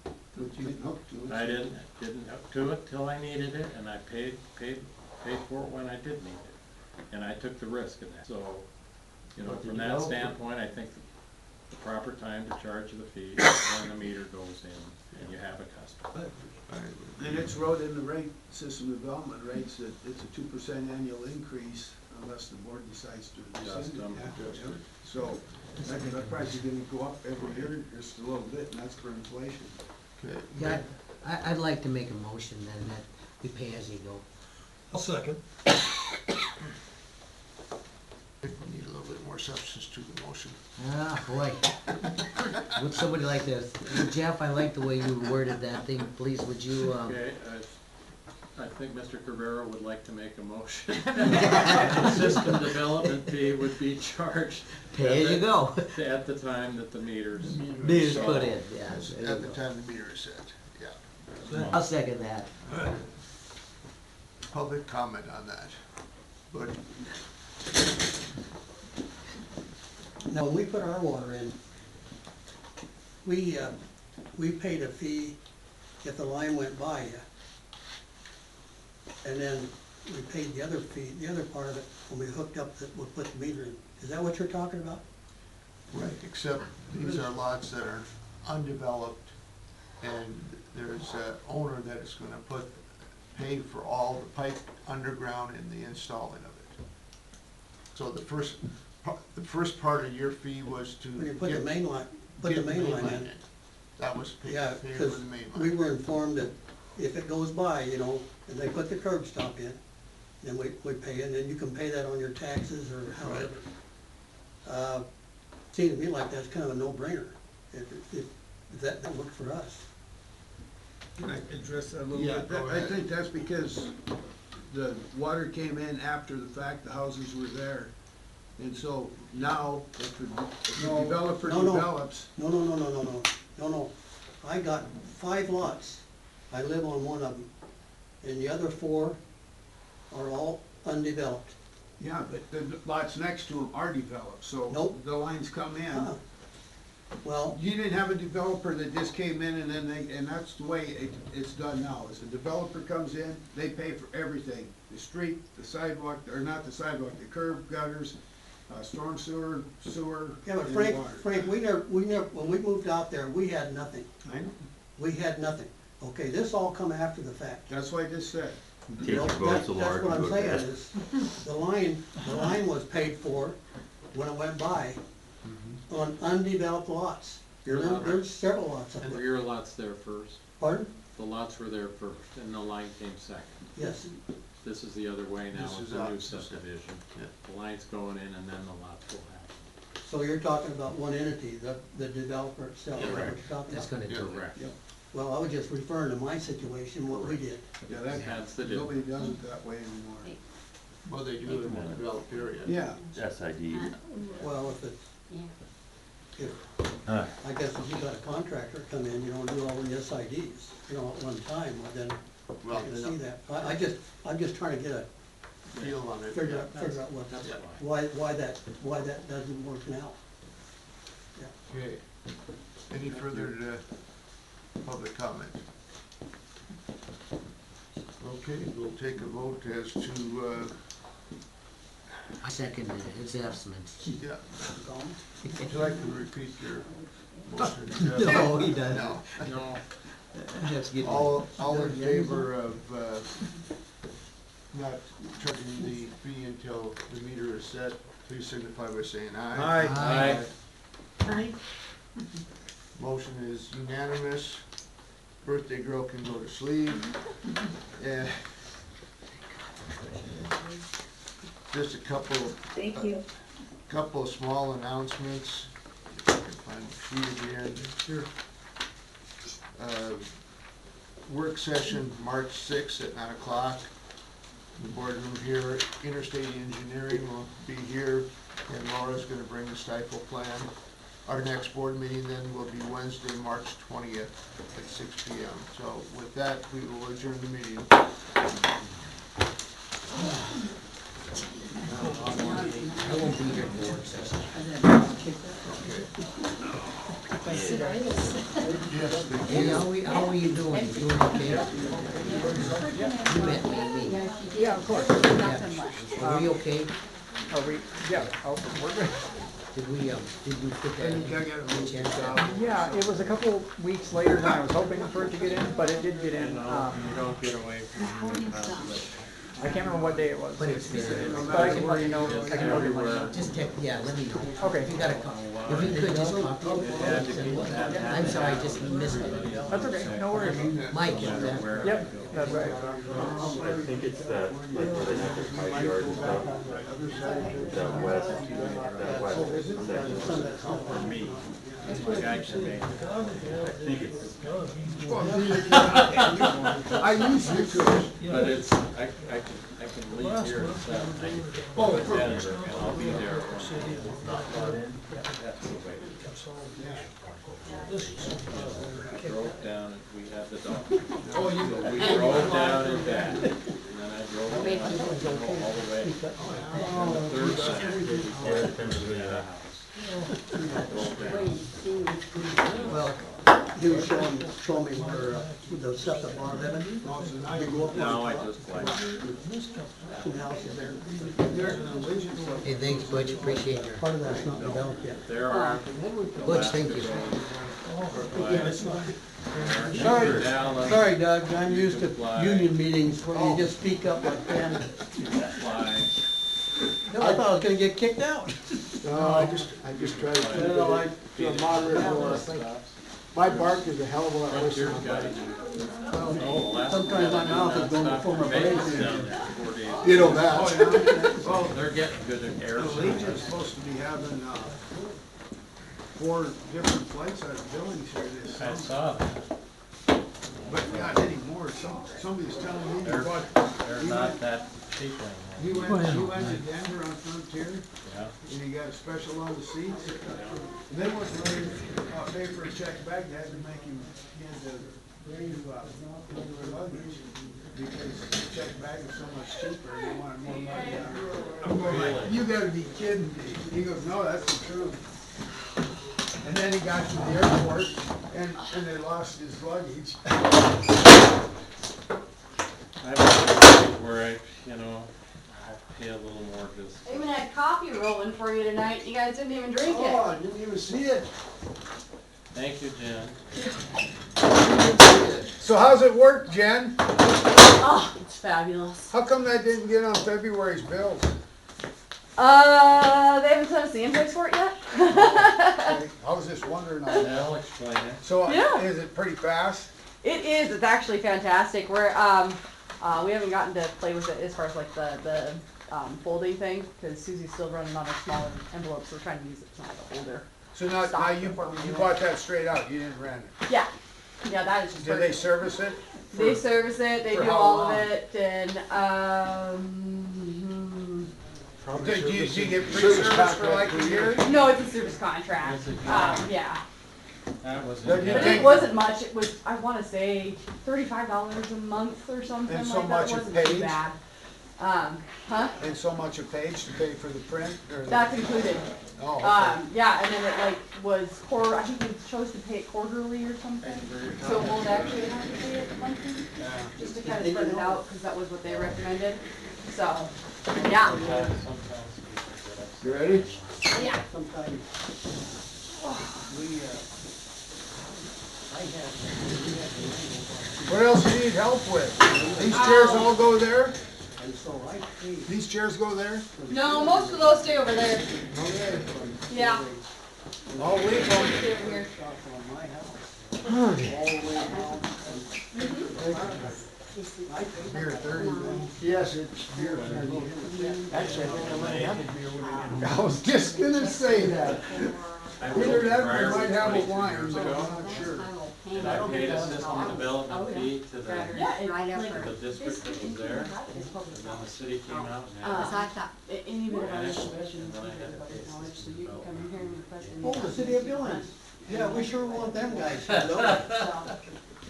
But you didn't hook to it. I didn't hook to it till I needed it, and I paid for it when I did need it. And I took the risk of that. So, you know, But the from that developer- standpoint, I think the proper time to charge the fee is when the meter goes in and you have a customer. And it's wrote in the rate, system development rates, that it's a 2% annual increase unless the board decides to Adjust rescind them. it. Yeah. So, that price is gonna go up every year just a little bit, and that's for inflation. Okay. Yeah, I'd like to make a motion then that we pay as you go. I'll second. I think we need a little bit more substance to the motion. Ah, boy. Would somebody like to, Jeff, I like the way you worded that thing, please, would you, Okay, I think Mr. Cabrera would like to make a motion. The system development fee would be charged. pay as you go? At the time that the meters. Meters put in, yeah. there At you the go. time the meter is set, yeah. I'll second that. Public comment on that. But Now, when we put our water in, we paid a fee if the line went by you. And then we paid the other fee, the other part of it, when we hooked up, we put the meter in. Is that what you're talking about? right, except these are lots that are undeveloped, and there's an owner that is gonna pay for all the pipe underground and the installing of it. So the first part of your fee was to When you put the get- main line, put the get main line in. That was paid Yeah, for because the main we line. were informed that if it goes by, you know, and they put the curb stop in, then we pay, and then you can pay that on your taxes or however. Seems to me like that's kind of a no-brainer, if that worked for us. Can I address that a little Yeah, bit? go I ahead. think that's because the water came in after the fact, the houses were there. And so now, if the No, developer no. develops, No. I got 5 lots. I live on one of them, and the other 4 are all undeveloped. yeah, but the lots next to them are developed, so Nope. the lines come in. Ah. Well, You didn't have a developer that just came in and then and that's the way it's done now, is the developer comes in, they pay for everything. The street, the sidewalk, or not the sidewalk, the curb, gutters, storm sewer, yeah, but and Frank, water. we never, when we moved out there, we had nothing. I know, We had nothing. Okay, this all come after the fact. that's what I just said. Take your Well, votes, that's Lord, what I'm and saying vote is, the line was paid for when it went by on undeveloped lots. There's several lots up And there. your lot's there first. Pardon? The lots were there first, and the line came second. Yes. This is the other way now This with is the new opposite. subdivision. Yeah. The line's going in and then the lots will happen. So you're talking about one entity, the developer itself, is that what Correct. you're talking That's about? gonna do it. Correct. Well, I was just referring to my situation, what we did. Yeah, That's the nobody does it that way anymore. Well, they do it in the developed area. Yeah, SID. Well, if it's, Uh, I guess if you got a contractor come in, you know, do all the SIDs, you know, at one time, well, then Well, I can then- see that. I'm just trying to get a, Feel on it. figure out what, That's why. why that doesn't work now. Yeah. Okay. Any further public comment? Okay, we'll take a vote as to I second his absence. Yeah. Would you like to repeat your motion? No, he doesn't. No. No. Let's get. All in favor of, not charging the fee until the meter is set, please signify by saying aye. Aye. Aye. Motion is unanimous. Birthday girl can go to sleep. And just a Thank you. couple of small announcements. If I can find the sheet again. Sure. Work session, March 6th at 9 o'clock. The boardroom here. Interstate Engineering will be here, and Laura's gonna bring the stifle plan. Our next board meeting then will be Wednesday, March 20th at 6 p.m. So with that, we will adjourn the meeting. I won't be here for work session. Yes, thank Hey, you. how are you doing? You doing okay? You met me. Yeah, of course. Yeah. Are we okay? Are we, yeah, oh, we're good. Did we put that in? Yeah, it was a couple weeks later than I was hoping for it to get in, but it did get in. You don't get away from I can't remember what day it was. But it's there. But I can let you know, I can let you know. Just text, yeah, let me know. Okay. If you got a copy, if you could just copy it. I'm sorry, I just missed it. That's okay, no worries. Mike, is that? Yep, that's right. I think it's the, like, where they have the 5 yard stuff, the west section. For me, like, actually, I think it's, I usually could. but it's, I can leave here at 7, I can call the editor, and I'll be there. That's the way. I drove down, and we had the dog. So we drove down and back, and then I drove down all the way. And the third time, we had a house. Well, he was showing me where, the stuff that bought them, they go up. No, I just like. Two houses there. Hey, thanks, Butch, appreciate your. Part of that's not developed yet. There are. Butch, thank you. Sorry, Doug, I'm used to union meetings where you just speak up like that. I thought I was gonna get kicked out. No, I just tried to keep it to a moderate roar. My bark is a hell of a lot worse than my bite. Sometimes my mouth is going before my face. You know that. Well, they're getting good at air. The Legion's supposed to be having, 4 different flights out of Billings here this I summer. saw that. But not anymore, somebody's telling me They're, what. they're not that cheap He anymore. went to Denver on Frontier, Yeah. and he got a special on the seats. And they wasn't ready to pay for a check bag, they had to make him, he had to bring regular luggage, because the check bag was so much cheaper, and they wanted more money out of it. I'm going like, you gotta be kidding me. He goes, no, that's the truth. And then he got to the airport, and they lost his luggage. I have where I, I pay a little more just. I even had coffee rolling for you tonight. You guys didn't even drink it. Oh, I didn't even see it. Thank you, Jen. So how's it work, Jen? Oh, it's fabulous. How come that didn't get on February's bills? They haven't sent us the invoice for it yet. I was just wondering on that. I'll explain it. So Yeah. is it pretty fast? It is. It's actually fantastic. We haven't gotten to play with it as far as like the folding thing because Susie's still running on a smaller envelope, so we're trying to use it as like a holder. So now Stock you before we do it. bought that straight out, you didn't rent it? Yeah, that is just. Do they perfect. service it? They service it. They for do how all long? of it, and Do you get free service for like a year? no, it's a service contract. Yeah. That was. Don't you But think- it wasn't much. It was, I want to say, $35 a month or something And so like much that. a It wasn't too page? bad. Huh? And so much a page to pay for the print or the? That's included. Oh, okay. Yeah, and then it like was I think we chose to pay it quarterly or something. So it won't actually have to pay it monthly, Yeah. just to kind of spread it out, because that was what they recommended. So, Yeah. You ready? Yeah. Sometimes we, I have. What else do you need help with? These chairs all go there? And so I pay. These chairs go there? No, most of those stay over there. Okay. Yeah. I'll leave them. Stay over here. Stuff on my house. All the way down. Beer 30 then? Yes, it's beer 30. Actually, I think I might have a beer when I get home. I was just gonna say that. Either that or I might have a wine, but I'm not sure. And I paid a system development fee to the Right the district that was there, and then the city came out and So I had thought, any bit of our Vanished, information and is then I had needed to about pay this knowledge, so system you can come in here and request any. Oh, the city of Billings. Yeah, we sure want them guys to know.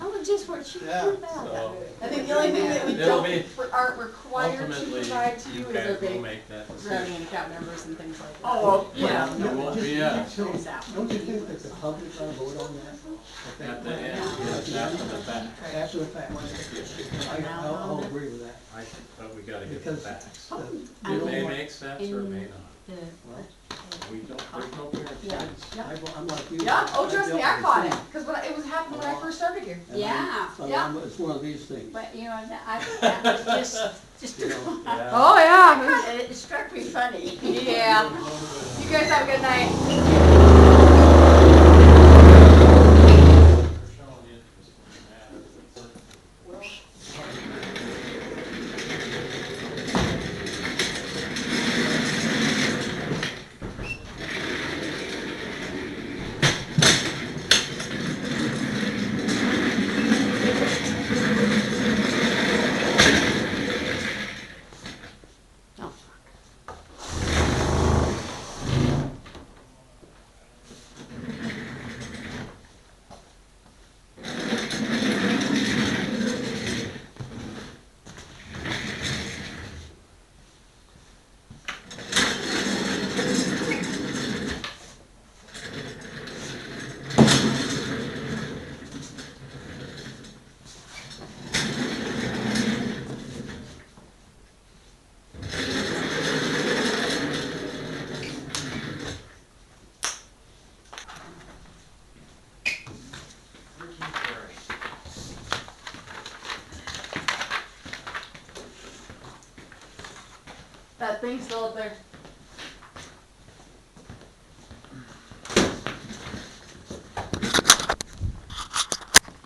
Oh, just what you Yeah. put that. So- I think the only thing that we It'll be- aren't required to ultimately, provide to you you is our guys will big make that revenue decision. and account numbers and things like that. Oh, Yeah, it won't be us. Don't you think that the public ought to vote on that? At the end, yes, after the fact. After the fact. I'll agree with that. I think, but we gotta get the Because- facts. You It know may what? make sense or it may not. Well, We don't, there's no guarantees. I'm like you. Yeah, oh, trust me, I caught it, dealt cause when, it was happening when I first started here. with it. Yeah, So yeah. It's one of these things. But, you know, that was just, You know, Yeah. Oh, yeah. it struck me funny. Yeah. You guys have a good night. That thing's still up there.